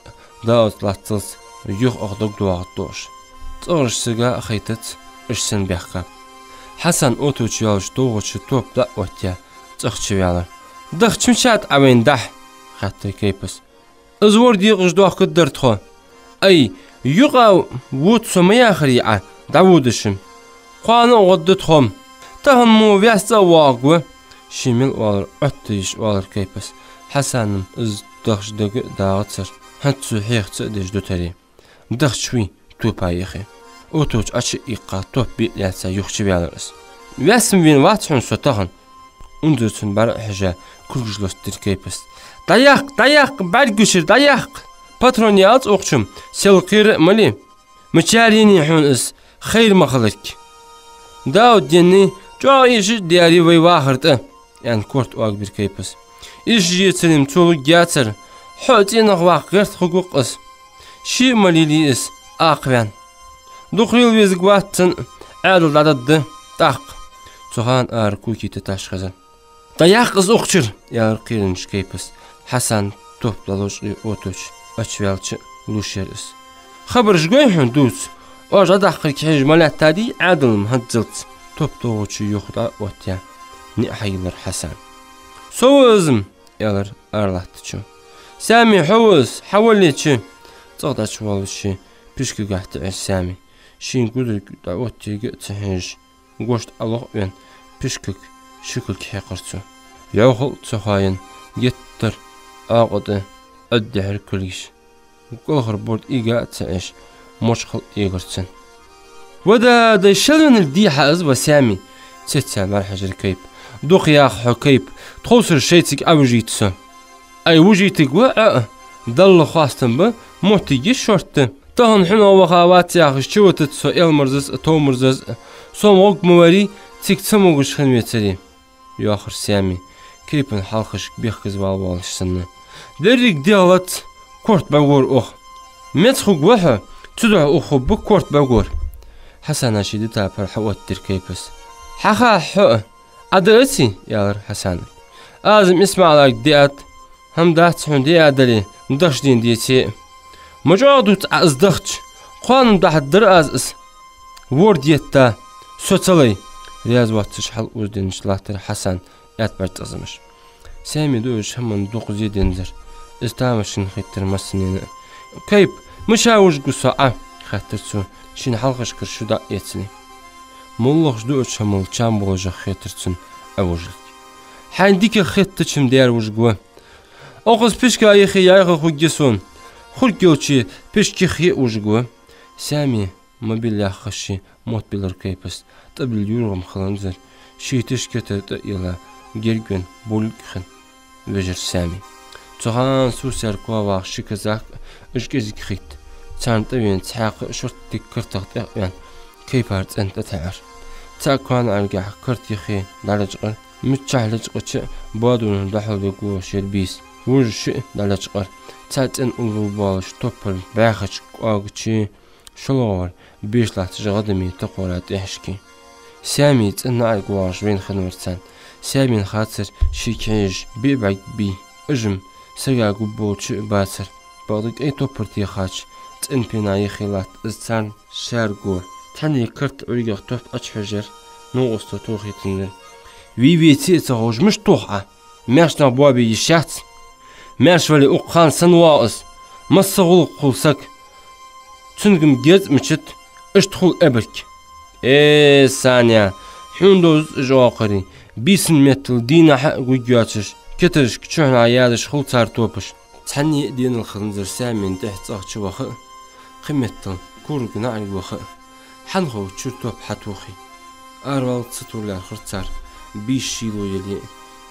daot latsız. Yuh oqdog duaq doş. Çorışsıga xeytit işsin bähka. Hasan otuç yalış doğuçu top da otya. Çıqçıyalar. Dıqçımçat avendah. Hatta kaypis. Izvor diqış doq qıdırtxo. Ay, yuqa vut somaya xriya. Davudışım. Qanı oqdıtxom. Tahın mu vyasa waqı. Şimil olur ötüş olur kaypis. Hasanım iz dıqçdığı dağıtsır. Hatsu heyqçı dejdotari. Dıqçvi tupayıqı. Otuç açı iqqa top bilyatsa yuqçıyalarız. Väsim vin vatçun sotağın. Undursun bar haja kurgujlostir kaypis. Dayak belgüşür dayak. Patron yaz oqçum. Selqir mali. Müçarini hun is xeyr maqılık. Daud deni çoğu işi diyari ve vahırdı. Yani kort oğ bir kaypis. İş yetselim çolu gatsır. Hotin vaqırt hukuk is. Şi malili is aqvan. Duqril vezig vattın adıldadı. Tak. Çoğan ağır kukiti taşqazın. Dayak kız oqçır. Yağır qirinç kaypis. Hasan toplalışı otuç. Açvelçı luşeriz. Xabarış goyhun duz. Oja daqır ki malat tadi adılım hadzılt. Top doğuçu yoxda otya. Ni hayılır Hasan. Soğuzum. Yağır ağırlattıçı. Sami hovuz. Havalliçi. Çağda çuvalışı. Pişki qahtı Sami. Şin guduk da otya gıtçı. Goşt Allah ben pişkik şükül kaqırçı. Yağıl çağayın yettir ağıdı öddehir külgiş. Qolğır bord iga çaiş moşqıl iğirçin. Vada da şalvanil dihaz ve Sami. Çetsen var hacer kayıp. Duqyaq hukayıp. Tolsur şeytik avujitsu. Ay vujitik ve dallı xastın bu muhtigi şorttu. Tahın hüna vaqavat yağış çuvatitsu elmırzız tomırzız. Somoq muvari tikçamoguş xilmeteri. Yaxır Sami. Kayıpın halqış beqiz valvalışsınlı. Derik dialat kort bagor ox. Metxuk vaha tudu oxu bu kort bagor. Hasan aşidi tapar havattir kaypis. Haha hu. Adı eti yağır Hasan. Azim İsmailak diyat. Ham dahtsın diyadali. Daşdin diyeti. Mucadut az daxç. Qanım dahaddır az is. Vur diyetta. Soçalay. Riyaz vatçış hal uzdinişlahtır Hasan. Yatbart azımış. Sami dövüş hemen 9-7'dir. İstamışın xittirmasını. Kayıp. Mışavuş gusa'a. Xattirçu. Şin halqışkır şuda yetsini. Mollaqş dövüş hemen çam bolacaq xittirçun. Avujlik. Handiki xittiçim deyar vujguva. Oqız pişka ayıqı yayğı xuggesun. Xulgyoçi pişki xi vujguva. Sami mobil yaxışı motbilir kaypis. Tabil yurğum xılanzır. Şiitiş ketete ila. Gelgün bolukxın. Vejir Sami. Çoğan susar kuava şikazak işgezik xit. Çanta ven çaq şurttik kırtaq yan. Kaypart ent atar. Çaqan alga kırt yixi dalajqar. Mütçahlajqçı badunun dahulu ku şerbis. Vurşi dalajqar. Çatın ulu balış topal baxıç qagçı şolor beşlat jadami taqorat ehşki. Sami tnar qwaş ven xanversan. Samin xatsır şikej bibak bi. Ijm سجا قبوش باسر بعضك أي توبرتي خاش تن بناي خلات إستان شارجور تاني كرت أريق توب أشحجر نوغست توخي تنر وي تي تهوج مش توحة ماش نبوابي يشات ماش ولي أقخان سنواقص مصغول قلسك تنقم جيز مشت اشتخل أبرك ثانية حندوز جواقري بيسن متل دينا حق وجاتش كترش كشوحنا عيادش خل صار توبش تحني دين الخنزر سامين تحت أخش وخ قمتن كورك نعرف وخ حنخو تشور توب حتوخي أروال تطولار خرطار بيش شيلو يلي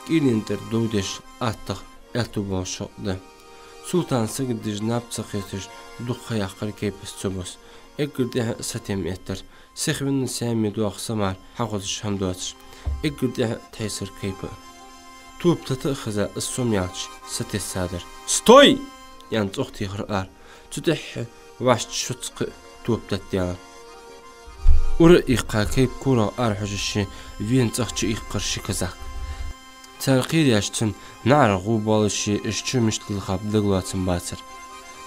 كيلينتر دودش أتخ ألتوبان شقده سلطان سقدج ناب تسقيتش دخا يحقر كيبس تبس اقردها ستيم اتر سخبن سامي دوخ سمار حقودش همدواتش اقردها تحيسر كيبا توب تتأخذ السمياتش ستي السادر ستوي يانت أختي خرقار تتح واشت شتق توب تتيان ورقيقا كيب كورا أرحجشي فين تأخذ إيقر شكزاك ترقيد ياشتن نعر غوبالشي اشتو مشت الخاب دقلاتن باتر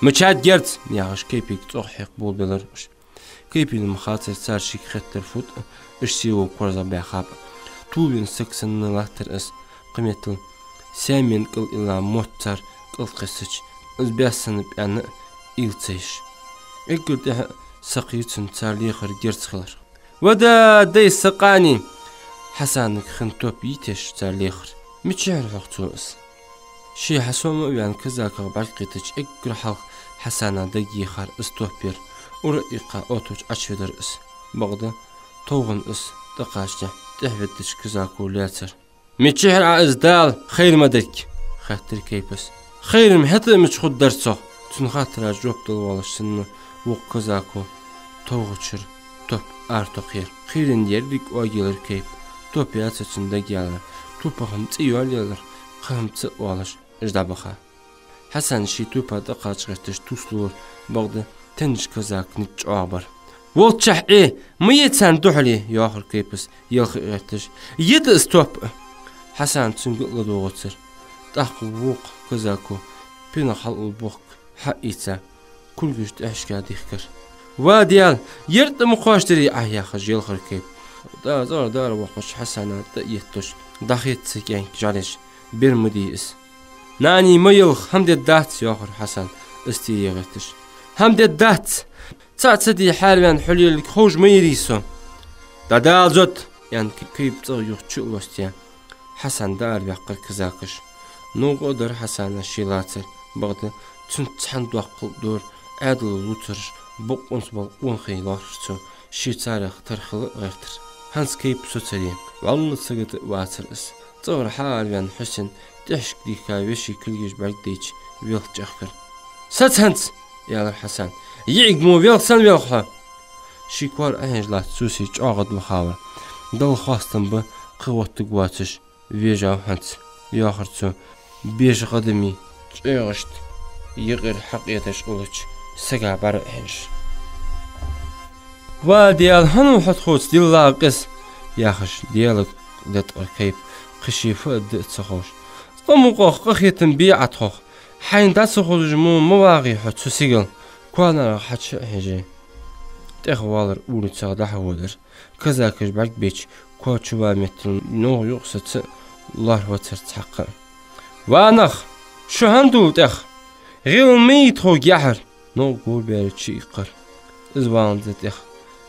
مچاد جرد ياغش كيبيك تأخيق بول بلرش كيبين المخاطر تارشيك خطر فوت اشتيو كورزا بيخاب توبين سكسن نلاتر اس قيمتل سامين قل إلا موتر قل قسج إزبياسن بأن إلتيش إقردها سقيتن تارليخر جرتخلر ودا دي سقاني حسانك خنتوب يتش تارليخر متشعر وقتوس شي حسوم بأن كذاك بعقيتج إقر حلق حسانا دقيخر استوبير ورقيقا أوتوج أشفدر اس بغدا توغن اس دقاشجة تحفتش كذاكو لاتر متشهر عزدال خير مدك خاطر كيبس خير مهت متخد درسه تن خاطر جوب دلوالش سن وقزاكو توغچر توب ارتوخير خيرن يرdik ogeler kayıp top yatsında gelir topağım tiyollar qamtı olaş ijdabaxa Hasan şi topada qaçqırtış tuslur bağda tenç kazakni çoğabar Volçah mıyetsen duhli yaxır kayıpız yalqırtış yedi stop Hasan çüngülə doğutsır taqı vuq kazako pina xalul buq haitsa kulgüst əşka dixkir واديال يرد مقاشتري أحيا خجيل خركيب دار وقش حسنات يتوش دخيت سكين جالش برمديس ناني ميل حمد الدات ياخر حسن استيغتش حمد الدات تاتدي حاليا حليل خوج ميريسو دال جوت يعني كيب تو يخشو وستيا حسن دار يقر كزاكش نو قدر حسن شيلاتر بغد تنتحن دوقل دور عدل لوتر بقونس بال ونخيلار شو شي تاريخ ترخل غيرتر هانس كيب سوتري والله سقط واتر اس تصور حاليا حسن تحشك ديكا وشي كليش بعد ديش ويلت جاكر سات هانس يا الحسن يعق مو ويل سن ويلخا شي كوار انجلات سوسي جاغد مخاور دل خواستن ب قوت قواتش ويجا هانس ياخرتو بيش قدمي جيغشت يغير حقيقتش اولش سجع برهنش وديال هنو حط خوت ديال قس ياخش ديالك دت كيب قشيف د تصخوش قمقخ قخيتن بيعتخ حين تصخوج مو مواغي حط سيجل كوانا حتش هجي تخوالر اول تصدا حولر كذاكش باك بيتش كوتشوا متل نو يقصت الله وتر تحق وانخ شو هندو تخ غير ميتو جحر نو قول بيرتشي يقر إزوان زتيخ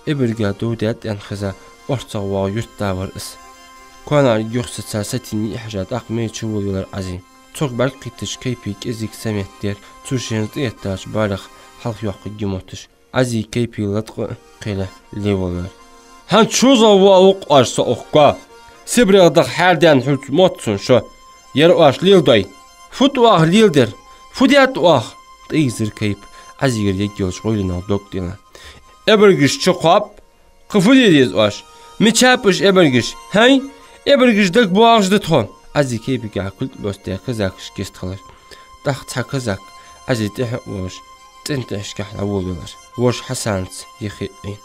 إبرقا دودات ينخزا أرتا ويرت داور إس كوانا يخصت ساستيني حاجات أقمي تشوول يولر عزي توق برقيتش كيبيك إزيك سميت دير توشين ديتاش بالغ حلق يوقع جموتش عزي كيبي لطق قيلة ليولر هان شوزا واوق أرسا أخقا سبريغ دق حاردان حلت موتسون شو يرقاش ليل داي Fut vah lildir. Fudiat vah. Teyzir kayıp. Azigir yekyoş koyluna dok diyorlar. Ebergiş çokap. Kıfı dediyiz vaş. Mi çapış ebergiş. Hey? Ebergiş dek bu ağızda ton. Azig kayıp ki akült bostaya kazakış gestalar. Dağ kazak. Azig tehek vaş. Tente eşkahla oluyorlar. Vaş hasans yıkıyın.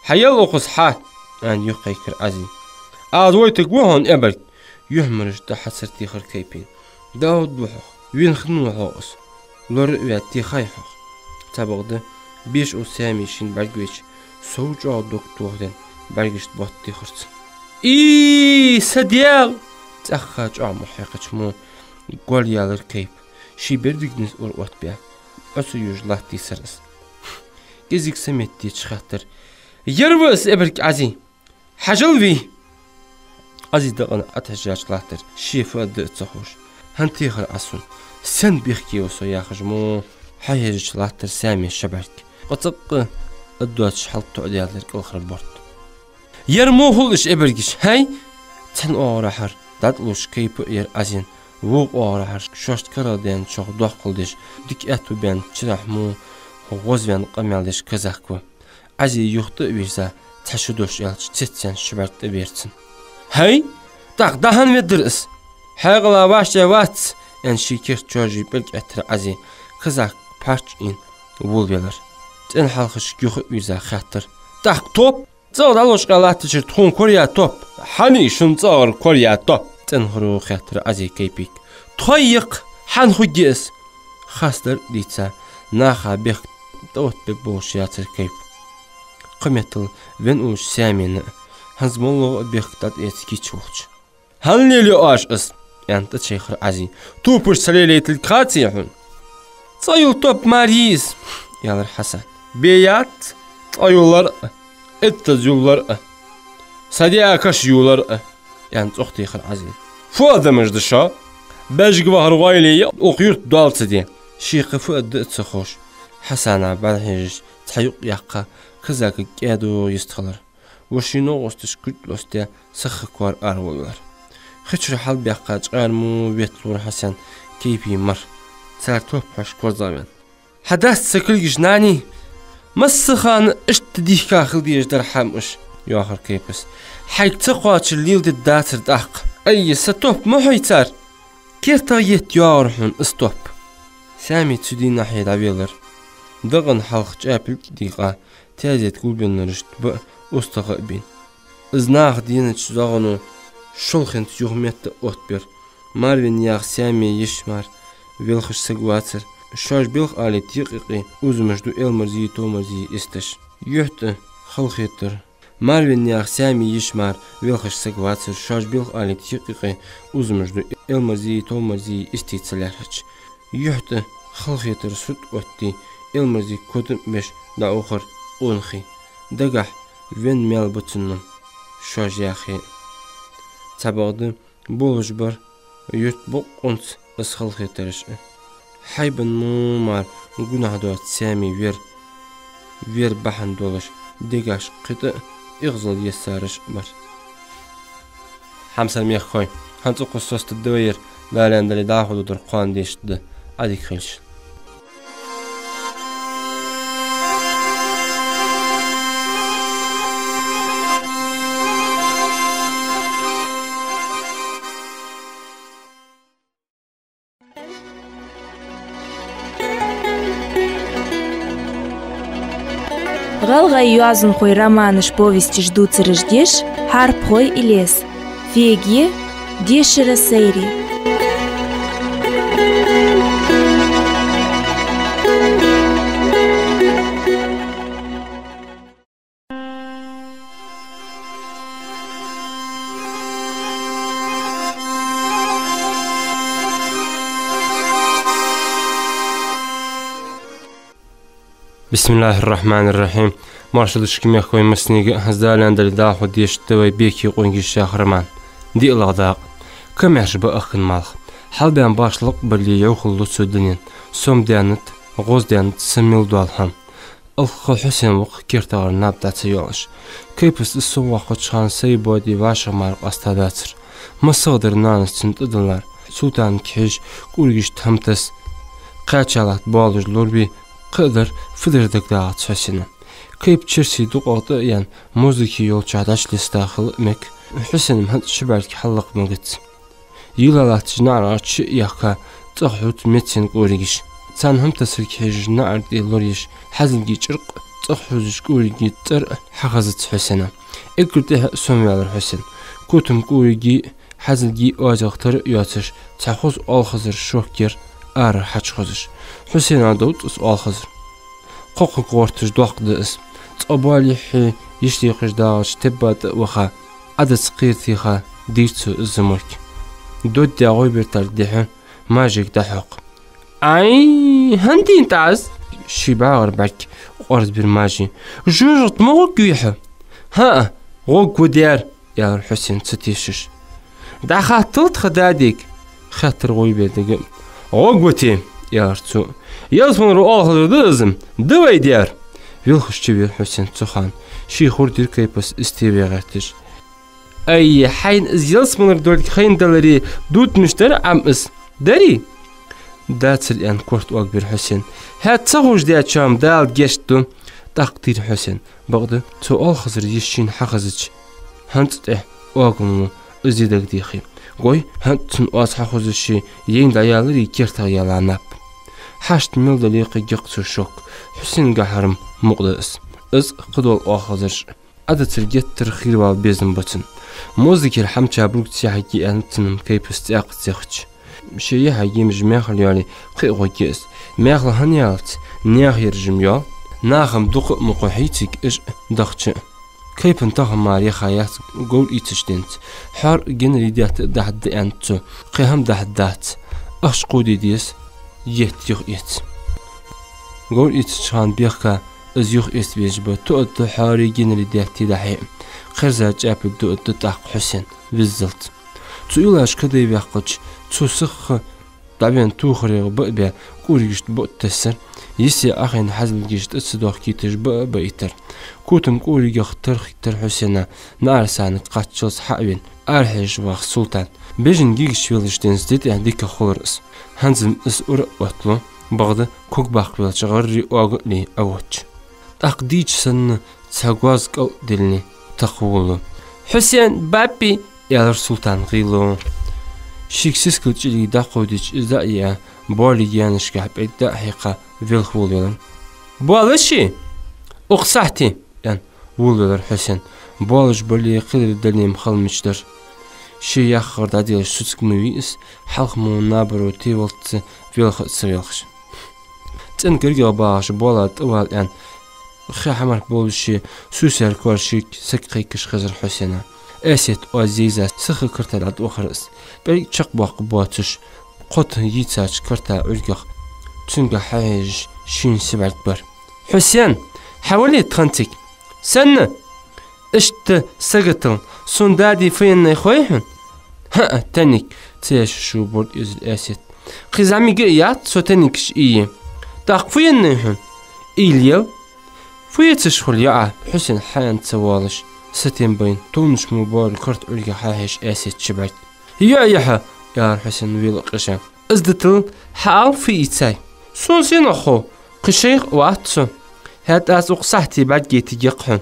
Hayal okus ha. An yukaykır azig. Ağzıytık vuhan eberg. Yuhmırış da hasır tihir kayıpin. Dağıd buhuk. Vin xnu hoğuz. Lor ve tihayhuk. Tabağdı 5 o semişin bergveç. Soğucu o doktordan bergişt bot tihirsin. İyi sadiyal. Tağaç o muhakkıç mu. Gol yalır kayıp. Şi berdikniz urvat biya. Ösü yüzlah tisiriz. Gezik semet diye çıkartır. Yarvız eberk azim. Hacıl vi. Aziz dağını ateşyaçlahtır. Şifa adı ıtsahoş. Hantihar asun. Sen bihki olsa yaxıcımı. Hayırıçlahtır sami şabark. Qatıqqı. Adduat halk tuğdiyadlar kılxır bort. Yarmuhul iş ebergiş. Hey? Sen oğrahar. Dadluş kayıpı yer azin. Vuq oğrahar. Şoşt karadayan çok doq qıldiş. Dik etu ben çırahmu. Gozven qameldiş kazakku. Azi yuxtu virza. Taşıdoş yalç çetsen şabarkta versin. Hey? Dağ dahan vedir is. Hayğla başla vat. En şikir çocuğu belki etir azi. Kızak parç in. Vulveler. En halkış yuxu virza xattır. Dağ top. Zağır aloşqa lahtışır tuğun Koreya top. Hani şun zağır Koreya top. En huru xattır azi kaypik. Toyık. Han hugis. Xastır ditsa. Naha bek. Davut bek boğuş yatır kayp. Kıymetli. Ven uş samini. Hazmollu bektat etki çoğuç. Halneli aş is. Anta çeyxir azi. Tupur saleletil katiyahun. Sayul top mariz. Yalar Hasan. Beyat. Ayollar. Ettaz yollar. Sadi akaş yollar. Yani çok teyxir azi. Fu adamızdı şa. Bejgi ve harvayliyi okuyurt dalsı diye. Şiqi fu adı etsi hoş. Hasan'a balhijiş. Tayyuk yakka. Kızakı gedu yistğalar. Vuşino ostiş kütlostya sıxık var arvolar. Xıçrı hal biyakka çıqarmu vetlur Hasan keypi mar. Sar top haş korzaven. Hadas sıkılgiş nani. Masıxanı işti dihka xildiyaj darhamış. Yoxar keypis. Hayqtı qoçır lildi datır daq. Ayyisa top muhaytar. Kerta yet yorhun istop. Sami tüdi nahiye daviyalar. Dağın halq çapil diqa. Tezet gulbenlerişt bu ustağı bin. Iznaq diyeni çizağını şolxent yuhmette otber. Marvin yağ Sami yişmar. Velxış sigvatır. Şoj bilx alet yıqıqı. Uzmuşdu elmarziyi tomarziyi istiş. Yuhtı xalq ettir. Marvin yağ Sami yişmar. Velxış sigvatır. Şoj bilx alet yıqıqı. Uzmuşdu elmarziyi tomarziyi istitsalar haç. Yuhtı xalq ettir sut otti. Elmarziyi kodun beş da oxır. Onxi. Dagah ven mel bütünün. Şoj yaxı. Tabağdı boluş bar. Yurt bu qons ısxalq etiriş. Hayban mumar. Günah doat Sami ver bahan dolaş. Degaş qıtı iğzal yesarış bar. Hamsal miyaq koy. Hansı qossostu döyür. Lalendali daxuludur qan deşdi. Adik xilş. Галгай юазын хой романыш повести ждут рождеш, харп хой и лес. Феге дешера сейри. Bismillahirrahmanirrahim. Marşadışı kimi koymasını hazdalandırı dahu diyişti ve beki qoyungi şahraman. Diylağda kömerşi bu akın malıq. Halben başlıq birliği yoxullu södünün. Som diyanıt, qoz diyanıt simil dualham. Ilqı Hüseyin vıq kertağır nabdatı yolış. Kaypıs ısı vaqı çıxan sayı bodi vaşıq marıq astadatır. Mısıqdır nanı için tıdınlar. Sultan kiş kurgiş tamtas qaçalat bolur lurbi qadar fıdırdık dağıt Hüseyin. Kayıp çirsi duqoqda yan muziki yol çadaş listaxıl mek Hüseyin had şiberki hallaq mıgıt. Yılalat jnar çı yaka tsahut metsin kurgiş. Sen hem tasir kiş nar diloriş hazilgi çırq tsahuz kurgi tır haqazıt Hüseyin. Ekürte sömyalar Hüseyin. Kutum kurgi hazilgi ocaqtır yatır. Tsahuz alxızır şokger ar haçxızır. Hüseyin adut us alxızır. Qoq qortuz doqdis. Tsabalih yishtiqis dağış tebbat waxa adas qirtiha dirtsu zmurk. Dod dağoy bir tardih majik dahq. Ay hantin taz shibaar bak qorz bir maji. Jurut moq güyh. Ha qoq der ya Hüseyin tsitişiş. Daha tut xadadik. Xatır qoy berdig. Qoq gotim yartsu. Yazmır ağırdıızım. Dıvay der. Vilxuşçu bir Hüseyin Tsuxan. Şihur dir kaypas isteviye gərtiş. Ay hayn yazmır dört hayn dalari dutmuşlar amız. Dari. Datsır yan kort oğ bir Hüseyin. Hat sahuj der çam dal geçtu. Takdir Hüseyin. Bağdı tuğal hazır yeşin haqazıç. Hantı oğumu öziдэг dixi. Goy hantın oğaz haqazışı yeğin dayaları kerta yalanap. Haşt mildaliqi giqsu şok. Hüseyin gaharım muqdas. Iz qidol ahazır. Adatır gettir xirval bezim batın. Muzikir hamça bruk tsihaki antınım kaypis tsaqtsıqç. Şeyi hagimj mehal yali qiqoqis. Mehal hanyalt. Niyahir jimyal. Naham duq muqahitik ish daqçı. Kaypın tağı mariya hayat gol itişdent. Har genelidat dahd antı. Qiham dahdat. Aşqudi dies. Yet yuh et. Gol itişan biqa az yuh es bejba tu'd hari genelidat dahi. Qirza çapık tu'd taq Hüseyin bizzalt. Tuyulaş kaday vaqç. Tsusıx tabian tuğrı be kurgiş bu tesir. Yisi axin hazilgiş tsidoq kitiş ba iter. Kutum kurgiq tarxtir Hüseyin'a narsan qaççıls havin. Arhiş vaq sultan. Bejin gigiş velişten zdet dikka xolurs. Hanzim is ur atlo. Bağda kokbaq vel çağırri oğli avuç. Taqdiç sen tsagwaz qal dilni taqulu. Hüseyin babi yalar sultan qilo. Şiksiz kılçılığı da qoydiç izaiya boli yanışqa hepdə haqiqa velxululan. Bu alışı oqsahti yan vulular Hüseyin. Bolj boli qıdır dalim xalmışdır. Şey yaxırda deyil sütskmüyis halq mu nabru tivoltsi velxısı velxış. Tın gırgı bağış bolat val yan xahamar bolşi süser korşik sakqiqiş xızır Hüseyin'a. Eset aziza sıxı kırtalat oxarız. Bir çaqbaq batış. Qot yitsaç kırta ülgaq. Tünga haj şin sibalt bar. Hüseyin, havali txantik. Sen işte sagatın. Sundadi fiyinne khoyhun. Ha, tanik. Tseş şu bord izil eset. Qizami giyat sotanik iyi. Taq fiyinne hun. İlyel. Fiyetiş xul ya. Hüseyin hayan tsawalış. Satin bayn. Tonuş mubar kart ülge hahiş eset çibart. Ya Hüseyin vil qışa. Izditil hal fi itsay. Son sen xo. Qışayq waqtsu. Hat az uqsahti bad geti yaqhun.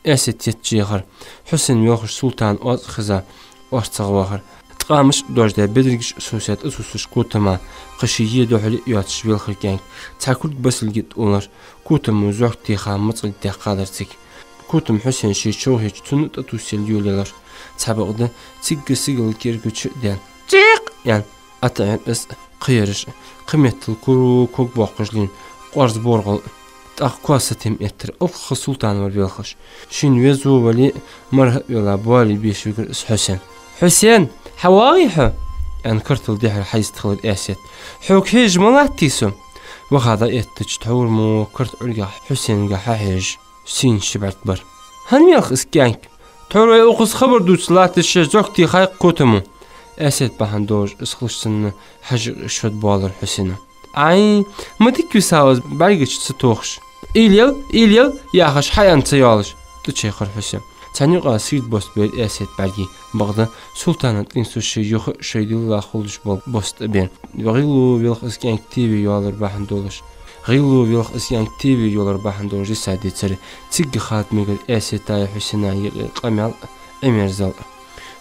Eset yetçiğir. Hüseyin yoxuş sultan oz xiza. Ortsağır. Tqamış dojda bedirgiş sosiyat ususuş kutama. Qışiyi dohli yatış vil xirgang. Takurt basilgit onlar. Kutum zoqti xamıtsıl daqalartik. Kutum Hüseyin şi çoğhiç tunut atusil yulilar. Sabıqda sigil kirgüç den. Çık yan atayan is qıyırış. Qiymetli kuru kok boqujlin. Qorz borgal. Taq qasatim ettir. Oq sultan var velxış. Şin vezu vali marhab yola bali bir şükür Hüseyin. Hüseyin hawaiha. Yan kırtıl dihar hayz tıqıl eset. Huk hej malattisum. Vaqada ettiç tawur mu kırt ulga Hüseyinga haj. Sin şibart bar. Hanmiyaq iskank. Toraya oqus xabar duçlatı şezokti xayq kotumu. Eset bahandor isxlışsını haj şod bolar Hüseyin'a. Ay, madik yüsavaz belgeç sıtoğuş. İlyel, yaxış hayan tıyalış. Dıçayqır Hüseyin. Çanyuqa sıyt bost bel eset belgi. Bağda sultanat insushi yuh şeydilla xuluş bol bost ben. Gilu vilx isken TV yolar bahand oluş. Gilu vilx isken TV yolar bahand oluş sadetleri. Tiggi xatmigil esetay Hüseyin'e qamal emerzal.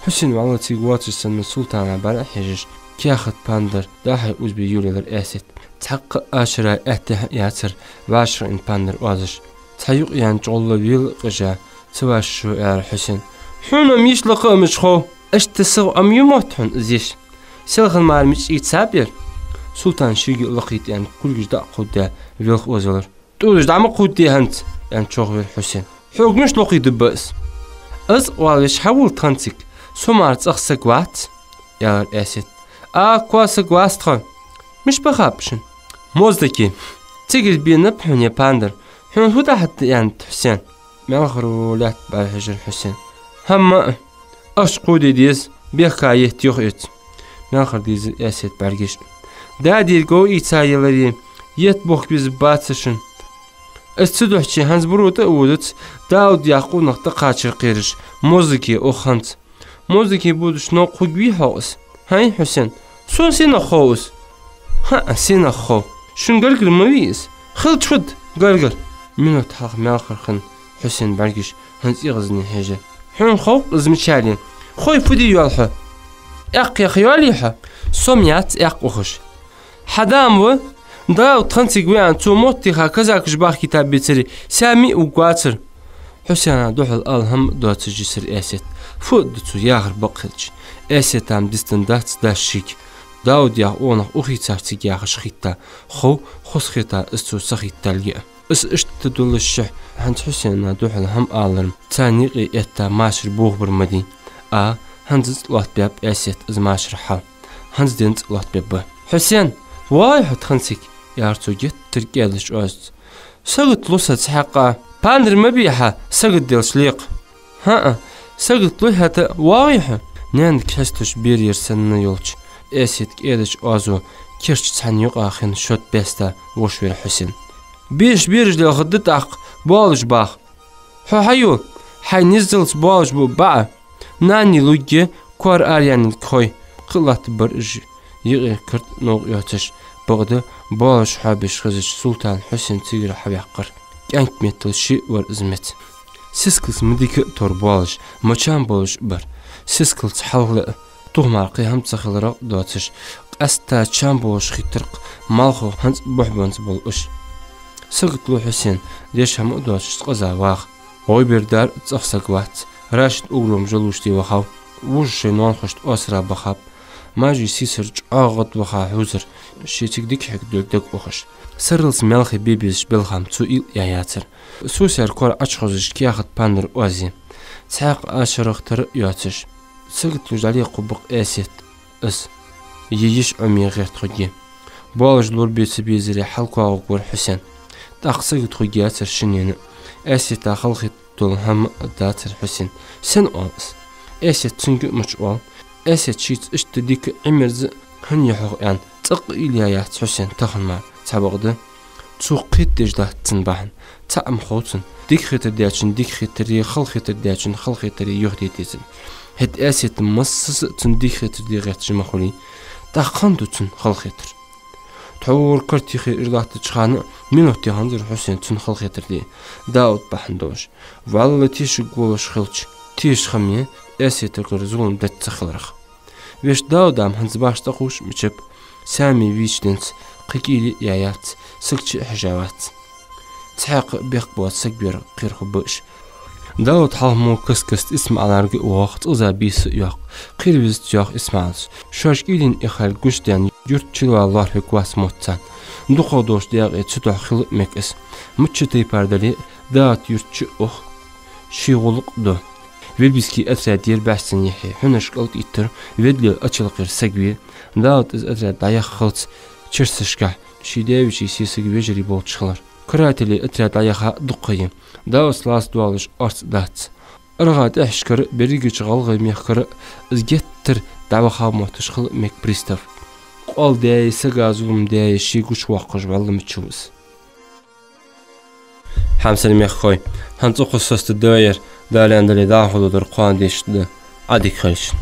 Hüseyin valla tig watchsan sultana bara hejish. Kiyaxat pandır dahi uzbi yuleler eset. Taqqı aşıra ehtih yatır vaşır in pandır ozish. Tayuq yan çolla vil qija tvaş şu Hüseyin. Hünüm yişliqimiz xo. Iştısıv am yumotun zish. Silxil marmiç itsabir. Sultan şigi laqit yan kulgijda qudda vilx ozulur. Tuzda mı quddi hant yan çoq vil Hüseyin. Hugmuş laqidi bas. Az walvish hawul tantik. Sumar tsaqsak wat. Ya eset. Quasak wastxa. Mish baxapshin. Mozdaki. Tigil binip hün yapandır. Hün huda hatta yan Hüseyin. Melxrulat bahijir Hüseyin. Hamma aşqu dediz bekayet yok et. Melxr dizi eset bergiş. Da dirgo itsayaları yet bok biz batsışın. Istuduhçi hans buruta udut Daud yaqu naqta qaçır qirish. Moziki oxant. Moziki buduş no qugbi haus. Hay Hüseyin. Son sena haus. Ha sena xo. Şun galgir mavis. Xilçud galgir. Minut haq melxrxin Hüseyin bergiş. Hans iğzni heje. Hün xo izmiçalin. Xoy fudi yolha. Yaqyaliha. Somyat yaquxush. Hadam bu Daud tansigwian tumoti kazak jbah kitab bitri sami uqatsir. Hüseyin duhul alham dotsijisir eset. Fud tu yağır baqılç. Esetam distandat dashik. Daud ya ona uxitsartsig yağış xitta. Xo xosxita istu saxitalgi. Is ishti dulush. Hans Hüseyin duhul ham alırım. Taniqi etta maşr buğbur madin. A Hans latbab eset izmaşr hal. Hans dent latbab. Hüseyin vay hatxansik. Yartu git Türkiye'liş öz. Sagıt lusa tshaqa. Pandir mabiha sagıt dilshliq. Ha sagıt luhata vayha. Nend kastush bir yersenna yolç. Eset ediş azu kirch tsanyuq axin şot besta voş ver Hüseyin. Beş birjli xidit aq bolj bax. Ha hayu. Hay nizdils bolj bu ba. Nani lugi kor aryan koy. Qillat bir iş. Yığı kırt noq yatış. Bağda baş habiş xizich Sultan Hüseyin tigir habiqir. Ankmetil şi var izmet. Siz kısmıdaki torbalış, maçan balış bar. Siz kılç halgı tuğmarqi ham tsaqilraq dotış. Asta çan balış xitirq malxo hans buhbans boluş. Sıgıtlı Hüseyin deş ham dotış qazavaq. Oy birdar tsaqsak vat. Raşid uğrum jolushti vaxav. Vush non xoşt asra baxab. Majı sisirç ağıt vaxa huzur. Şeçikdik hekdöldük oxuş. Sırıls melxi bibiş bilham tu il yayatır. Susar kor açxozish kiyaxat pandır ozi. Tsaq aşırıqtır yatış. Sıgıtlı jali qubuq eset. Is. Yiyish ömiğert xogi. Balj lurbesi beziri halqağı qor Hüseyin. Taqsıgıt xogi yatır şineni. Eset axılxit dol ham datır Hüseyin. Sen oğuz. Eset çünkü muç ol. Eset şiit iştidik imirzi hın yaxuq yan. Tsaq ilyayat Hüseyin taxınma. Tabaqdı. Tsuqit dejdahtın bahın. Taam xoğutsun. Dik xitir deyacın, dik xitiri, xıl xitir deyacın, xıl xitiri yox deytizin. Het esetin massısı tün dik xitir deyacın maxuli. Taqqan tutun xıl xitir. Tuğur kırtixi irlahtı çıxanı minut dehandır Hüseyin tün xıl xitir dey. Daud bahın doğuş. Valla tişik goluş xılç. Tiş xamiye esetir qır zulum detsi xılırıq. Veş Daudam hınz başta xuş miçip Sami vicdens qikili yayat sıkçı hijawat. Tsaq beqbot sakbir qirxu buş. Daud halmu kıskıst ismalargı oğht uzabisi yoq. Qirvizit yoq ismalız. Şoş ilin ixal güçden yurtçılallar hükvas mutsan. Duqodoş deyaq etçüdü xil mekis. Mütçütey pardali Daud yurtçı oğ. Şiğuluqdu. Velbiski etrad yer bahsin yehi. Hünüşk alt ittir. Vedli açılıqır sakbir. Daud iz etrad dayak xılç. Çirsişka. Şidevici sisigi veceri bol çıxılır. Kırateli etrad ayağa duqqayım. Daud las dualış art dat. Irgat ehşkırı berigi çıqalgı mekırı izgettir davaxa motışqıl mek pristav. Qol deyi sagazulum deyi şiguş vaqqıj vallı miçuuz. Hamsani mekhoy. Hansı xususda döyер. Dälen dili dahulydyr, kuan deşdi. Adik helşin.